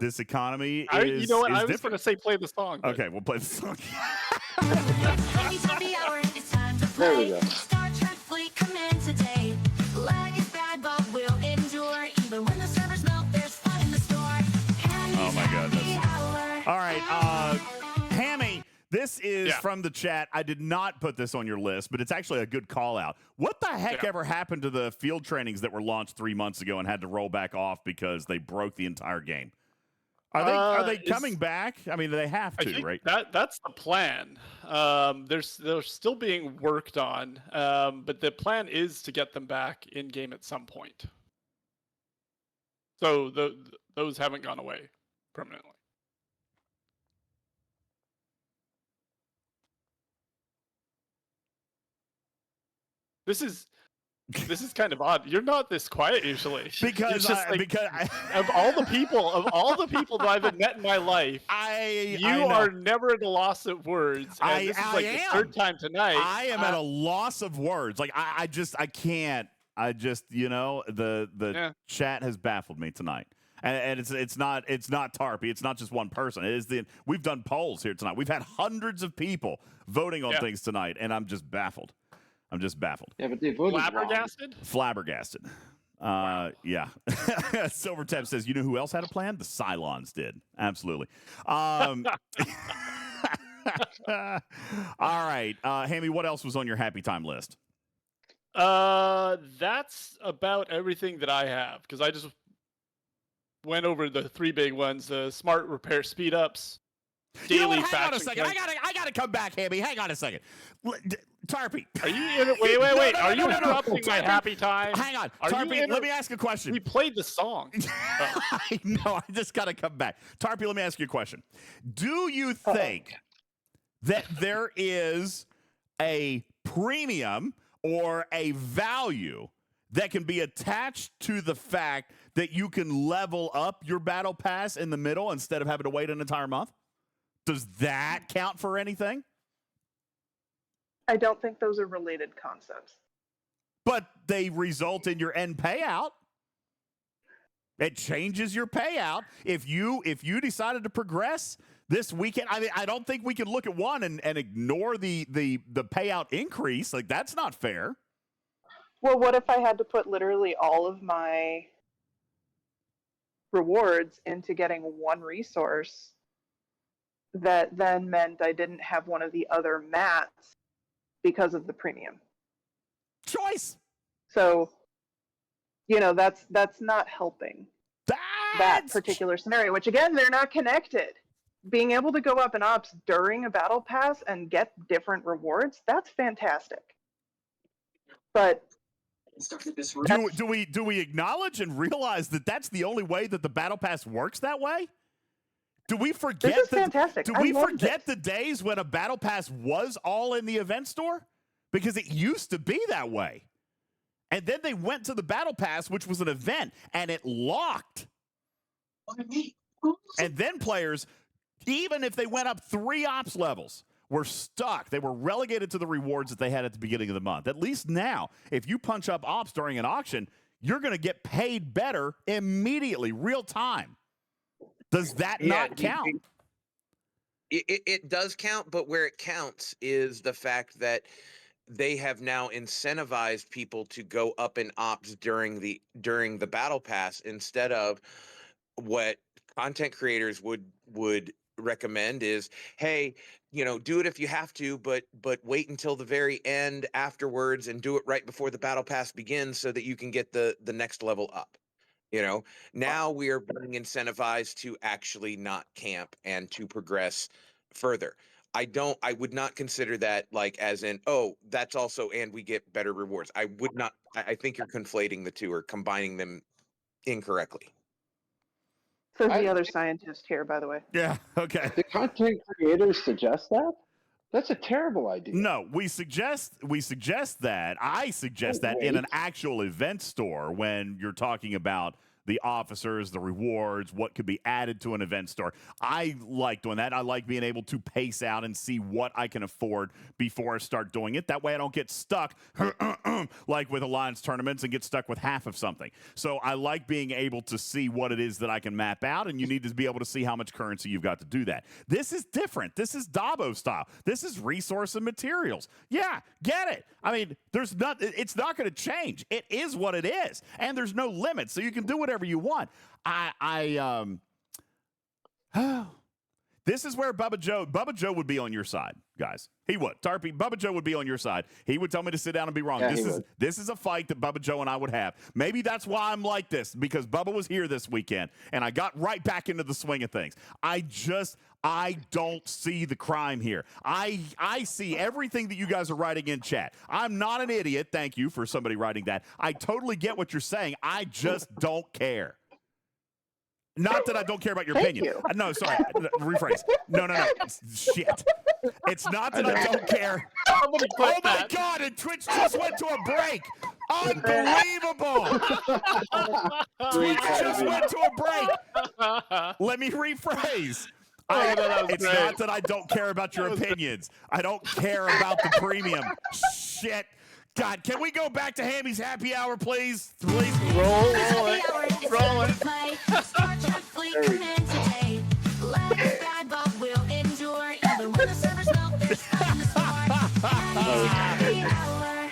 this economy is you know what? I was different. going to say play the song. But... Okay, we'll play the song. There we go. Star Trek fleet command today. Lag is bad, but we'll endure. Even when the servers melt, there's fun in the store. Oh my goodness. All right, Hammy, this is from the chat. I did not put this on your list, but it's actually a good call out. What the heck ever happened to the field trainings that were launched 3 months ago and had to roll back off because they broke the entire game? Are they coming back? I mean, they have to, right? That's the plan. They're still being worked on, but the plan is to get them back in game at some point. So those haven't gone away permanently. This is kind of odd. You're not this quiet usually. Because of all the people that I've met in my life, you are never at a loss of words. And this is like the third time tonight. I am at a loss of words. Like I can't. The chat has baffled me tonight. And it's not Tarpy. It's not just one person. We've done polls here tonight. We've had hundreds of people voting on things tonight, and I'm just baffled. Yeah, but they voted Flabbergasted. Yeah. Silvertap says, you know who else had a plan? The Cylons did. Absolutely. All right. Hammy, what else was on your happy time list? That's about everything that I have, because I just went over the three big ones: the smart repair speed ups, daily hang on a second. I gotta come back, Hammy. Hang on a second. Tarpy. Are you wait? Are you interrupting my happy time? Hang on. Tarpy, let me ask a question. We played the song. I know. I just gotta come back. Tarpy, let me ask you a question. Do you think that there is a premium or a value that can be attached to the fact that you can level up your battle pass in the middle instead of having to wait an entire month? Does that count for anything? I don't think those are related concepts. But they result in your end payout. It changes your payout. If you decided to progress this weekend, I mean, I don't think we can look at one and ignore the payout increase. Like, that's not fair. Well, what if I had to put literally all of my rewards into getting one resource that then meant I didn't have one of the other mats because of the premium choice? So, that's not helping that particular scenario, which again, they're not connected. Being able to go up in ops during a battle pass and get different rewards, that's fantastic. But do we acknowledge and realize that that's the only way that the battle pass works that way? Do we forget this is fantastic. Do we forget the days when a battle pass was all in the event store? Because it used to be that way. And then they went to the battle pass, which was an event, and it locked. And then players, even if they went up 3 ops levels, were stuck. They were relegated to the rewards that they had at the beginning of the month. At least now, if you punch up ops during an auction, you're going to get paid better immediately, real time. Does that not count? It does count, but where it counts is the fact that they have now incentivized people to go up in ops during the battle pass, instead of what content creators would recommend is, hey, do it if you have to, but wait until the very end afterwards and do it right before the battle pass begins so that you can get the next level up. Now we are being incentivized to actually not camp and to progress further. I would not consider that like as in, oh, that's also, and we get better rewards. I would not. I think you're conflating the two or combining them incorrectly. Says I- the other scientist here, by the way. Yeah. Okay. The content creators suggest that? That's a terrible idea. No, we suggest that. I suggest that in wait. an actual event store when you're talking about the officers, the rewards, what could be added to an event store. I like doing that. I like being able to pace out and see what I can afford before I start doing it. That way I don't get stuck like with Alliance tournaments and get stuck with half of something. So I like being able to see what it is that I can map out, and you need to be able to see how much currency you've got to do that. This is different. This is Dabo style. This is resource and materials. Yeah, get it. I mean, it's not going to change. It is what it is, and there's no limit, so you can do whatever you want. This is where Bubba Joe would be on your side, guys. He would. Tarpy, Bubba Joe would be on your side. He would tell me to sit down and be wrong. Yeah, This is a fight that Bubba Joe and I would have. Maybe that's why I'm like this, because Bubba was here this weekend, and I got right back into the swing of things. I don't see the crime here. I see everything that you guys are writing in chat. I'm not an idiot. Thank you for somebody writing that. I totally get what you're saying. I just don't care. Not that I don't care about your Thank opinion. you. No, sorry. Rephrase. No. Shit. It's not that I don't care. Somebody Oh clip my that. God, and Twitch just went to a break. Unbelievable. Twitch just went to a break. Let me rephrase. It's not that I don't care about your opinions. I don't care about the premium. Shit. God, can we go back to Hammy's happy hour, please? Please. Roll Happy it. hour is Roll here it. to play. Star Trek fleet come in today. Life is bad, but we'll endure. Even when the servers melt, there's time to store. Happy hour.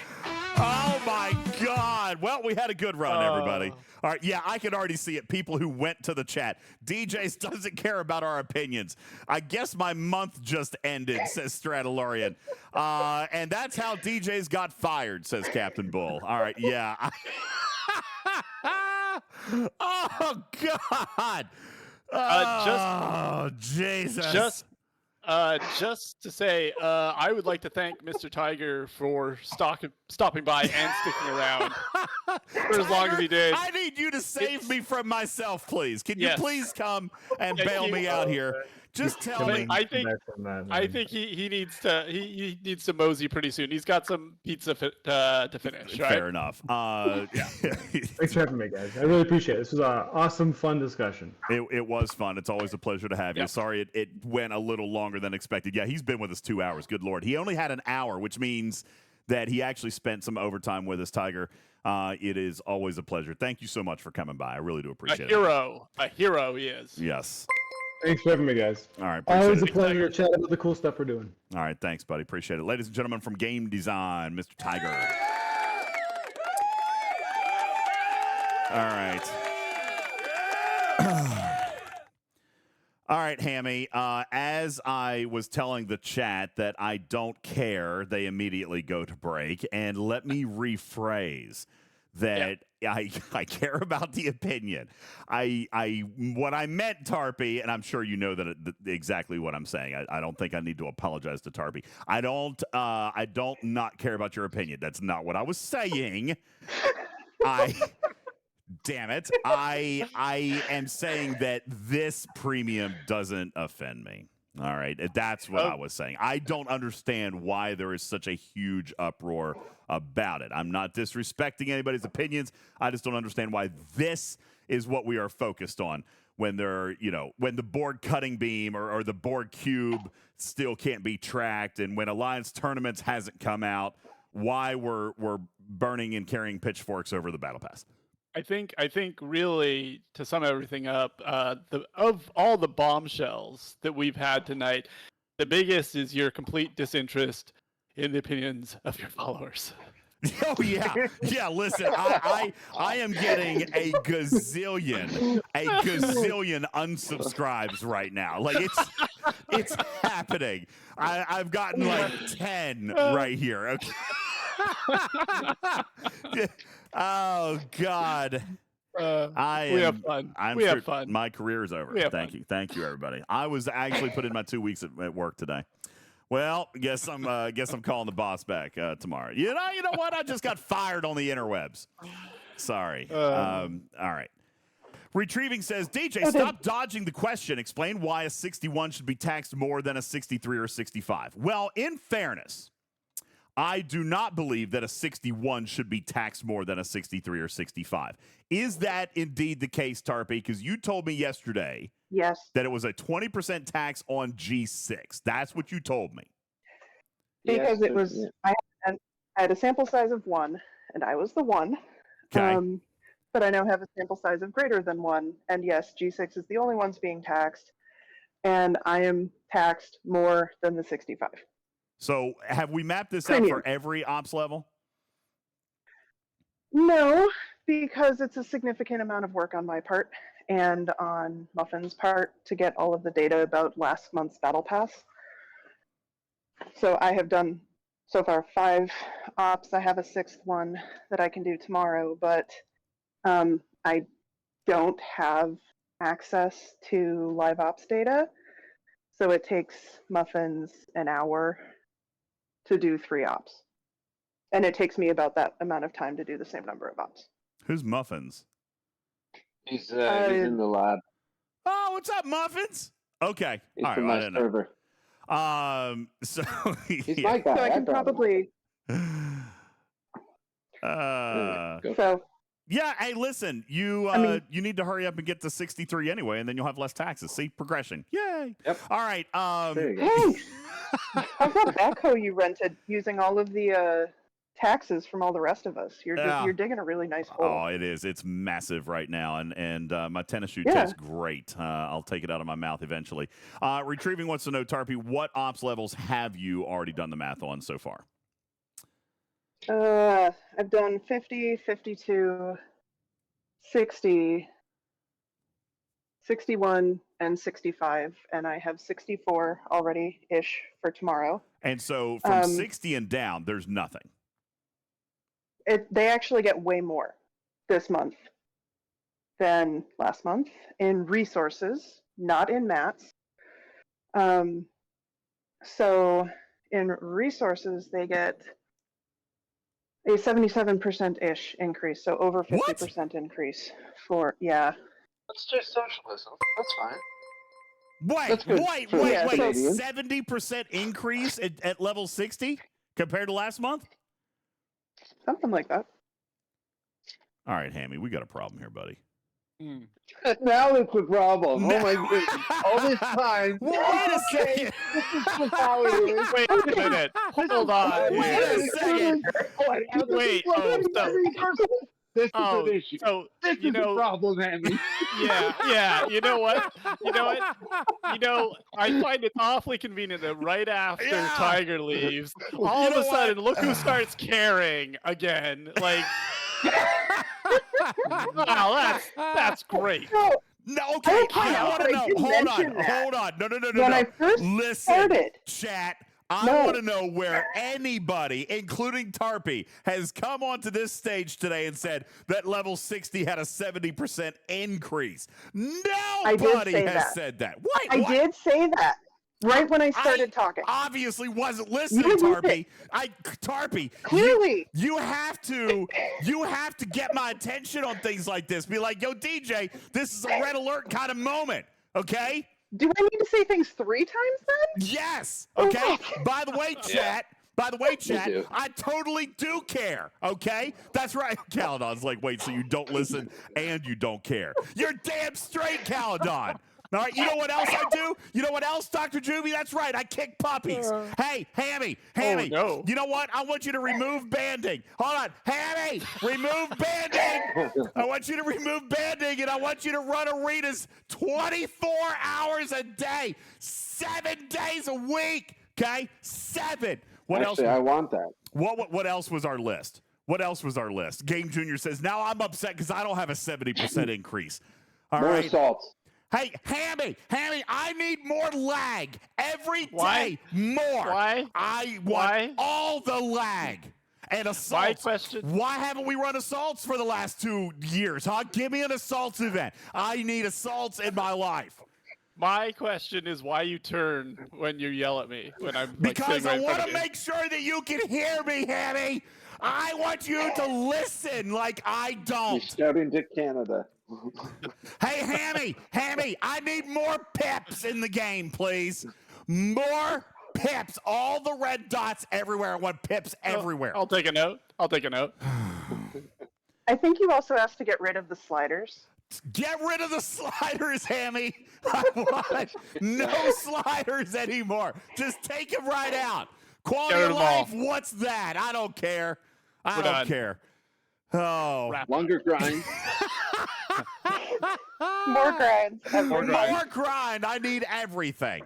Oh my God. Well, we had a good run, everybody. All right. Yeah, I can already see it. People who went to the chat. DJs doesn't care about our opinions. I guess my month just ended, says Stradalorian. And that's how DJs got fired, says Captain Bull. All right. Yeah. Oh, God. Oh, Jesus. Just to say, I would like to thank Mr. Tiger for stopping by and sticking around for as long as he did. I need you to save me from myself, please. Can you Yes. please come and Thank bail you. me out here? Just tell me. I think he needs to mosey pretty soon. He's got some pizza to finish. Right? Fair enough. Yeah. Thanks for having me, guys. I really appreciate it. This was an awesome, fun discussion. It was fun. It's always a pleasure to have you. Yeah. Sorry it went a little longer than expected. Yeah, he's been with us 2 hours. Good Lord. He only had an hour, which means that he actually spent some overtime with us, Tiger. It is always a pleasure. Thank you so much for coming by. I really do appreciate it. A hero he is. Yes. Thanks for having me, guys. All right. Always Appreciate a it. pleasure to chat about the cool stuff we're doing. All right. Thanks, buddy. Appreciate it. Ladies and gentlemen, from Game Design, Mr. Tiger. All right. All right, Hammy. As I was telling the chat that I don't care, they immediately go to break. And let me rephrase that I care about the opinion. What I meant, Tarpy, and I'm sure you know that exactly what I'm saying. I don't think I need to apologize to Tarpy. I don't not care about your opinion. That's not what I was saying. Damn it. I am saying that this premium doesn't offend me. All right. That's what I was saying. I don't understand why there is such a huge uproar about it. I'm not disrespecting anybody's opinions. I just don't understand why this is what we are focused on when when the board cutting beam or the board cube still can't be tracked, and when Alliance Tournaments hasn't come out, why we're burning and carrying pitchforks over the battle pass. I think really, to sum everything up, of all the bombshells that we've had tonight, the biggest is your complete disinterest in the opinions of your followers. Oh yeah. Listen, I am getting a gazillion unsubscribes right now. Like it's happening. I've gotten like 10 right here. Okay. Oh God. We have fun. We have fun. My career is over. Thank you, everybody. I was actually put in my 2 weeks at work today. Well, guess I'm calling the boss back tomorrow. You know what? I just got fired on the interwebs. Sorry. All right. Retrieving says, DJ, stop dodging the question. Explain why a 61 should be taxed more than a 63 or 65. Well, in fairness, I do not believe that a 61 should be taxed more than a 63 or 65. Is that indeed the case, Tarpey? Because you told me yesterday that it was a 20% tax on G6. That's what you told me. Because it was, I had a sample size of 1, and I was the 1. Okay. But I now have a sample size of greater than 1, and yes, G6 is the only ones being taxed, and I am taxed more than the 65. So have we mapped this out for every ops level? No, because it's a significant amount of work on my part and on Muffin's part to get all of the data about last month's Battle Pass. So I have done so far 5 ops. I have a 6th one that I can do tomorrow, but I don't have access to live ops data. So it takes Muffins an hour to do 3 ops. And it takes me about that amount of time to do the same number of ops. Who's Muffins? He's in the lab. Oh, what's up, Muffins? Okay. He's All right. from Well, I my didn't know. server. So He's my guy. So I can brought him. probably. So yeah. Hey, listen, you you need to hurry up and get to 63 anyway, and then you'll have less taxes. See, progression. Yay. Yep. All right. There you go. Thanks. How's that backhoe you rented using all of the taxes from all the rest of us? You're digging a really nice hole. Oh, it is. It's massive right now, and my tennis shoe Yeah. tastes great. I'll take it out of my mouth eventually. Retrieving wants to know, Tarpey, what ops levels have you already done the math on so far? I've done 50, 52, 60, 61, and 65, and I have 64 already-ish for tomorrow. And so from 60 and down, there's nothing. They actually get way more this month than last month in resources, not in mats. So in resources, they get a 77%-ish increase, so over 50% increase for, Let's do socialism. That's fine. Wait, That's good for wait, the Canadians. 70% increase at level 60 compared to last month? Something like that. All right, Hammy, we got a problem here, buddy. Now it's a problem. Oh my goodness. All this time. Wait a second. This is just how it is. Wait a minute. Hold on. Wait a second. Wait. This is Oh, an issue. so This you is know, a problem, Hammy. yeah. You know what? I find it awfully convenient that right after Yeah. Tiger leaves, all You of know a sudden, look who starts caring again. Like, wow, that's great. So No, okay, I I want to I know. did mention that. Hold on. No. when I first Listen, started. chat. I No. want to know where anybody, including Tarpey, has come onto this stage today and said that level 60 had a 70% increase. Nobody say has that. said that. Wait, I what? did say that right when I started talking. Obviously wasn't listening, You Tarpey. Tarpey, Clearly. you have to get my attention on things like this. Be like, yo, DJ, this is a red alert kind of moment, okay? Do I need to say things 3 times then? Yes. Oh, Okay. fuck. By the way, chat. By the way, chat, do. I totally do care. Okay? That's right. Caledon's like, wait, so you don't listen and you don't care. You're damn straight, Caledon. All right, you know what else I do? You know what else, Dr. Juby? That's right, I kick puppies. Hey, Hammy, no. you know what? I want you to remove banding. Hold on, Hammy, remove banding. I want you to remove banding, and I want you to run arenas 24 hours a day, 7 days a week, okay? 7. What Actually, else? I want that. What else was our list? What else was our list? Game Junior says, now I'm upset because I don't have a 70% increase. All More right. assaults. Hey, Hammy, I need more lag every day. Why? More. Why? I want Why? all the lag. And My assaults. question. Why haven't we run assaults for the last 2 years, huh? Give me an assaults event. I need assaults in my life. My question is why you turn when you yell at me when I'm like, Because sitting right I in front want of to you. make sure that you can hear me, Hammy. I want you to listen like I You're don't. shouting to Canada. Hey, Hammy, I need more pips in the game, please. More pips. All the red dots everywhere. I want pips everywhere. I'll take a note. I'll take a note. I think you also asked to get rid of the sliders. Get rid of the sliders, Hammy. I want no sliders anymore. Just take them right out. Quality Get rid of of 'em all. life, what's that? I don't care. I We're don't done. care. Oh. Wrap. Longer grind. More grinds. More every grind. More grind. I need everything.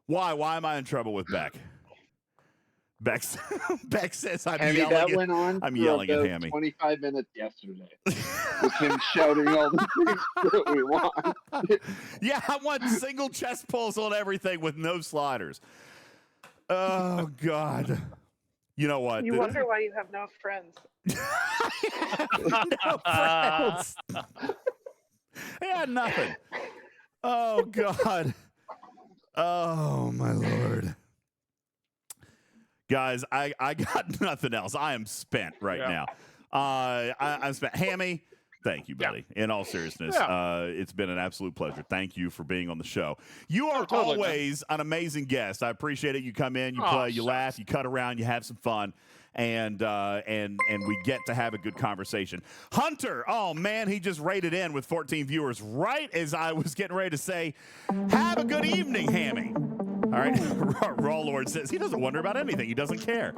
Why? Why am I in trouble with Beck? Beck says I'm Hammy, yelling that at, went on I'm for yelling at about Hammy. 25 minutes yesterday. With him shouting all the things that we want. Yeah, I want single chest pulls on everything with no sliders. Oh, God. You know what? You wonder why you have no friends. No friends. I had nothing. Oh, God. Oh, my Lord. Guys, I got nothing else. I am spent right Yeah. now. I'm spent. Hammy, thank you, buddy. In all seriousness, it's been an absolute pleasure. Thank you for being on the show. You are totally, man. always an amazing guest. I appreciate it. You come in, you Oh, play, you shucks. laugh, you cut around, you have some fun. And we get to have a good conversation. Hunter, oh man, he just rated in with 14 viewers right as I was getting ready to say, have a good evening, Hammy. All right, Raw Lord says he doesn't wonder about anything. He doesn't care.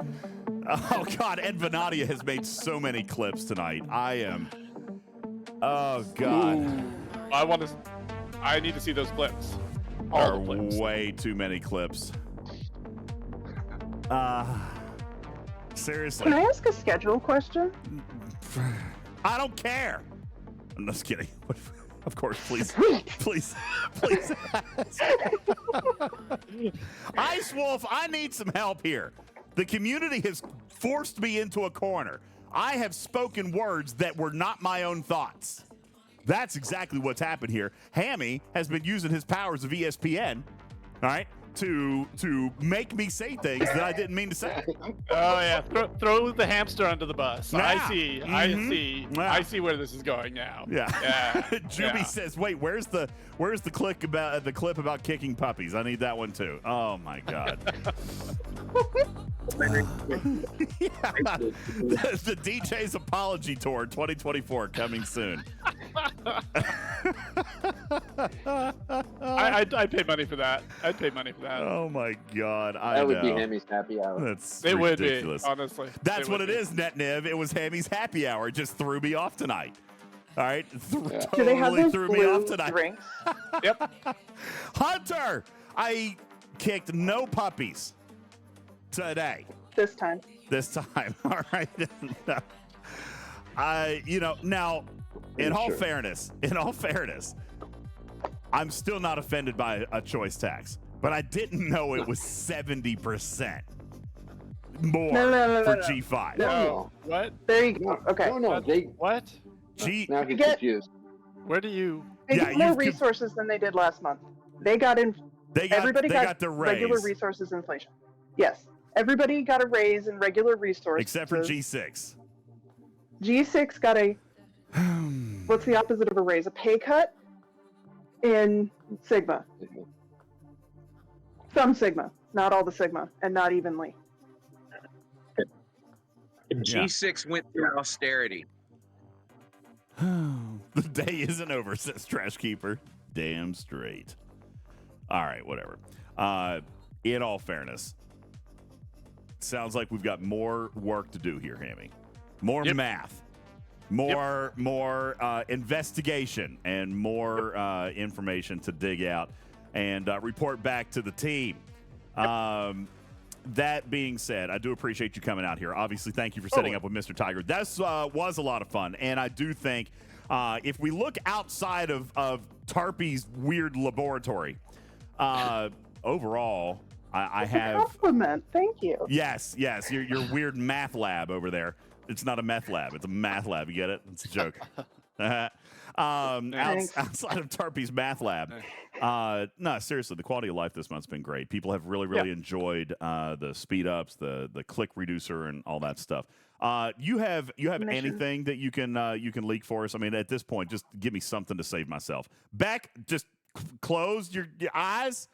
Oh God, Ed Venadia has made so many clips tonight. Oh God, I need to see those clips. there All are the clips. way too many clips. Seriously. Can I ask a schedule question? I don't care. I'm just kidding. Of course, please, please ask. Ice Wolf, I need some help here. The community has forced me into a corner. I have spoken words that were not my own thoughts. That's exactly what's happened here. Hammy has been using his powers of ESPN, all right, to make me say things that I didn't mean to say. Oh yeah, throw the hamster under the bus. Nah. I see. Mhm. I see where this is going now. Yeah. Yeah. Juby yeah. says, "Wait, where's the clip about kicking puppies? I need that one too." Oh my God. Yeah. The DJ's Apology Tour 2024 coming soon. I'd pay money for that. I'd pay money for that. Oh my God. I That would be know. Hammy's happy hour. That's It would be, ridiculous. honestly. That's It what would it be. is, Netniv. It was Hammy's happy hour. It just threw me off tonight. All right? Do they have Totally those threw me blue off tonight. drinks? Yep. Hunter, I kicked no puppies today. This time. This time. All right. Now, in all fairness, I'm still not offended by a choice tax, but I didn't know it was 70% more No, for no. G5. No. What? There you go. No, Okay. no, they What? now he's Get- confused. Where do you? They Yeah, get more you've conf- resources than they did last month. They got everybody got the regular raise, resources inflation. Yes. Everybody got a raise in regular resources. except for G6. G6 got a what's the opposite of a raise? A pay cut in Sigma. Some Sigma, not all the Sigma, and not evenly. G6 went through austerity. The day isn't over, says Trash Keeper. Damn straight. All right, whatever. In all fairness, sounds like we've got more work to do here, Hammy. More Yep. math, more investigation, and more information to dig out and report back to the team. That being said, I do appreciate you coming out here. Obviously, thank you for setting up with Mr. Tiger. That was a lot of fun, and I do think if we look outside of Tarpy's weird laboratory, overall, I It's a have compliment. Thank you. yes, your weird math lab over there. It's not a meth lab; it's a math lab. You get it? It's a joke. Thanks. Outside of Tarpy's math lab, No, seriously, the quality of life this month's been great. People have really enjoyed the speed ups, the click reducer, and all that stuff. You have Mission. anything that you can leak for us? I mean, at this point, just give me something to save myself. Beck, just close your eyes.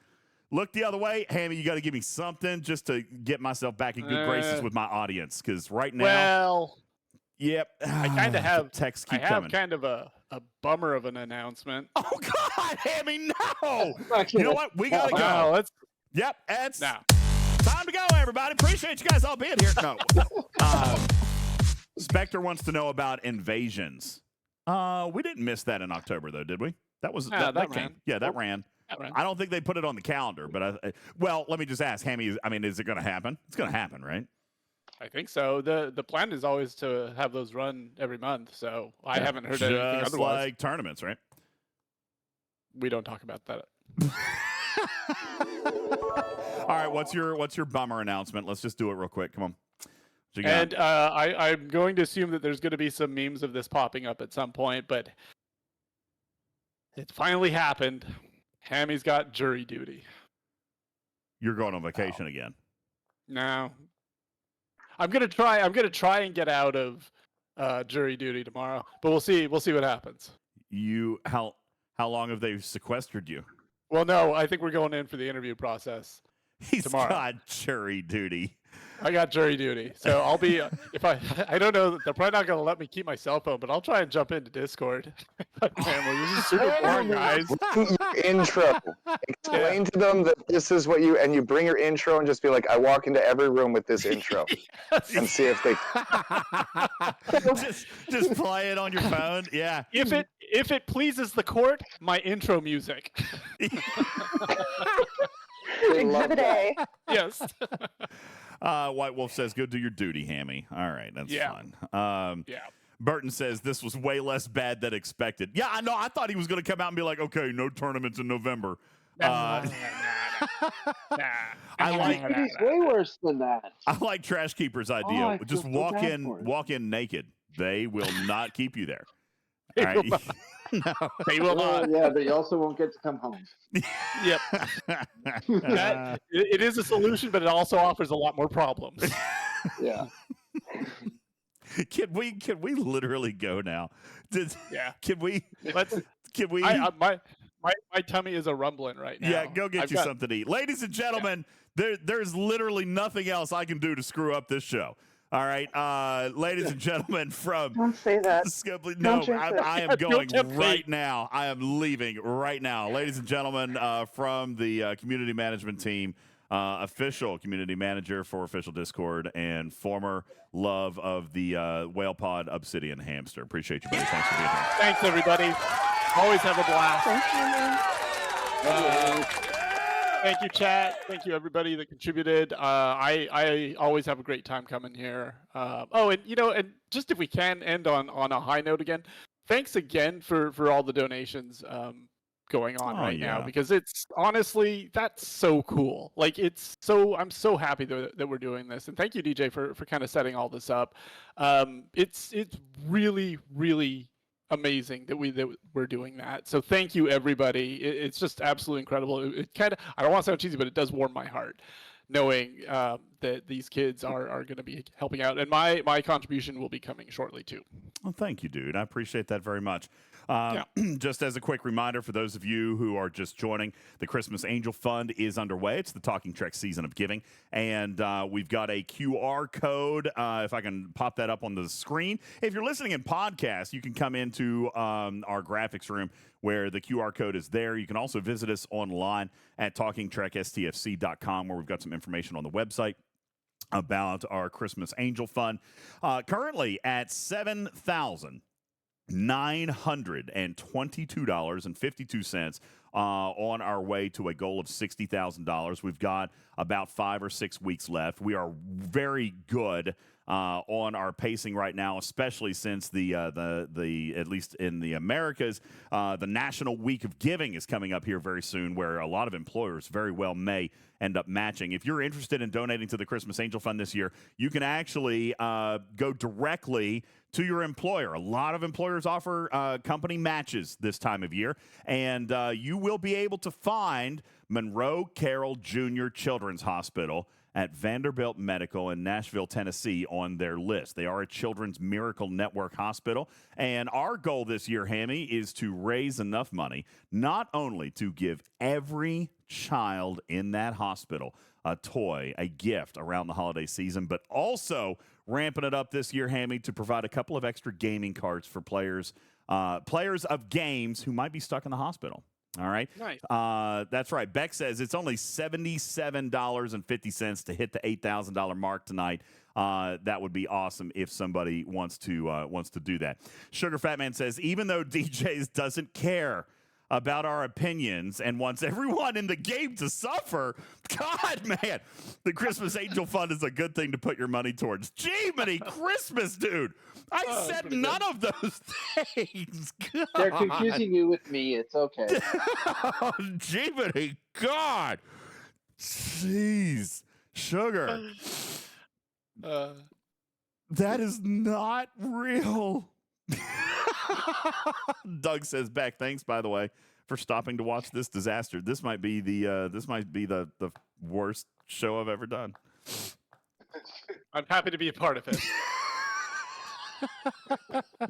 Look the other way. Hammy, you got to give me something just to get myself back in good graces with my audience. Because right now, Well, yep, I kind of have texts I keep have coming. kind of a bummer of an announcement. Oh God, Hammy, no! Not You know gonna- what? We gotta No, go. let's Yep, it's now. time to go, everybody. Appreciate you guys all being here. No, Spectre wants to know about invasions. We didn't miss that in October, though, did we? That was No, that came. ran. Yeah, that ran. That ran. I don't think they put it on the calendar, but well, let me just ask, Hammy. I mean, is it going to happen? It's going to happen, right? I think so. The plan is always to have those run every month, so I haven't heard anything Just otherwise. like tournaments, right? We don't talk about that. All right, what's your bummer announcement? Let's just do it real quick. Come on. What you got? And I'm going to assume that there's going to be some memes of this popping up at some point, but it finally happened. Hammy's got jury duty. You're going on vacation again. No, I'm gonna try and get out of jury duty tomorrow, but we'll see what happens. How long have they sequestered you? Well, no, I think we're going in for the interview process. He's Tomorrow. got jury duty. I got jury duty, so I'll be if I don't know, they're probably not gonna let me keep my cell phone, but I'll try and jump into Discord. Family, this is super boring, guys. Bring your intro. Explain to them that this is what you bring your intro and just be like, I walk into every room with this intro and see if they. just play it on your phone. Yeah. If it pleases the court, my intro music. They love Exhibit that. A. Yes. White Wolf says, go do your duty, Hammy. All right, that's Yeah. fun. Yeah. Burton says, this was way less bad than expected. Yeah, I know. I thought he was going to come out and be like, okay, no tournaments in November. Nah. I like It's way worse than that. I like Trash Keeper's idea. I Just feel so walk bad for him. naked. They will not keep you there. They All will right. not. They will not. Yeah, but you also won't get to come home. Yep. It is a solution, but it also offers a lot more problems. Yeah. Can we literally go now? Yeah. Can we? Let's. Can we? My tummy is a rumbling right now. Yeah, go get I've you got- something to eat. Ladies and gentlemen, there's literally nothing else I can do to screw up this show. All right, ladies and gentlemen, from Don't say that. Scopely, Don't no, jinx it. I am going tempt me. right now. I am leaving right now. Ladies and gentlemen, from the community management team, official community manager for Official Discord and former love of the Whale Pod Obsidian Hamster. Appreciate you, buddy. Thanks for being here. Thanks, everybody. Always have a blast. Thank you. Thank you, chat. Thank you, everybody that contributed. I always have a great time coming here. And just if we can end on a high note again, thanks again for all the donations going on right now, yeah. because it's honestly, that's so cool. Like I'm so happy that we're doing this, and thank you, DJ, for kind of setting all this up. It's really, really amazing that we're doing that. So thank you, everybody. It's just absolutely incredible. It kind of, I don't want to sound cheesy, but it does warm my heart knowing that these kids are going to be helping out, and my contribution will be coming shortly too. Well, thank you, dude. I appreciate that very much. Just as a quick reminder for those of you who are just joining, the Christmas Angel Fund is underway. It's the Talking Trek season of giving, and we've got a QR code. If I can pop that up on the screen. If you're listening in podcast, you can come into our graphics room where the QR code is there. You can also visit us online at talkingtrekstfc.com, where we've got some information on the website about our Christmas Angel Fund. Currently at $7,922.52 on our way to a goal of $60,000. We've got about 5 or 6 weeks left. We are very good on our pacing right now, especially since the at least in the Americas, the National Week of Giving is coming up here very soon, where a lot of employers very well may end up matching. If you're interested in donating to the Christmas Angel Fund this year, you can actually go directly to your employer. A lot of employers offer company matches this time of year, and you will be able to find Monroe Carroll Jr. Children's Hospital at Vanderbilt Medical in Nashville, Tennessee on their list. They are a Children's Miracle Network hospital, and our goal this year, Hammy, is to raise enough money not only to give every child in that hospital a toy, a gift around the holiday season, but also ramping it up this year, Hammy, to provide a couple of extra gaming cards for players of games who might be stuck in the hospital. All right. Nice. That's right. Beck says it's only $77.50 to hit the $8,000 mark tonight. That would be awesome if somebody wants to do that. Sugar Fat Man says, even though DJs doesn't care about our opinions and wants everyone in the game to suffer, God, man, the Christmas Angel Fund is a good thing to put your money towards. Jiminy Christmas, dude. I said none of those things. God. They're confusing you with me. It's okay. Jiminy God. Jeez. Sugar. That is not real. Doug says, Beck, thanks, by the way, for stopping to watch this disaster. This might be the worst show I've ever done. I'm happy to be a part of it.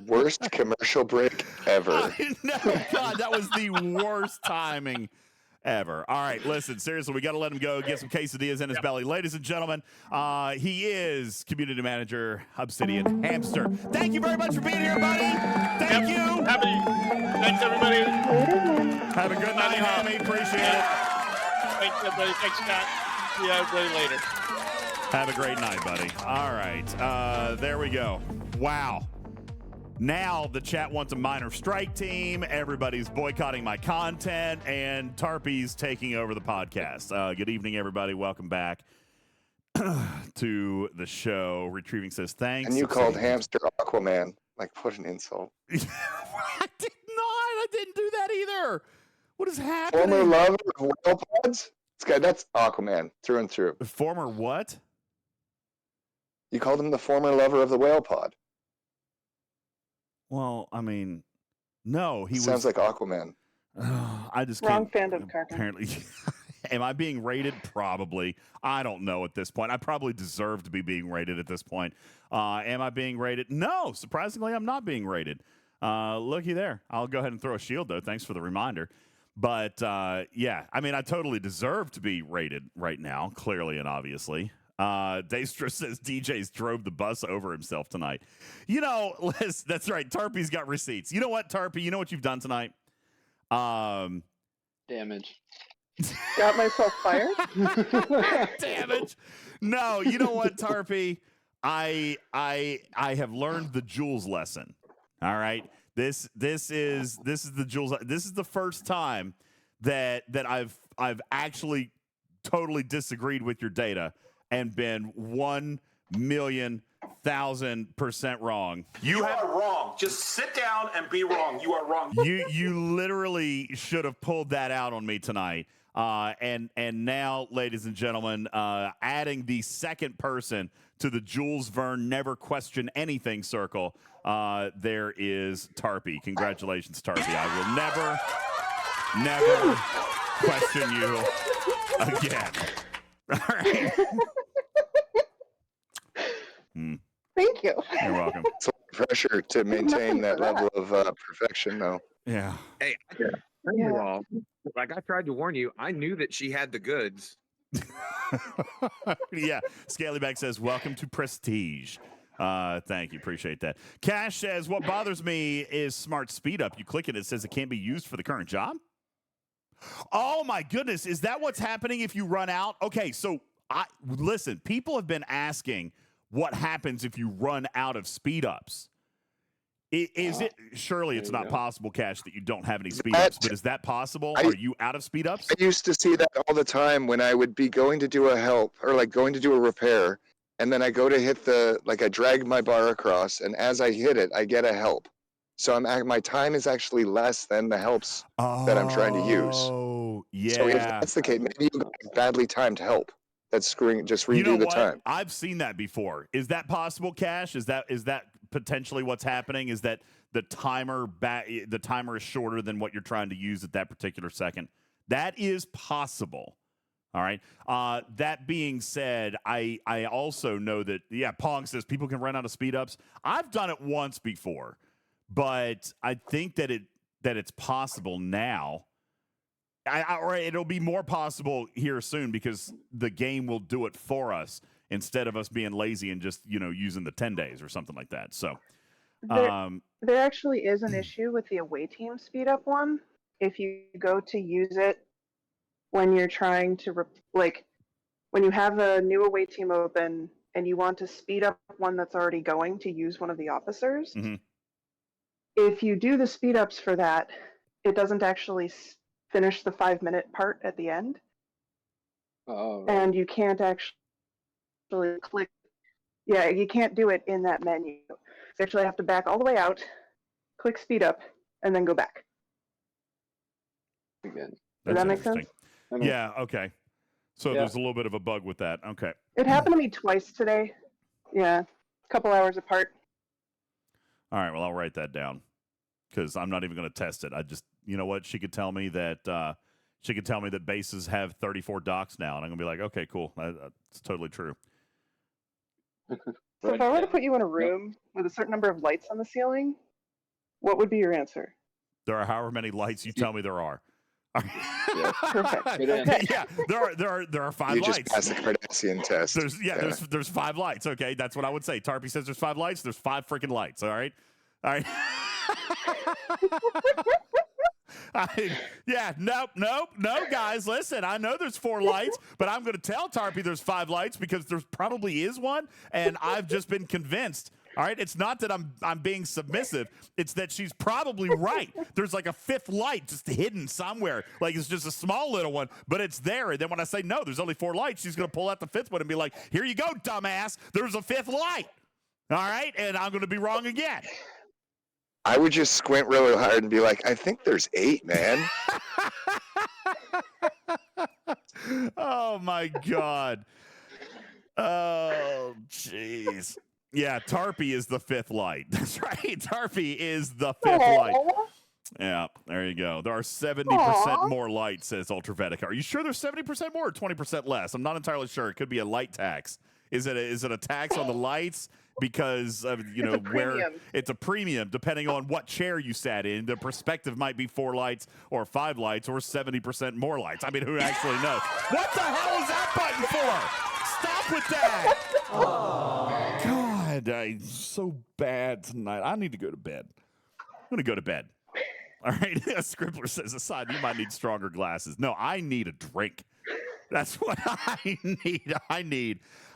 Worst commercial break ever. No, God, that was the worst timing ever. All right, listen, seriously, we got to let him go, get some quesadillas in his belly. Ladies and gentlemen, he is community manager, Obsidian Hamster. Thank you very much for being here, buddy. Thank you. Thanks, everybody. Have a good night, Hammy. Appreciate it. Thanks, everybody. Thanks, Scott. See everybody later. Have a great night, buddy. All right, there we go. Wow. Now the chat wants a minor strike team. Everybody's boycotting my content, and Tarpy's taking over the podcast. Good evening, everybody. Welcome back to the show. Retrieving says thanks. And you called Hamster Aquaman. Like, what an insult. I did not. I didn't do that either. What is happening? Former lover of whale pods? That's Aquaman through and through. Former what? You called him the former lover of the whale pod. Well, I mean, no, he Sounds like Aquaman. I just Wrong can't. fandom, Karkin. Apparently, am I being rated? Probably. I don't know at this point. I probably deserve to be being rated at this point. Am I being rated? No, surprisingly, I'm not being rated. Looky there. I'll go ahead and throw a shield though. Thanks for the reminder. But yeah, I mean, I totally deserve to be rated right now, clearly and obviously. Daystra says DJ's drove the bus over himself tonight. You know, Liz, that's right. Tarpy's got receipts. You know what, Tarpy? You know what you've done tonight? Damage. Got myself fired. Damage. No, you know what, Tarpy? I have learned the Jules lesson. All right. This is the Jules. This is the first time that I've actually totally disagreed with your data and been 1,000,000% wrong. You are wrong. Just sit down and be wrong. You are wrong. You literally should have pulled that out on me tonight. And now, ladies and gentlemen, adding the second person to the Jules Verne never question anything circle, there is Tarpy. Congratulations, Tarpy. I will never question you again. All right. Thank you. You're welcome. It's a lot of pressure to maintain that level of perfection, though. Yeah. Hey, first of all, like I tried to warn you, I knew that she had the goods. Yeah. Scalyback says, welcome to Prestige. Thank you. Appreciate that. Cash says, what bothers me is Smart Speed Up. You click it, it says it can't be used for the current job. Oh my goodness. Is that what's happening if you run out? Okay. So listen, people have been asking what happens if you run out of speed ups. Is it surely it's not possible, Cash, that you don't have any speed ups, but is that possible? Are you out of speed ups? I used to see that all the time when I would be going to do a help or like going to do a repair, and then I go to hit I drag my bar across, and as I hit it, I get a help. So my time is actually less than the helps that I'm trying to use. Oh, yeah. So if that's the case, maybe you got badly timed help. That's screwing. Just redo You know the what? time. I've seen that before. Is that possible, Cash? Is that potentially what's happening? Is that the timer is shorter than what you're trying to use at that particular second? That is possible. All right. That being said, I also know that Pong says people can run out of speed ups. I've done it once before, but I think that it's possible now. Or it'll be more possible here soon because the game will do it for us instead of us being lazy and just using the 10 days or something like that. So there actually is an issue with the away team speed up one. If you go to use it when you're trying to when you have a new away team open and you want to speed up one that's already going to use one of the officers, if you do the speed ups for that, it doesn't actually finish the 5-minute part at the end. Oh. And you can't actually click. Yeah, you can't do it in that menu. You actually have to back all the way out, click speed up, and then go back. Again. Does that make sense? Yeah, okay. So there's a little bit of a bug with that. Okay. It happened to me twice today. Yeah, a couple hours apart. All right, well, I'll write that down because I'm not even going to test it. I just, you know what? She could tell me that bases have 34 docks now, and I'm going to be like, okay, cool. That's totally true. So if I were to put you in a room with a certain number of lights on the ceiling, what would be your answer? There are however many lights you tell me there are. Perfect. Okay. Yeah, there are 5 You lights. just passed the Cardassian test. There's 5 lights. Okay, that's what I would say. Tarpy says there's 5 lights. There's 5 freaking lights. All right. No, guys, listen. I know there's 4 lights, but I'm going to tell Tarpy there's 5 lights because there probably is one, and I've just been convinced. All right, it's not that I'm being submissive. It's that she's probably right. There's like a 5th light just hidden somewhere. Like it's just a small little one, but it's there. And then when I say no, there's only 4 lights, she's going to pull out the 5th one and be like, here you go, dumbass. There's a 5th light. All right, and I'm going to be wrong again. I would just squint really hard and be like, I think there's 8, man. Oh, my God. Oh, jeez. Yeah, Tarpy is the 5th light. That's right. Tarpy is the 5th light. Yeah, there you go. There are 70% more lights, says Ultravetica. Are you sure there's 70% more or 20% less? I'm not entirely sure. It could be a light tax. Is it a tax on the lights? Because of where it's a premium depending on what chair you sat in. The perspective might be 4 lights or 5 lights or 70% more lights. I mean, who actually knows? What the hell is that button for? Stop with that! Oh, God, I'm so bad tonight. I need to go to bed. I'm gonna go to bed. All right. Scribbler says, aside, you might need stronger glasses. No, I need a drink. That's what I need.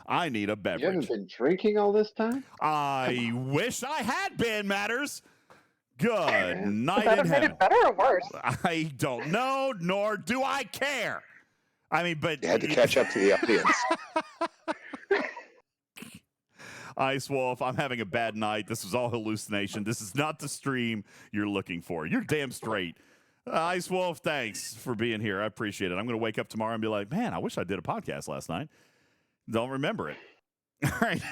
I need a beverage. You haven't been drinking all this time? I wish I had been, Matters. Good night Would that in have made heaven. it better or worse? I don't know, nor do I care. I mean, but You had to catch up to the audience. Ice Wolf, I'm having a bad night. This was all hallucination. This is not the stream you're looking for. You're damn straight. Ice Wolf, thanks for being here. I appreciate it. I'm going to wake up tomorrow and be like, man, I wish I did a podcast last night. Don't remember it. All right.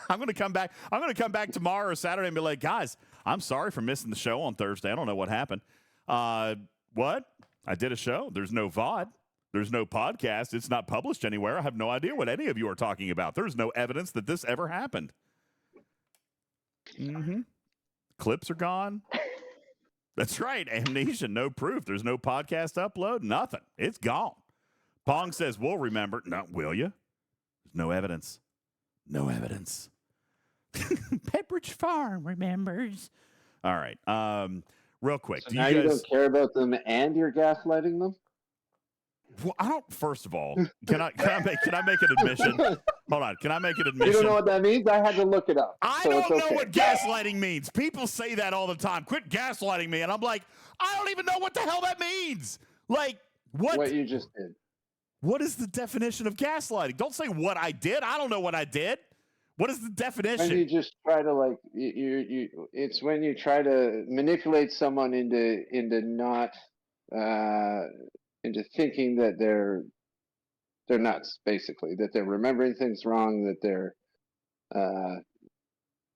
I'm going to come back. I'm going to come back tomorrow or Saturday and be like, guys, I'm sorry for missing the show on Thursday. I don't know what happened. What? I did a show. There's no VOD. There's no podcast. It's not published anywhere. I have no idea what any of you are talking about. There's no evidence that this ever happened. Clips are gone. That's right. Amnesia, no proof. There's no podcast upload. Nothing. It's gone. Pong says, we'll remember. No, will you? There's no evidence. No evidence. Pepperidge Farm remembers. All right. Real quick. So now you don't care about them and you're gaslighting them? Well, I don't. First of all, can I make an admission? Hold on. Can I make an admission? You don't know what that means? I had to look it up. I don't know what gaslighting means. People say that all the time. Quit gaslighting me, and I'm like, I don't even know what the hell that means. Like what? What you just did. What is the definition of gaslighting? Don't say what I did. I don't know what I did. What is the definition? When you just try to like it's when you try to manipulate someone into not into thinking that they're nuts, basically, that they're remembering things wrong, that they're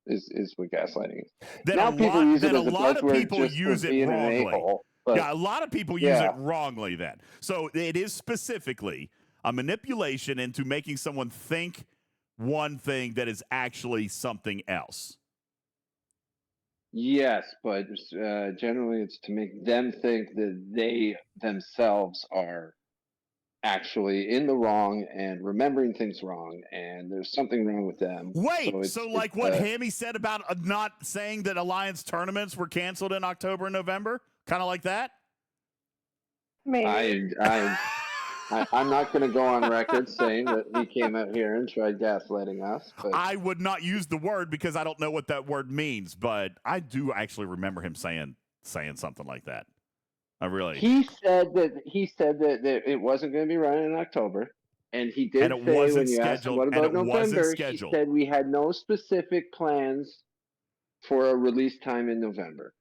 is what gaslighting is. That Now a people lot, use it that as a a lot of buzzword people just for use it being an wrongly. a-hole, but Yeah, a lot of people use yeah. it wrongly then. So it is specifically a manipulation into making someone think one thing that is actually something else. Yes, but generally it's to make them think that they themselves are actually in the wrong and remembering things wrong, and there's something wrong with them. Wait, so like what Hammy said about not saying that Alliance tournaments were canceled in October and November? Kind of like that? Maybe. I'm not going to go on record saying that he came out here and tried gaslighting us, but I would not use the word because I don't know what that word means, but I do actually remember him saying something like that. I really. he said that it wasn't going to be running in October, and he did And it say wasn't when you asked him scheduled, what and about it wasn't November, he scheduled. said we had no specific plans for a release time in November.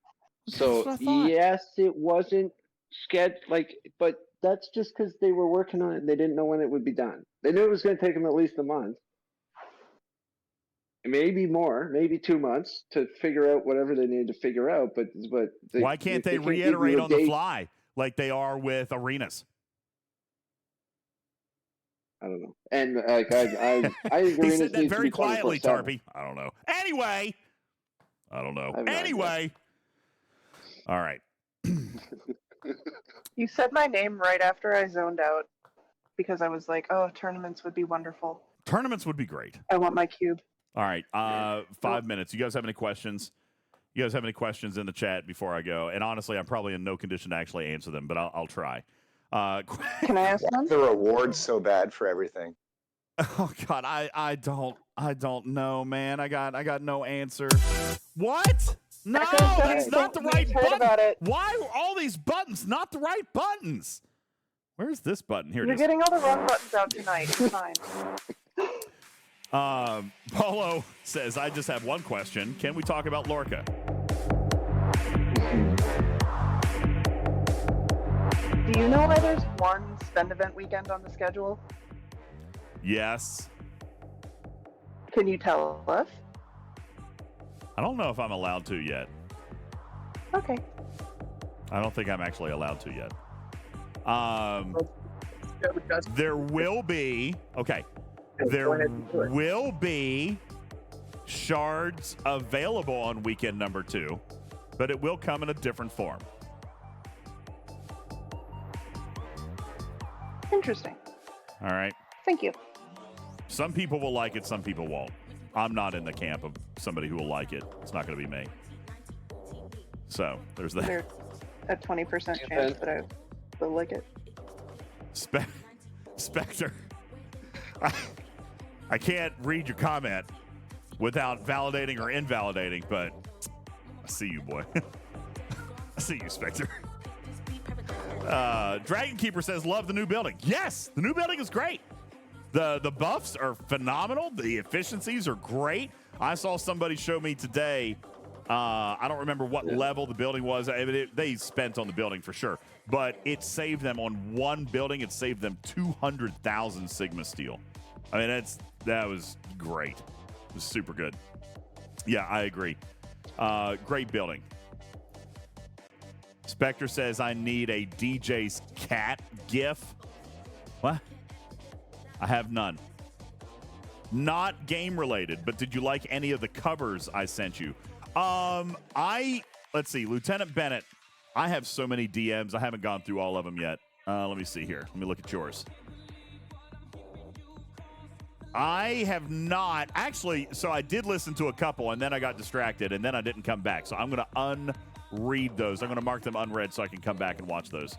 That's So what I thought. yes, it wasn't scheduled, but that's just because they were working on it and they didn't know when it would be done. They knew it was going to take them at least a month, maybe more, maybe 2 months to figure out whatever they needed to figure out. But Why can't they give you reiterate a on the date. fly like they are with arenas? I don't know. And like I think He arenas said that need to very be quietly, 24/7. Tarpy. I don't know. Anyway, I don't know. I have no idea. Anyway, all right. You said my name right after I zoned out because I was like, oh, tournaments would be wonderful. Tournaments would be great. I want my cube. All right. 5 minutes. You guys have any questions? You guys have any questions in the chat before I go? And honestly, I'm probably in no condition to actually answer them, but I'll try. Can I ask Why one? are the rewards so bad for everything? Oh God, I don't know, man. I got no answer. What? No, that's not the right Heard button. about it. Why are all these buttons not the right buttons? Where's this button? Here it You're is. getting all the wrong buttons out tonight. It's fine. Paulo says, I just have one question. Can we talk about Lorca? Do you know why there's one spend event weekend on the schedule? Yes. Can you tell us? I don't know if I'm allowed to yet. Okay. I don't think I'm actually allowed to yet. There will be, okay, there will be shards available on weekend number 2, but it will come in a different form. Interesting. All right. Thank you. Some people will like it, some people won't. I'm not in the camp of somebody who will like it. It's not going to be me. So there's that. There's a 20% chance that I will like it. Spectre, I can't read your comment without validating or invalidating, but I see you, boy. I see you, Spectre. Dragon Keeper says, love the new building. Yes, the new building is great. The buffs are phenomenal. The efficiencies are great. I saw somebody show me today. I don't remember what level the building was. They spent on the building for sure, but it saved them on one building. It saved them 200,000 Sigma steel. I mean, that was great. It was super good. Yeah, I agree. Great building. Spectre says, I need a DJ's cat gif. What? I have none. Not game related, but did you like any of the covers I sent you? Let's see, Lieutenant Bennett. I have so many DMs. I haven't gone through all of them yet. Let me see here. Let me look at yours. I have not actually. So I did listen to a couple, and then I got distracted, and then I didn't come back. So I'm going to unread those. I'm going to mark them unread so I can come back and watch those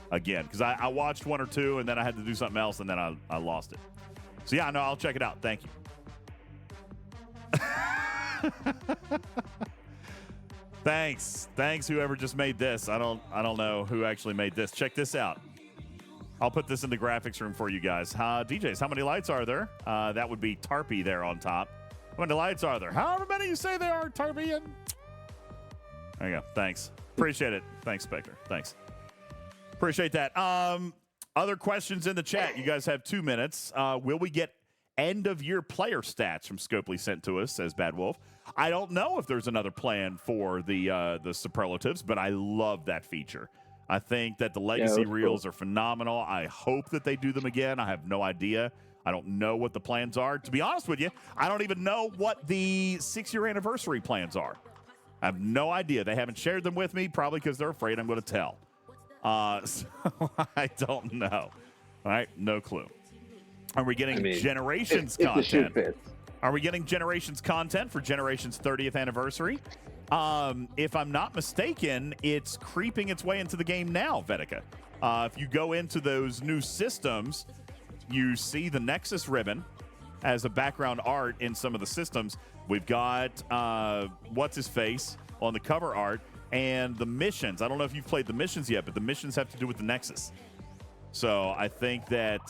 again, because I watched one or two, and then I had to do something else, and then I lost it. So yeah, no, I'll check it out. Thank you. Thanks, whoever just made this. I don't know who actually made this. Check this out. I'll put this in the graphics room for you guys. DJs, how many lights are there? That would be Tarpy there on top. How many lights are there? However many you say there are, Tarpy. There you go. Thanks. Appreciate it. Thanks, Spectre. Thanks. Appreciate that. Other questions in the chat. You guys have 2 minutes. Will we get end-of-year player stats from Scopely sent to us, says Bad Wolf. I don't know if there's another plan for the superlatives, but I love that feature. I think that the legacy reels are phenomenal. I hope that they do them again. I have no idea. I don't know what the plans are. To be honest with you, I don't even know what the 6-year anniversary plans are. I have no idea. They haven't shared them with me, probably because they're afraid I'm going to tell. So I don't know. All right, no clue. Are we getting Generations content? Are we getting Generations content for Generations 30th anniversary? If I'm not mistaken, it's creeping its way into the game now, Vedika. If you go into those new systems, you see the Nexus ribbon as a background art in some of the systems. We've got What's-His-Face on the cover art and the missions. I don't know if you've played the missions yet, but the missions have to do with the Nexus. So I think that,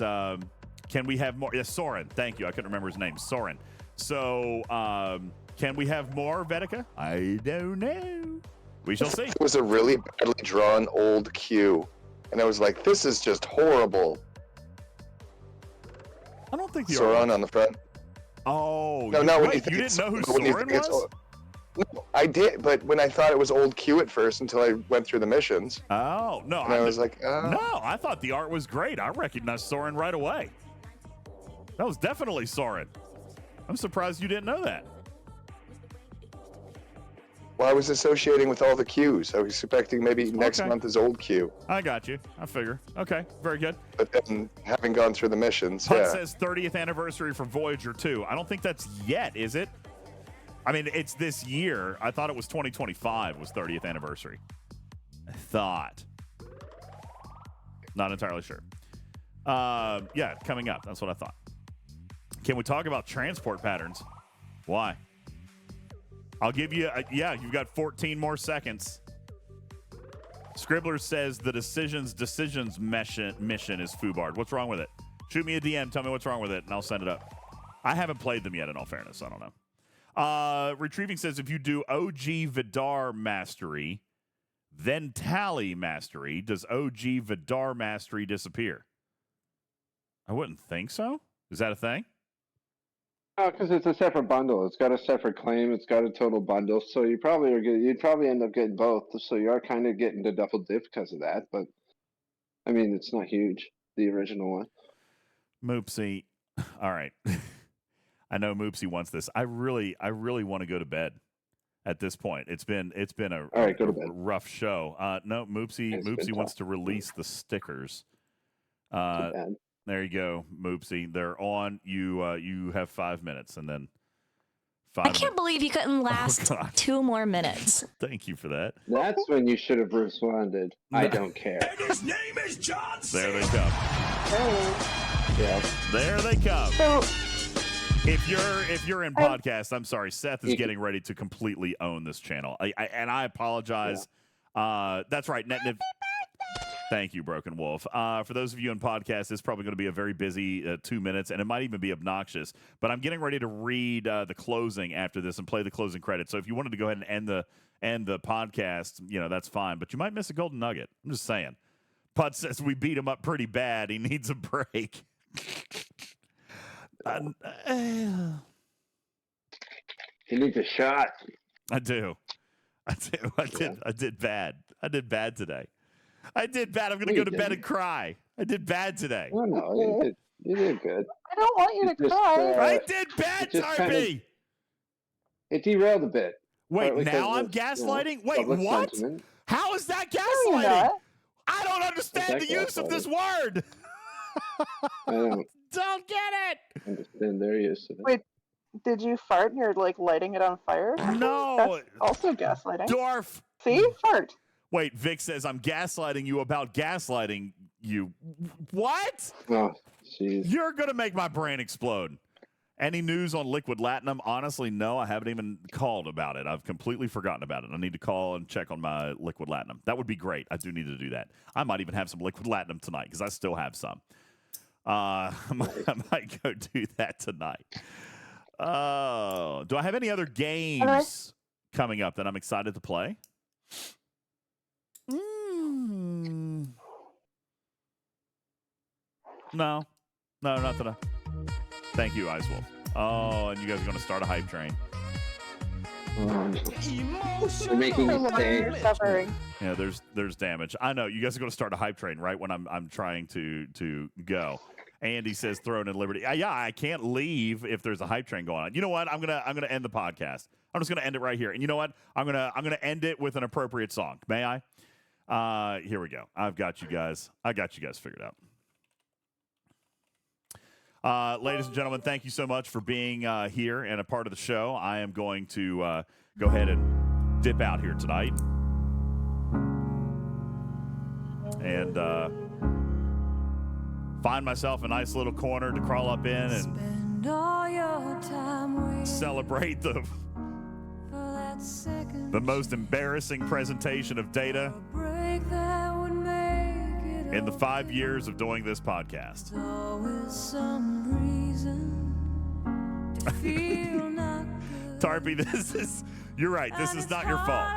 can we have more? Yes, Soren. Thank you. I couldn't remember his name. Soren. So can we have more, Vedika? I don't know. We shall see. It was a really badly drawn old queue. And I was like, this is just horrible. I don't think the Soren on the front. Oh, no, no. Wait, you didn't know who Soren was? No, I did, but when I thought it was old Q at first until I went through the missions. Oh, no. And I was like, oh. No, I thought the art was great. I recognized Soren right away. That was definitely Soren. I'm surprised you didn't know that. Well, I was associating with all the Qs. I was expecting maybe next month is old Q. I got you. I figure. Okay, very good. But then, having gone through the missions, Putt says 30th anniversary for Voyager 2. I don't think that's yet, is it? I mean, it's this year. I thought it was 2025 was 30th anniversary. I thought. Not entirely sure. Yeah, coming up. That's what I thought. Can we talk about transport patterns? Why? I'll give you, you've got 14 more seconds. Scribbler says the decisions mission is Fubard. What's wrong with it? Shoot me a DM. Tell me what's wrong with it, and I'll send it up. I haven't played them yet, in all fairness. I don't know. Retrieving says if you do OG Vidar Mastery, then Tally Mastery, does OG Vidar Mastery disappear? I wouldn't think so. Is that a thing? Oh, because it's a separate bundle. It's got a separate claim. It's got a total bundle. So you probably are getting, you'd probably end up getting both. So you are kind of getting the double dip because of that. But I mean, it's not huge. The original one. Moopsy. All right. I know Moopsy wants this. I really want to go to bed at this point. It's been a rough show. No, Moopsy wants to release the stickers. There you go, Moopsy. They're on. You have 5 minutes, and then 5 I can't believe you couldn't last 2 more minutes. Thank you for that. That's when you should have responded. I don't care. And his name is John Cena. There they come. Yeah. There they come. So, if you're in podcast, I'm sorry. Seth is getting ready to completely own this channel. I apologize. Yeah. That's right. Thank you, Broken Wolf. For those of you in podcast, it's probably going to be a very busy 2 minutes, and it might even be obnoxious. But I'm getting ready to read the closing after this and play the closing credits. So if you wanted to go ahead and end the podcast, that's fine. But you might miss a golden nugget. I'm just saying. Putt says we beat him up pretty bad. He needs a break. He needs a shot. I do. I did bad. I did bad today. I did bad. I'm going to go to bed and cry. I did bad today. Oh, no, you did good. I don't want you to cry. I did bad, Tarpy. It derailed a bit. Wait, now I'm gaslighting? Wait, what? Sentiment. How is that gaslighting? I don't understand the use of this word. I don't get it. Understand their use of it. Wait, did you fart and you're like lighting it on fire? No. That's also gaslighting. Dwarf. See? Fart. Wait, Vic says I'm gaslighting you about gaslighting you. What? Oh, jeez. You're going to make my brain explode. Any news on Liquid Latinum? Honestly, no. I haven't even called about it. I've completely forgotten about it. I need to call and check on my Liquid Latinum. That would be great. I do need to do that. I might even have some Liquid Latinum tonight because I still have some. I might go do that tonight. Do I have any other games coming up that I'm excited to play? No, not today. Thank you, Ice Wolf. Oh, and you guys are going to start a hype train. You're making me stay. Yeah, there's damage. I know you guys are going to start a hype train right when I'm trying to go. Andy says throne in Liberty. Yeah, I can't leave if there's a hype train going on. You know what? I'm gonna end the podcast. I'm just gonna end it right here. And you know what? I'm gonna end it with an appropriate song. May I? Here we go. I've got you guys. I got you guys figured out. Ladies and gentlemen, thank you so much for being here and a part of the show. I am going to go ahead and dip out here tonight. And find myself a nice little corner to crawl up in and celebrate the most embarrassing presentation of data in the 5 years of doing this podcast. Tarpy, you're right. This is not your fault.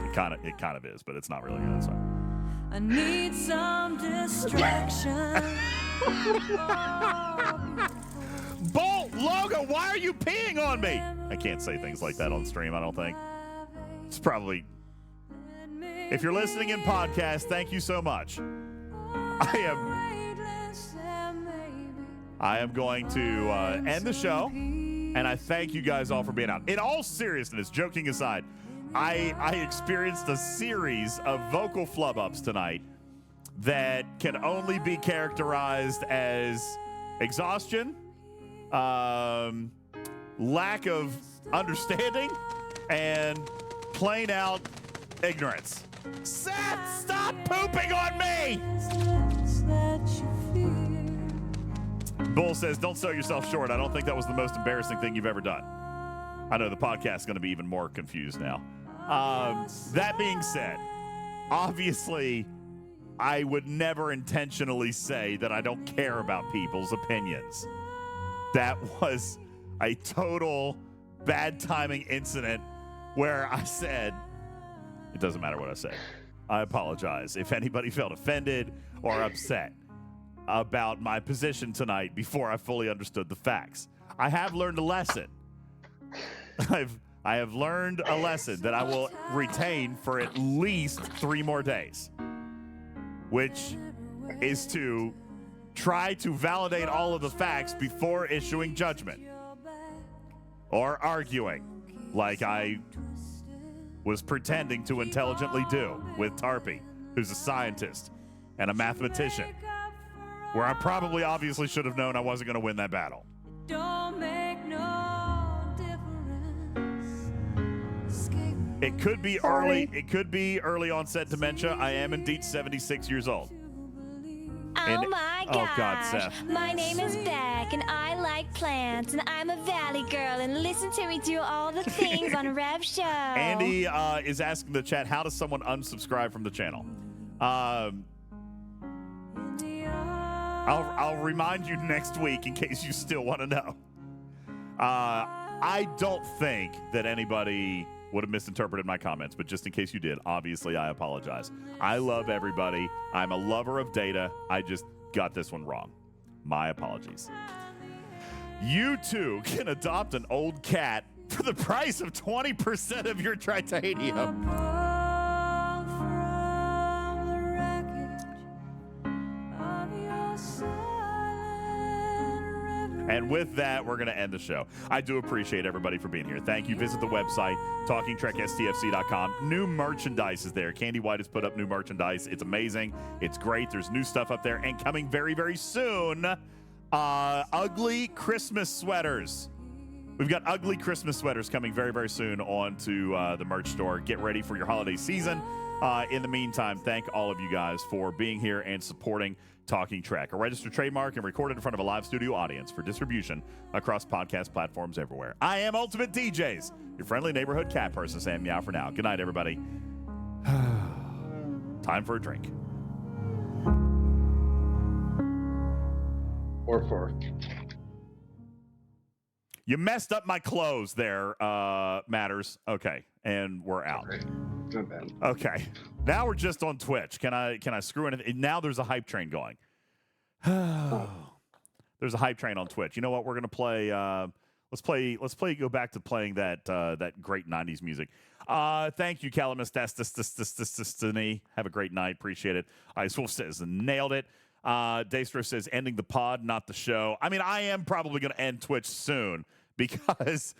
It kind of is, but it's not really good. So. I need some distraction. Bolt Logo, why are you peeing on me? I can't say things like that on stream, I don't think. It's probably... If you're listening in podcast, thank you so much. I am going to end the show, and I thank you guys all for being out. In all seriousness, joking aside, I experienced a series of vocal flub-ups tonight that can only be characterized as exhaustion, lack of understanding, and plain out ignorance. Seth, stop pooping on me! Bull says, don't sell yourself short. I don't think that was the most embarrassing thing you've ever done. I know the podcast is going to be even more confused now. That being said, obviously, I would never intentionally say that I don't care about people's opinions. That was a total bad timing incident where I said, it doesn't matter what I said. I apologize if anybody felt offended or upset about my position tonight before I fully understood the facts. I have learned a lesson. I have learned a lesson that I will retain for at least 3 more days, which is to try to validate all of the facts before issuing judgment or arguing like I was pretending to intelligently do with Tarpy, who's a scientist and a mathematician, where I probably obviously should have known I wasn't going to win that battle. Don't make no difference. It could be early. It could be early onset dementia. I am indeed 76 years old. Oh my gosh. Oh God, Seth. My name is Beck, and I like plants, and I'm a valley girl, and listen to me do all the things on Rev Show. Andy is asking the chat, how does someone unsubscribe from the channel? I'll remind you next week in case you still want to know. I don't think that anybody would have misinterpreted my comments, but just in case you did, obviously I apologize. I love everybody. I'm a lover of data. I just got this one wrong. My apologies. You too can adopt an old cat for the price of 20% of your titanium. And with that, we're going to end the show. I do appreciate everybody for being here. Thank you. Visit the website, TalkingTrekSTFC.com. New merchandise is there. Candy White has put up new merchandise. It's amazing. It's great. There's new stuff up there. And coming very, very soon, ugly Christmas sweaters. We've got ugly Christmas sweaters coming very, very soon onto the merch store. Get ready for your holiday season. In the meantime, thank all of you guys for being here and supporting Talking Trek, a registered trademark and recorded in front of a live studio audience for distribution across podcast platforms everywhere. I am Ultimate DJs, your friendly neighborhood cat person saying meow for now. Good night, everybody. Time for a drink. Or for. You messed up my clothes there, Matters. Okay, and we're out. Okay. Not bad. Okay, now we're just on Twitch. Can I screw anything? Now there's a hype train going. There's a hype train on Twitch. You know what? We're gonna play. Let's play. Go back to playing that great '90s music. Thank you, Calamus. Have a great night. Appreciate it. Wolf says nailed it. Daystro says ending the pod, not the show. I mean, I am probably going to end Twitch soon because,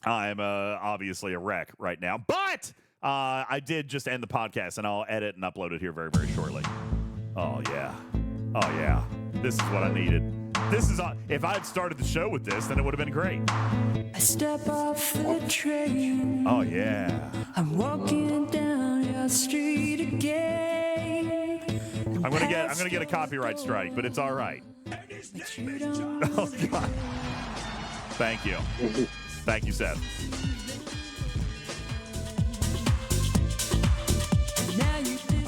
I'm obviously a wreck right now. But I did just end the podcast, and I'll edit and upload it here very, very shortly. Oh, yeah. Oh, yeah. This is what I needed. This is if I had started the show with this, then it would have been great. I step off the train. Oh, yeah. I'm walking down your street again. I'm gonna get a copyright strike, but it's all right. Oh God! Thank you, thank you, Seth.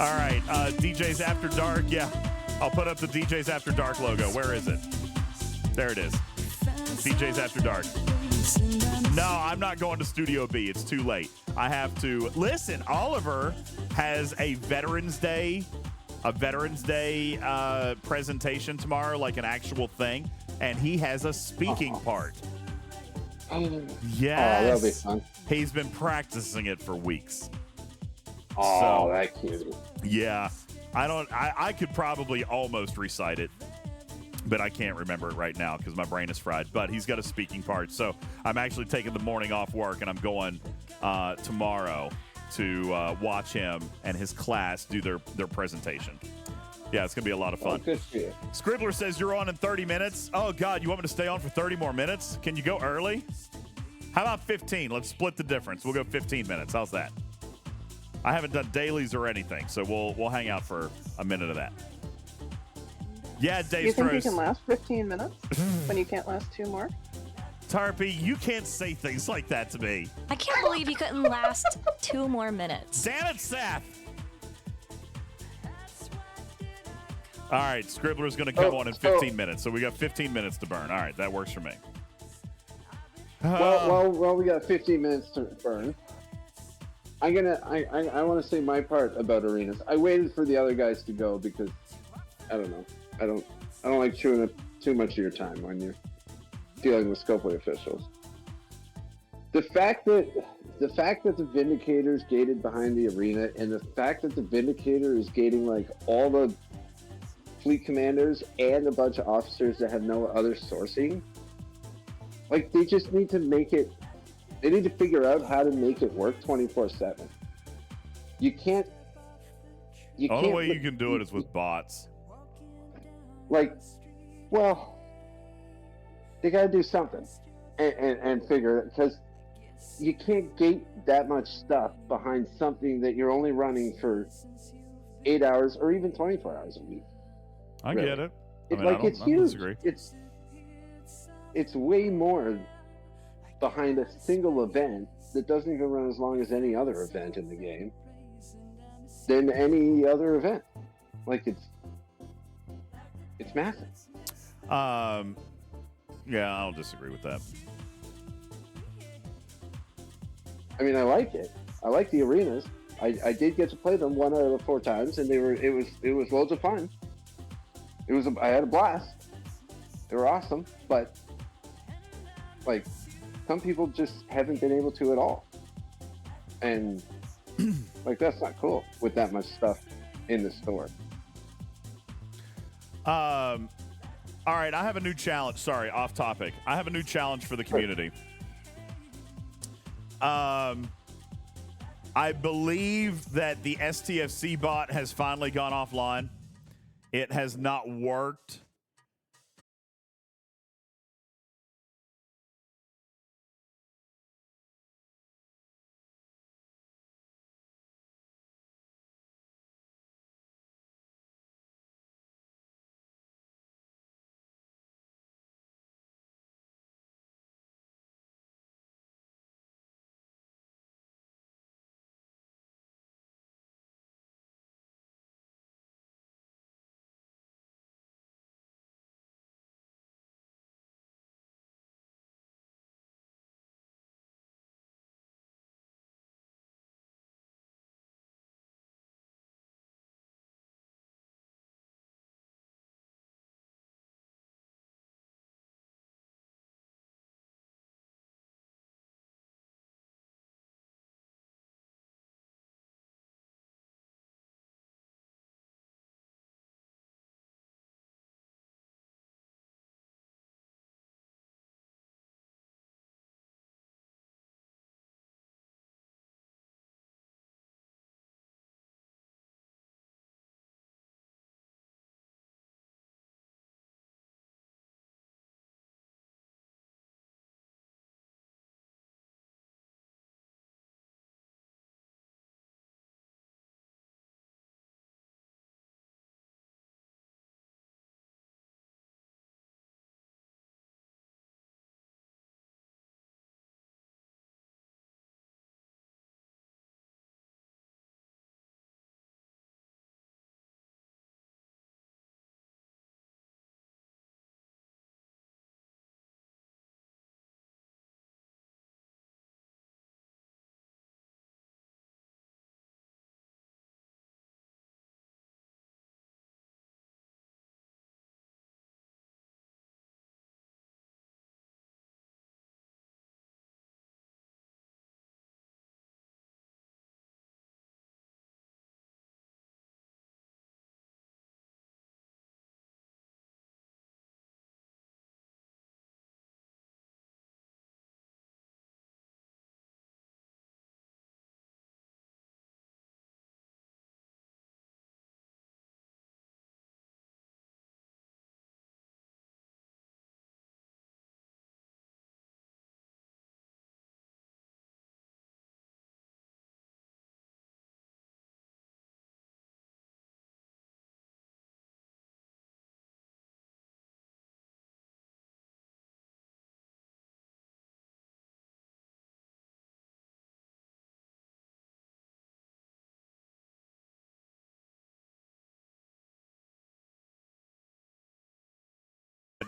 All right, DJs After Dark. Yeah, I'll put up the DJs After Dark logo. Where is it? There it is. DJs After Dark. No, I'm not going to Studio B. It's too late. I have to listen. Oliver has a Veterans Day presentation tomorrow, like an actual thing, and he has a speaking part. Yes. Oh, that'll be fun. He's been practicing it for weeks. Oh, So, that cute. yeah. I could probably almost recite it, but I can't remember it right now because my brain is fried. But he's got a speaking part. So I'm actually taking the morning off work, and I'm going tomorrow to watch him and his class do their presentation. Yeah, it's going to be a lot of fun. Oh, good for you. Scribbler says you're on in 30 minutes. Oh, God, you want me to stay on for 30 more minutes? Can you go early? How about 15? Let's split the difference. We'll go 15 minutes. How's that? I haven't done dailies or anything, so we'll hang out for a minute of that. Yeah, Dave You think you Strauss. can last 15 minutes when you can't last 2 more? Tarpy, you can't say things like that to me. I can't believe you couldn't last 2 more minutes. Damn it, Seth. All right, Scribbler's going to come on in 15 minutes, so we got 15 minutes to burn. All right, that works for me. Well, we got 15 minutes to burn. I want to say my part about arenas. I waited for the other guys to go because I don't know. I don't like chewing up too much of your time when you're dealing with Scopely officials. The fact that the Vindicator's gated behind the arena, and the fact that the Vindicator is gating like all the fleet commanders and a bunch of officers that have no other sourcing, like they just need to make it. They need to figure out how to make it work 24/7. You can't. The only way you can do it is with bots. Like, well, they got to do something and figure it, because you can't gate that much stuff behind something that you're only running for 8 hours or even 24 hours a week. I get it. It's huge. Disagree. It's way more behind a single event that doesn't even run as long as any other event in the game than any other event. Like it's massive. Yeah, I don't disagree with that. I mean, I like it. I like the arenas. I did get to play them 1 out of the 4 times, and it was loads of fun. I had a blast. They were awesome, but like some people just haven't been able to at all, and like that's not cool with that much stuff in the store. All right, I have a new challenge. Sorry, off topic. I have a new challenge for the community. I believe that the STFC bot has finally gone offline. It has not worked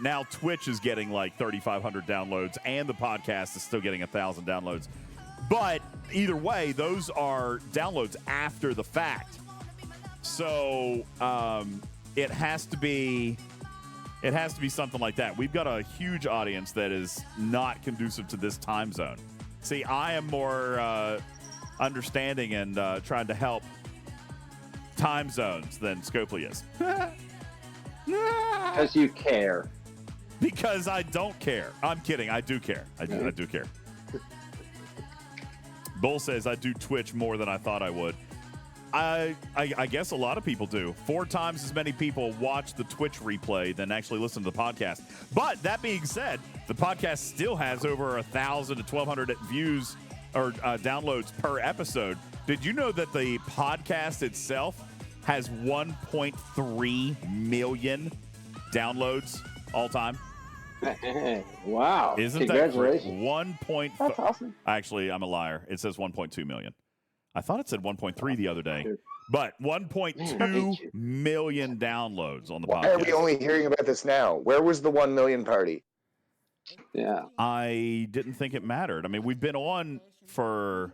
now Twitch is getting like 3,500 downloads, and the podcast is still getting 1,000 downloads. But either way, those are downloads after the fact. So it has to be something like that. We've got a huge audience that is not conducive to this time zone. See, I am more understanding and trying to help time zones than Scopely is. Because you care. Because I don't care. I'm kidding. I do care. I do care. Bull says I do Twitch more than I thought I would. I guess a lot of people do. 4 times as many people watch the Twitch replay than actually listen to the podcast. But that being said, the podcast still has over 1,000 to 1,200 views or downloads per episode. Did you know that the podcast itself has 1.3 million downloads all time? Wow. Isn't that Congratulations. 1. That's awesome. Actually, I'm a liar. It says 1.2 million. I thought it said 1.3 the other day. But 1.2 million downloads on the Why are podcast. we only hearing about this now? Where was the 1 million party? Yeah. I didn't think it mattered. I mean, we've been on for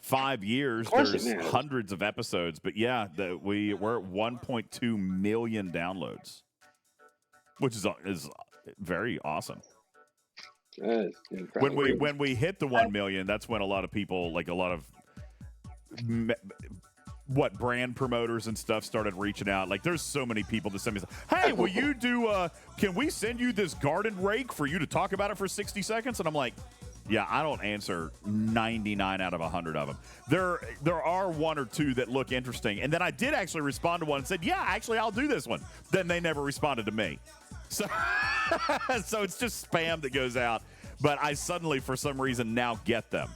5 years. Of course it There's matters. hundreds of episodes. But yeah, we're at 1.2 million downloads, which is very awesome. That's incredible. When we hit the 1 million, that's when a lot of people, like a lot of brand promoters and stuff started reaching out. Like, there's so many people that send me, hey, will you do, can we send you this garden rake for you to talk about it for 60 seconds? And I'm like, yeah, I don't answer 99 out of 100 of them. There are 1 or 2 that look interesting. And then I did actually respond to one and said, yeah, actually, I'll do this one. Then they never responded to me. So, so it's just spam that goes out. But I suddenly, for some reason, now get them.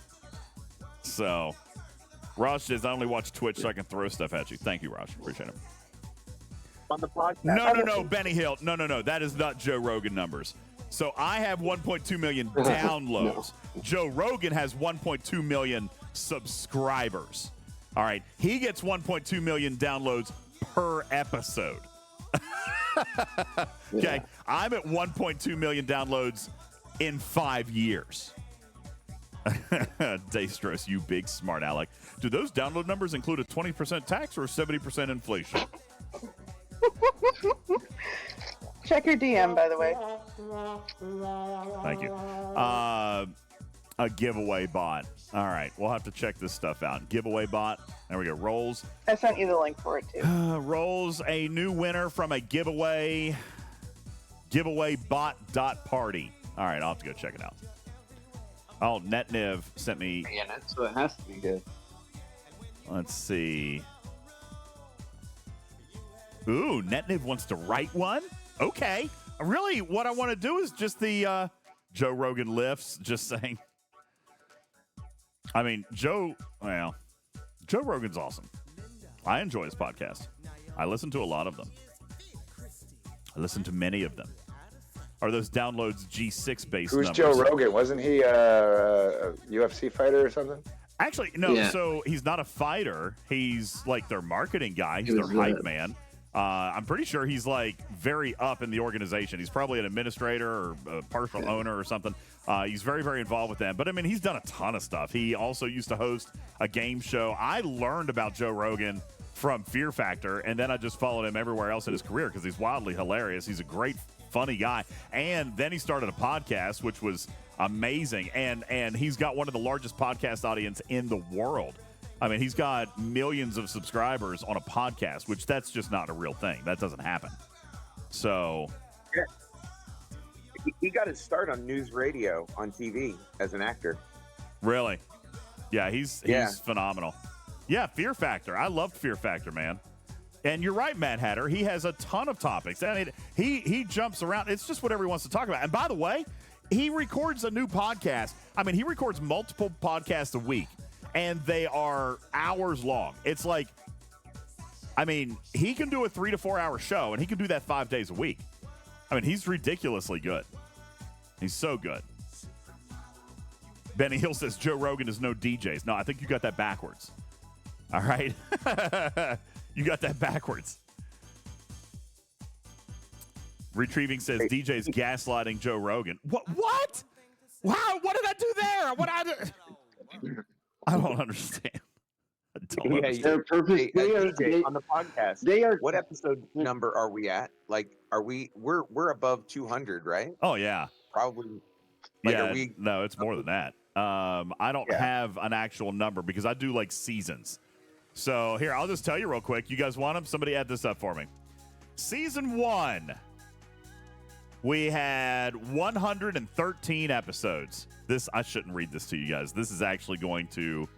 So Raj says, I only watch Twitch so I can throw stuff at you. Thank you, Raj. Appreciate it. On the podcast. No, Benny Hill. No. That is not Joe Rogan numbers. So I have 1.2 million downloads. Joe Rogan has 1.2 million subscribers. All right. He gets 1.2 million downloads per episode. Okay. I'm at 1.2 million downloads in 5 years. Daystros, you big smart aleck. Do those download numbers include a 20% tax or 70% inflation? Check your DM, by the way. Thank you. A giveaway bot. All right. We'll have to check this stuff out. Giveaway bot. There we go. Rolls. I sent you the link for it, too. Rolls a new winner from a giveaway bot.party. All right. I'll have to go check it out. Oh, NetNiv sent me. So it has to be good. Let's see. Ooh, NetNiv wants to write one? Okay. Really, what I want to do is just the Joe Rogan lifts, just saying. I mean, Joe Rogan's awesome. I enjoy his podcast. I listen to a lot of them. I listen to many of them. Are those downloads G6 based Who's numbers? Joe Rogan? Wasn't he a UFC fighter or something? Actually, no. Yeah. So he's not a fighter. He's like their marketing guy. He's He their was, hype man. I'm pretty sure he's like very up in the organization. He's probably an administrator or a partial owner or something. He's very, very involved with them. But I mean, he's done a ton of stuff. He also used to host a game show. I learned about Joe Rogan from Fear Factor, and then I just followed him everywhere else in his career because he's wildly hilarious. He's a great, funny guy. And then he started a podcast, which was amazing. And he's got one of the largest podcast audience in the world. I mean, he's got millions of subscribers on a podcast, which that's just not a real thing. That doesn't happen. So He got his start on news radio on TV as an actor. really, yeah, he's phenomenal. Yeah, Fear Factor. I loved Fear Factor, man. And you're right, Matt Hatter. He has a ton of topics. I mean, he jumps around. It's just whatever he wants to talk about. And by the way, he records a new podcast. I mean, he records multiple podcasts a week, and they are hours long. It's like, I mean, he can do a 3 to 4 hour show, and he can do that 5 days a week. I mean, he's ridiculously good. He's so good. Benny Hill says Joe Rogan is no DJs. No, I think you got that backwards. All right? You got that backwards. Retrieving says DJ's gaslighting Joe Rogan. What? Wow, what did I do there? I don't understand. I don't understand. Their purpose. DJ, on the podcast. They are. What episode number are we at? Like, we're above 200, right? Oh yeah. Probably. Like, Yeah. No, it's more than that. I don't have an actual number because I do like seasons. So here, I'll just tell you real quick. You guys want them? Somebody add this up for me. Season 1. We had 113 episodes. I shouldn't read this to you guys. This is actually going to...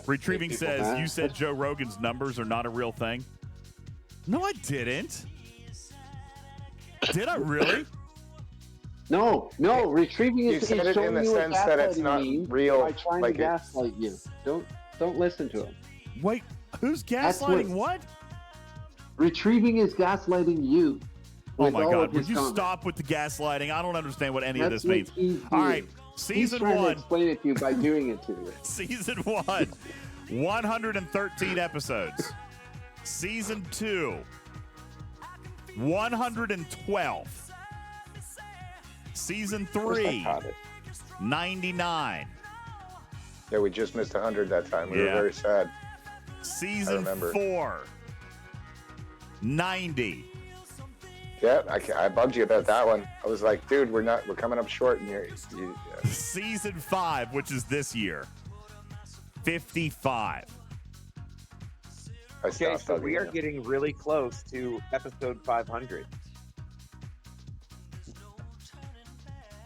Retrieving says, you said Joe Rogan's numbers are not a real thing. No, I didn't. Did I really? No. Retrieving is said it showing in the you sense that it's not real. by trying like to gaslight you. Don't listen to him. Wait, who's gaslighting what? Retrieving is gaslighting you. Oh my God! Would you stop with the gaslighting? I don't understand what any of this means. All right, season 1. To explain it to you by doing it to you. Season 1, 113 episodes. Season 2, 112. Season 3, 99. Yeah, we just missed 100 that time. We were very sad. Season 4, 90. Yeah, I bugged you about that one. I was like, dude, we're coming up short. And Season 5, which is this year, 55. Okay, so we are getting really close to episode 500.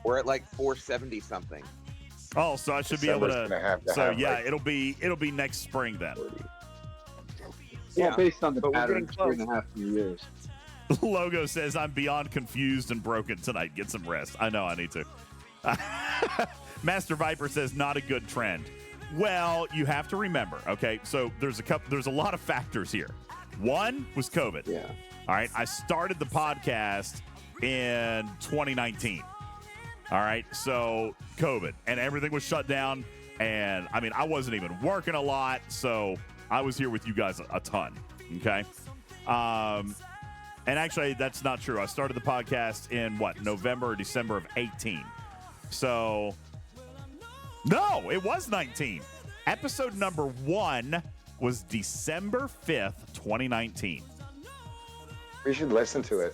We're at like 470 something. Oh, so I should be able to. So yeah, like, it'll be next spring then. Yeah, based on the but we're pattern, getting 3.5 years. Logo says I'm beyond confused and broken tonight. Get some rest. I know I need to. Master Viper says not a good trend. Well, you have to remember. Okay, so there's a lot of factors here. One was COVID. Yeah. All right, I started the podcast in 2019. All right, so COVID and everything was shut down, and I mean I wasn't even working a lot, so I was here with you guys a ton. Okay. And actually, that's not true. I started the podcast in November or December of 18. So, no, it was 19. Episode number 1 was December 5th, 2019. We should listen to it.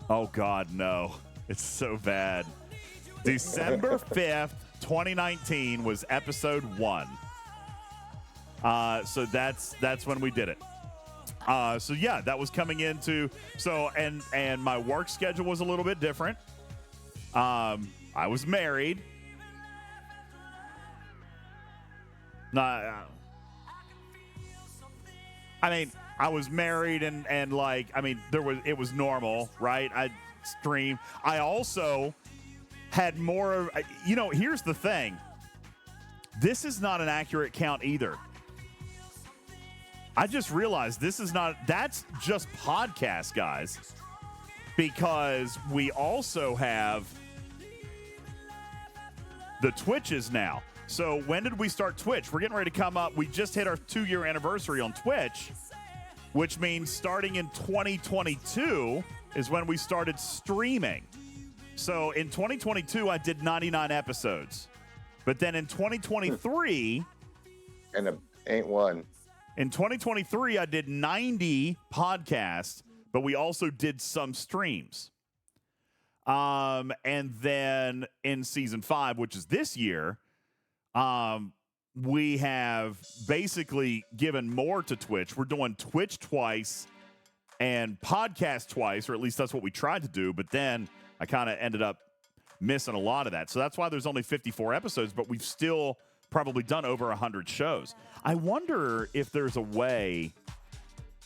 Oh, God, no. It's so bad. December 5th, 2019 was episode 1. So that's when we did it. So yeah, that was coming into and my work schedule was a little bit different. I was married. I mean, I was married and it was normal, right? I streamed. I also had more. Here's the thing. This is not an accurate count either. I just realized that's just podcast, guys, because we also have the Twitches now. So when did we start Twitch? We're getting ready to come up. We just hit our 2-year anniversary on Twitch, which means starting in 2022 is when we started streaming. So in 2022, I did 99 episodes. But then in 2023... And ain't one. In 2023, I did 90 podcasts, but we also did some streams. And then in season 5, which is this year, we have basically given more to Twitch. We're doing Twitch twice and podcast twice, or at least that's what we tried to do. But then I kind of ended up missing a lot of that. So that's why there's only 54 episodes, but we've still probably done over 100 shows. I wonder if there's a way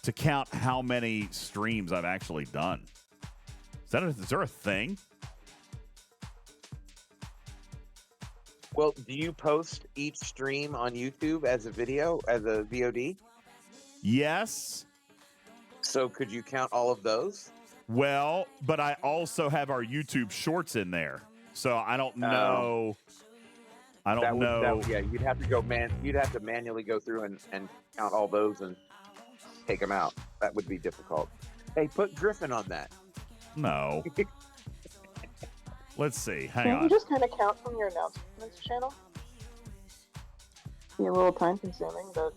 to count how many streams I've actually done. Is there a thing? Well, do you post each stream on YouTube as a video, as a VOD? Yes. So could you count all of those? Well, but I also have our YouTube shorts in there. So I don't know. I don't know. Yeah, you'd have to you'd have to manually go through and count all those and take them out. That would be difficult. Hey, put Griffin on that. No. Let's see. Hang Can't on. you just kind of count from your announcements channel? Be a little time consuming, but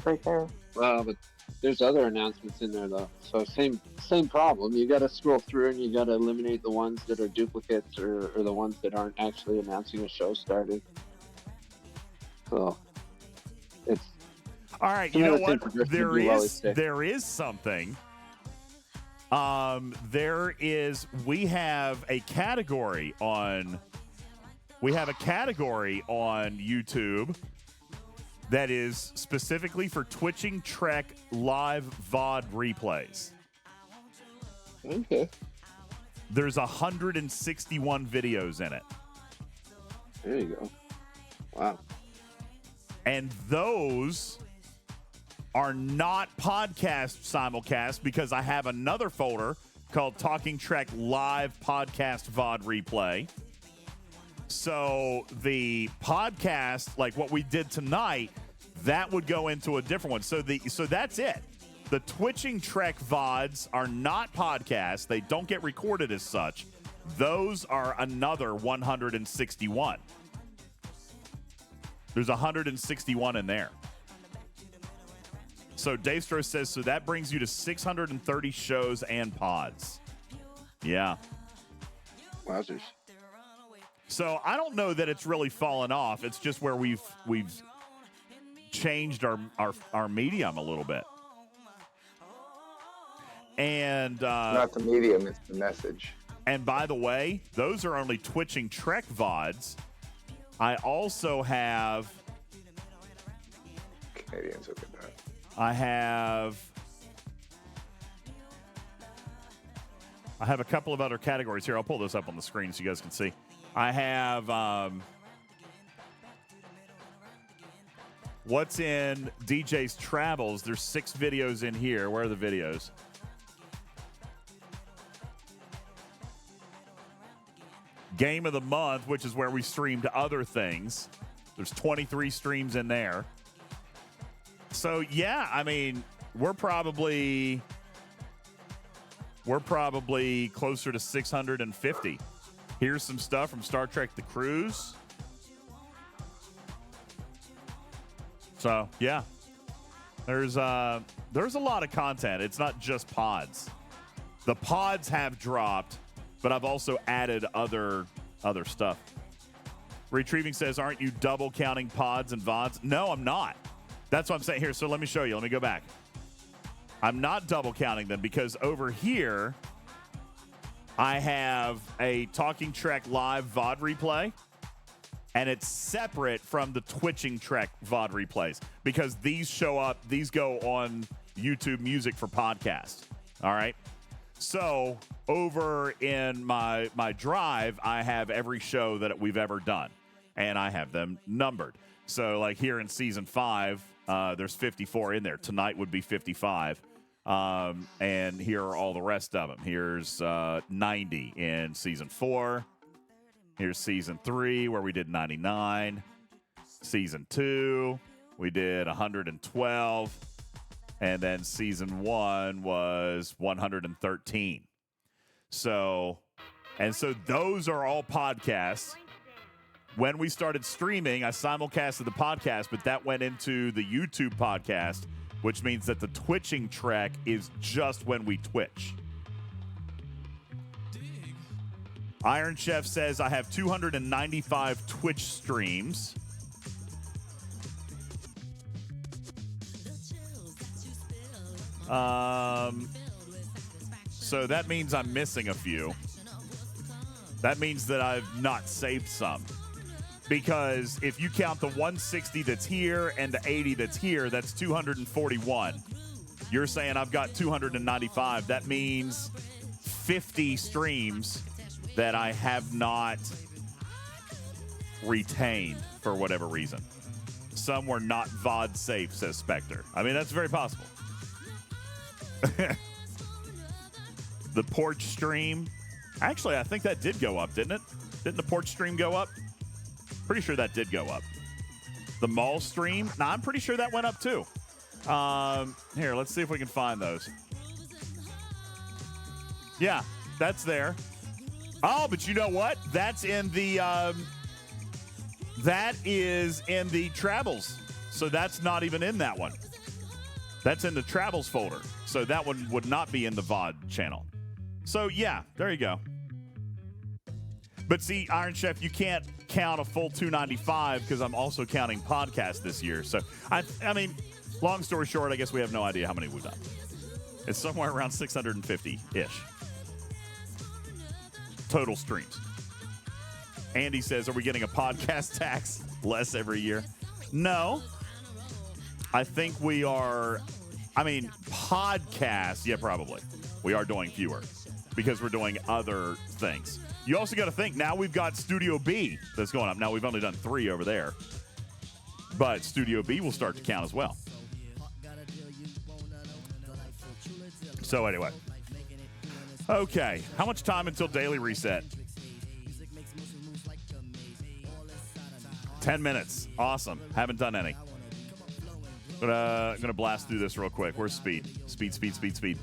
right there. Well, but there's other announcements in there though. So same problem. You got to scroll through and you got to eliminate the ones that are duplicates or the ones that aren't actually announcing a show started. So it's All right, it's you know another thing what? for Griffin to do while he's sick. There is something. We have a category on YouTube that is specifically for Twitching Trek live VOD replays. Okay. There's 161 videos in it. There you go. Wow. And those are not podcast simulcast because I have another folder called Talking Trek Live Podcast VOD Replay. So the podcast, like what we did tonight, that would go into a different one. So that's it. The Twitching Trek VODs are not podcasts. They don't get recorded as such. Those are another 161. There's 161 in there. So Dave Strauss says, so that brings you to 630 shows and pods. Yeah. Wowzers. So I don't know that it's really fallen off. It's just where we've changed our medium a little bit. And Not the medium, it's the message. And by the way, those are only Twitching Trek VODs. I also have Canadians look at that. I have a couple of other categories here. I'll pull this up on the screen so you guys can see. I have what's in DJ's Travels. There's 6 videos in here. Where are the videos? Game of the Month, which is where we streamed other things. There's 23 streams in there. So, yeah, I mean, we're probably closer to 650. Here's some stuff from Star Trek The Cruise. So, yeah. There's a lot of content. It's not just pods. The pods have dropped, but I've also added other stuff. Retrieving says, aren't you double counting pods and VODs? No, I'm not. That's what I'm saying here. So let me show you. Let me go back. I'm not double counting them because over here, I have a Talking Trek live VOD replay, and it's separate from the Twitching Trek VOD replays because these go on YouTube Music for podcast. All right. So over in my drive, I have every show that we've ever done, and I have them numbered. So like here in season 5, there's 54 in there. Tonight would be 55. And here are all the rest of them. Here's 90 in season 4. Here's season 3 where we did 99. Season 2, we did 112. And then season 1 was 113. So those are all podcasts. When we started streaming, I simulcasted the podcast, but that went into the YouTube podcast, which means that the Twitching Trek is just when we Twitch. Iron Chef says, I have 295 Twitch streams. So that means I'm missing a few. That means that I've not saved some. Because if you count the 160 that's here and the 80 that's here, that's 241. You're saying I've got 295. That means 50 streams that I have not retained for whatever reason. Some were not VOD safe, says Spectre. I mean, that's very possible. The porch stream. Actually, I think that did go up, didn't it? Didn't the porch stream go up? Pretty sure that did go up. The mall stream. Nah, I'm pretty sure that went up too. Here, let's see if we can find those. Yeah, that's there. Oh, but you know what? That's in the that is in the travels. So that's not even in that one. That's in the travels folder. So that one would not be in the VOD channel. So yeah, there you go. But see, Iron Chef, you can't count a full 295 because I'm also counting podcasts this year. So I mean, long story short, I guess we have no idea how many we've done. It's somewhere around 650-ish. Total streams. Andy says, are we getting a podcast tax less every year? No. I think we are, I mean, podcasts, yeah, probably. We are doing fewer because we're doing other things. You also got to think, now we've got Studio B that's going up. Now, we've only done 3 over there. But Studio B will start to count as well. So anyway. Okay. How much time until daily reset? 10 minutes. Awesome. Haven't done any. Gonna blast through this real quick. Where's speed? Speed. Speed.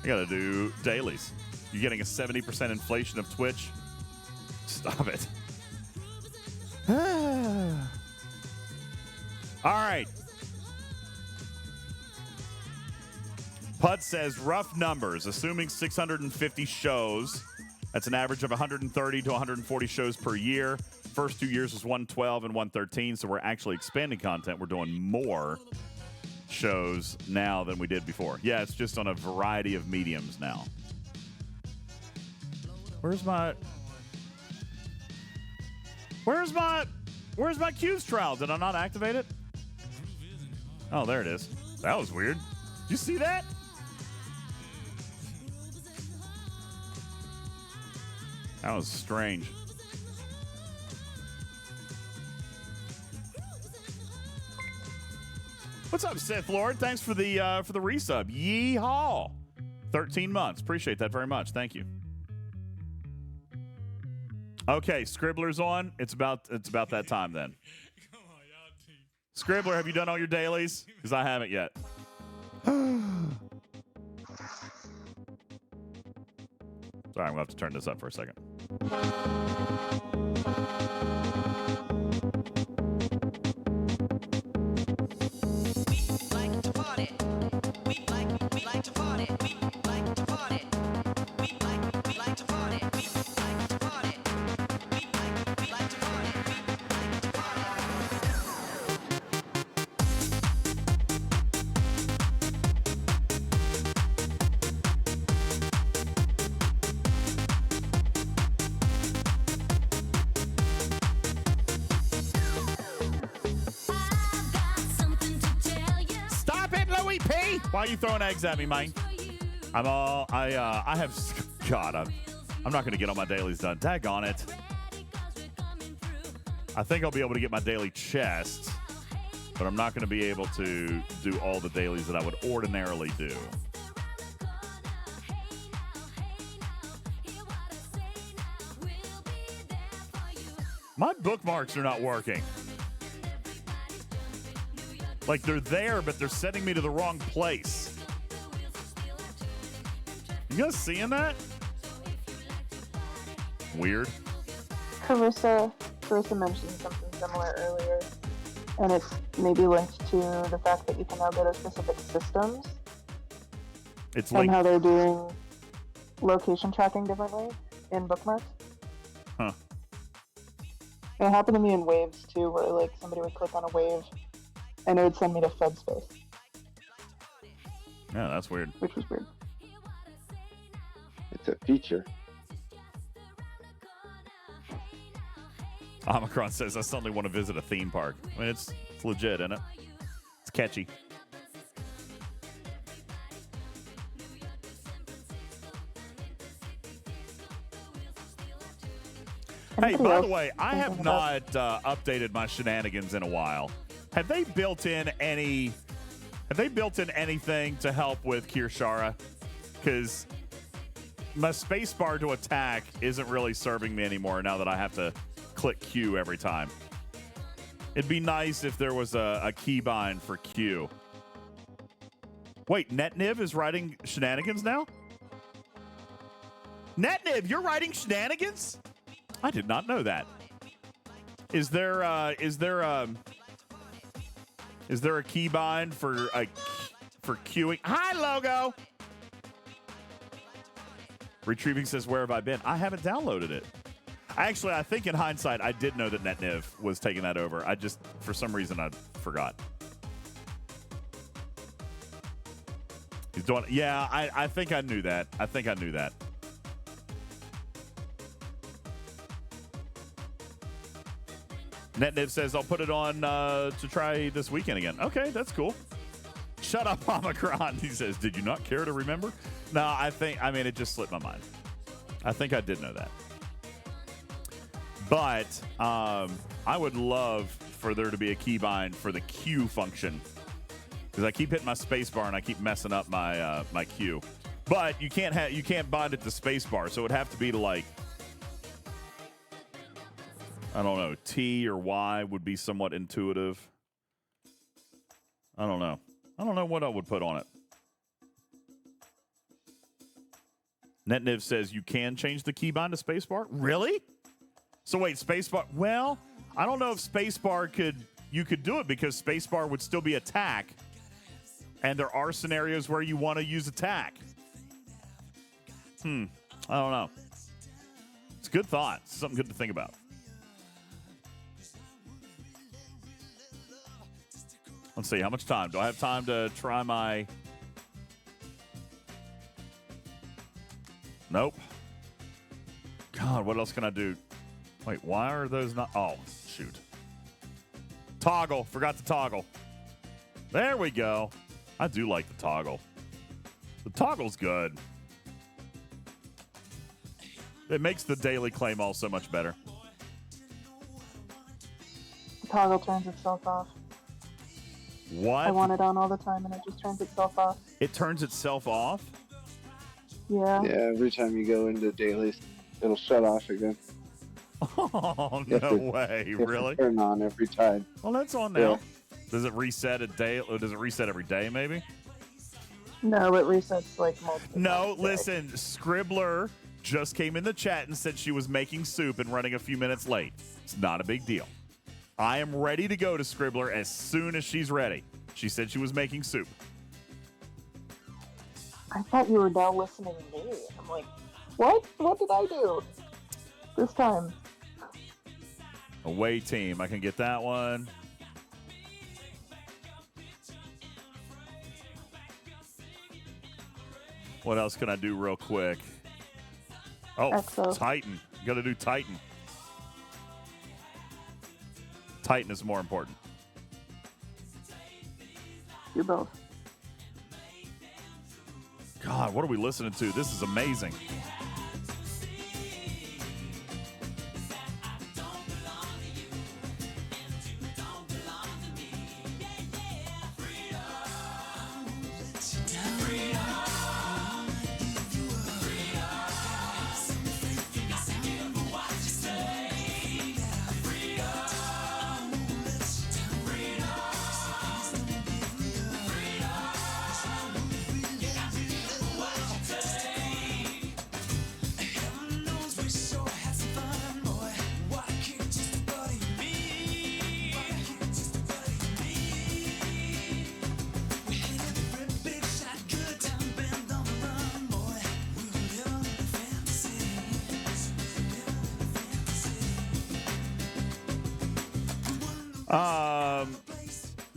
I gotta do dailies. You're getting a 70% inflation of Twitch? Stop it. All right. Pud says rough numbers, assuming 650 shows. That's an average of 130 to 140 shows per year. First 2 years was 112 and 113, so we're actually expanding content. We're doing more shows now than we did before. Yeah, it's just on a variety of mediums now. Where's my Q's trial? Did I not activate it? Oh, there it is. That was weird. Did you see that? That was strange. What's up, Sith Lord? Thanks for the resub. Yeehaw! 13 months. Appreciate that very much. Thank you. Okay, Scribbler's on. It's about that time then. Scribbler, have you done all your dailies? Because I haven't yet. Sorry, I'm gonna have to turn this up for a second. Why are you throwing eggs at me, man? I have, I'm not going to get all my dailies done. Daggone it. I think I'll be able to get my daily chest, but I'm not going to be able to do all the dailies that I would ordinarily do. My bookmarks are not working. Like, they're there, but they're sending me to the wrong place. You guys seeing that? Weird. Carissa mentioned something similar earlier, and it's maybe linked to the fact that you can now go to specific systems. It's and linked. how they're doing location tracking differently in bookmarks. Huh. It happened to me in waves too, where like somebody would click on a wave and it would send me to Fed space. Yeah, that's weird. Which was weird. It's a feature. Omicron says, I suddenly want to visit a theme park. I mean, it's legit, isn't it? It's catchy. Hey, by the way, I have not updated my shenanigans in a while. Have they built in anything to help with Kirshara? Because my space bar to attack isn't really serving me anymore now that I have to click Q every time. It'd be nice if there was a keybind for Q. Wait, NetNiv is writing shenanigans now? NetNiv, you're writing shenanigans? I did not know that. Is there a keybind for queuing? Hi, Logo. Retrieving says, where have I been? I haven't downloaded it. Actually, I think in hindsight, I did know that NetNiv was taking that over. I just, for some reason, I forgot. He's doing, yeah, I think I knew that. I think I knew that. NetNiv says, I'll put it on to try this weekend again. Okay, that's cool. Shut up, Omicron. He says, did you not care to remember? No, I mean, it just slipped my mind. I think I did know that. But I would love for there to be a keybind for the Q function. Because I keep hitting my space bar and I keep messing up my my Q. But you can't bind it to space bar, so it would have to be to like, I don't know, T or Y would be somewhat intuitive. I don't know. I don't know what I would put on it. NetNiv says you can change the keybind to spacebar. Really? So wait, spacebar. Well, I don't know if spacebar you could do it because spacebar would still be attack, and there are scenarios where you want to use attack. I don't know. It's a good thought. It's something good to think about. Let's see, how much time? Do I have time to try my... Nope. God, what else can I do? Wait, why are those not... Oh, shoot. Toggle. Forgot to toggle. There we go. I do like the toggle. The toggle's good. It makes the daily claim all so much better. The toggle turns itself off. What? I want it on all the time, and it just turns itself off. It turns itself off? Yeah. Yeah, every time you go into dailies, it'll shut off again. Oh, You have no to- way. you have to Really? Turn on every time. Well, that's on now. Yeah. Does it reset a day? Or does it reset every day, maybe? No, it resets like multiple No, times a day. listen. Scribbler just came in the chat and said she was making soup and running a few minutes late. It's not a big deal. I am ready to go to Scribbler as soon as she's ready. She said she was making soup. I thought you were now listening to me. I'm like, what? What did I do this time? Away team. I can get that one. What else can I do real quick? Oh, Exo. Titan. Got to do Titan. Titan is more important. You both. God, what are we listening to? This is amazing.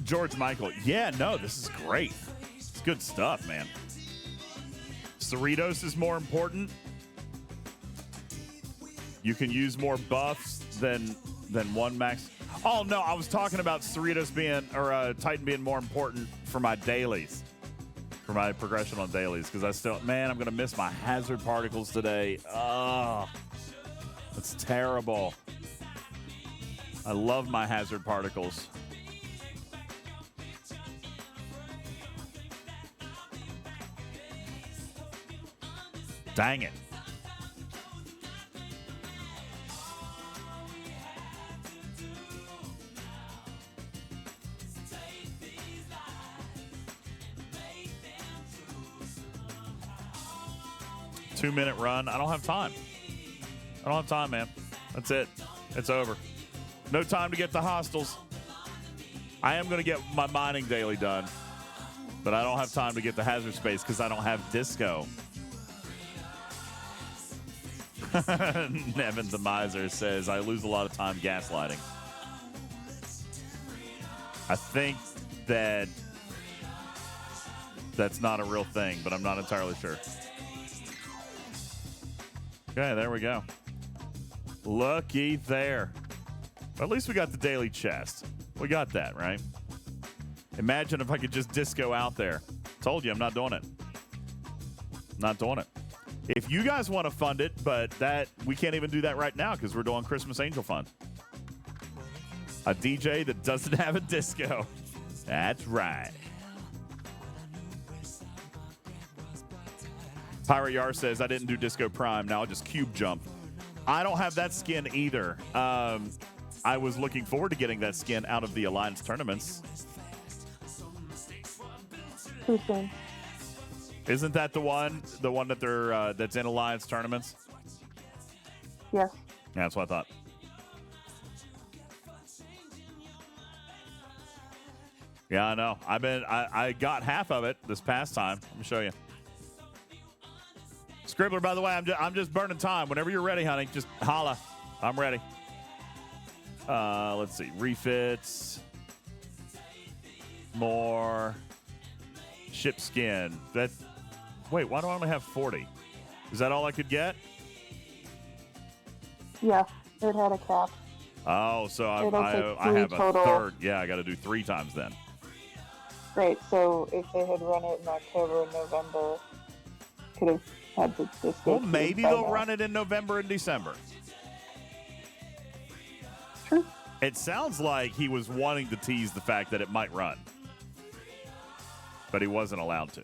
George Michael. Yeah, no, this is great. It's good stuff, man. Cerritos is more important. You can use more buffs than one max. Oh no, I was talking about Cerritos being or Titan being more important for my dailies, for my progression on dailies. Because I still, man, I'm gonna miss my hazard particles today. Oh, that's terrible. I love my hazard particles. Dang it. 2-minute run. I don't have time. I don't have time, man. That's it. It's over. No time to get to hostels. I am going to get my mining daily done, but I don't have time to get to hazard space because I don't have disco. Nevin the Miser says, I lose a lot of time gaslighting. I think that's not a real thing, but I'm not entirely sure. Okay, there we go. Looky there. At least we got the daily chest. We got that, right? Imagine if I could just disco out there. Told you, I'm not doing it. Not doing it. If you guys want to fund it, but that we can't even do that right now because we're doing Christmas Angel Fund. A DJ that doesn't have a disco. That's right. Pirate Yar says, I didn't do Disco Prime. Now I'll just cube jump. I don't have that skin either. I was looking forward to getting that skin out of the Alliance tournaments. Too soon. Isn't that the one that they're that's in Alliance tournaments? Yes. Yeah, that's what I thought. Yeah, I know. I got half of it this past time. Let me show you. Scribbler, by the way, I'm just burning time. Whenever you're ready, honey, just holla. I'm ready. Let's see. Refits. More. Ship skin. Wait, why do I only have 40? Is that all I could get? Yeah, it had a cap. Oh, so I have a total. third. Yeah, I got to do 3 times then. Right, so if they had run it in October and November, could have had the disco. Well, maybe they'll run it in November and December. True. It sounds like he was wanting to tease the fact that it might run, but he wasn't allowed to.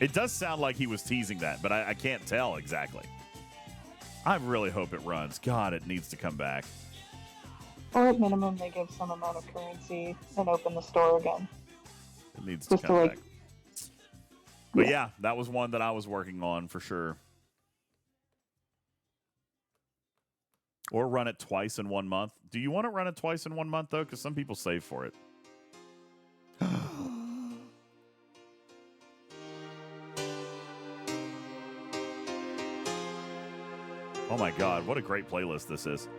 It does sound like he was teasing that, but I can't tell exactly. I really hope it runs. God, it needs to come back. Or at minimum, they give some amount of currency and open the store again. It needs to Just come to, back. But yeah, that was one that I was working on for sure. Or run it twice in 1 month. Do you want to run it twice in 1 month, though? Because some people save for it. Oh my God, what a great playlist this is.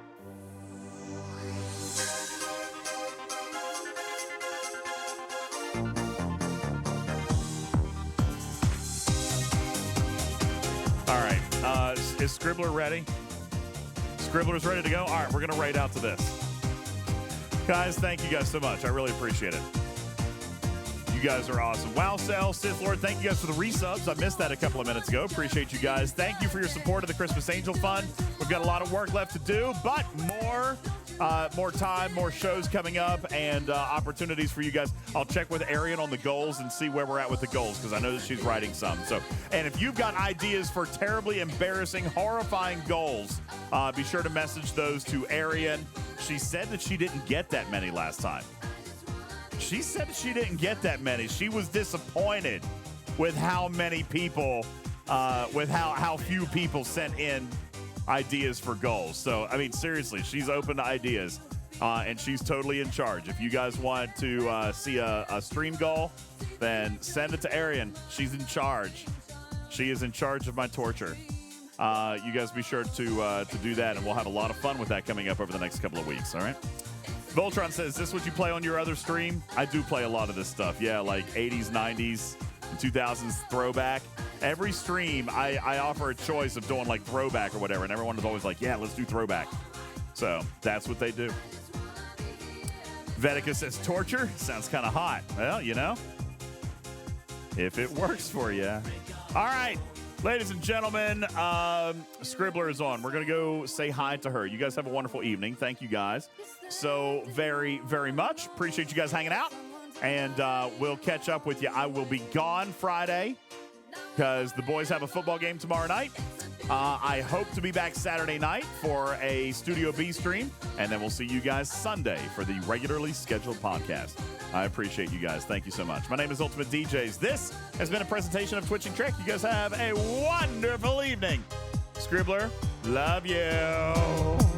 All right, is Scribbler ready? Scribbler's ready to go? All right, we're going to raid out to this. Guys, thank you guys so much. I really appreciate it. You guys are awesome. Wow, Cell, Sith Lord, thank you guys for the resubs. I missed that a couple of minutes ago. Appreciate you guys. Thank you for your support of the Christmas Angel Fund. We've got a lot of work left to do, but more time, more shows coming up, and opportunities for you guys. I'll check with Arian on the goals and see where we're at with the goals, because I know that she's writing some. So, and if you've got ideas for terribly embarrassing, horrifying goals, be sure to message those to Arian. She said that she didn't get that many last time. She said she didn't get that many. She was disappointed with how many people, with how few people sent in ideas for goals. So, I mean, seriously, she's open to ideas, and she's totally in charge. If you guys want to see a stream goal, then send it to Arian. She's in charge. She is in charge of my torture. You guys be sure to do that, and we'll have a lot of fun with that coming up over the next couple of weeks, all right? Voltron says, is this what you play on your other stream? I do play a lot of this stuff. Yeah, like 80s, 90s, 2000s throwback. Every stream, I offer a choice of doing like throwback or whatever, and everyone is always like, yeah, let's do throwback. So that's what they do. Vetica says, torture? Sounds kind of hot. Well, you know, if it works for you. All right. Ladies and gentlemen, Scribbler is on. We're going to go say hi to her. You guys have a wonderful evening. Thank you guys so very, very much. Appreciate you guys hanging out. And we'll catch up with you. I will be gone Friday because the boys have a football game tomorrow night. I hope to be back Saturday night for a Studio B stream, and then we'll see you guys Sunday for the regularly scheduled podcast. I appreciate you guys. Thank you so much. My name is Ultimate DJs. This has been a presentation of Twitching Trick. You guys have a wonderful evening. Scribbler, love you.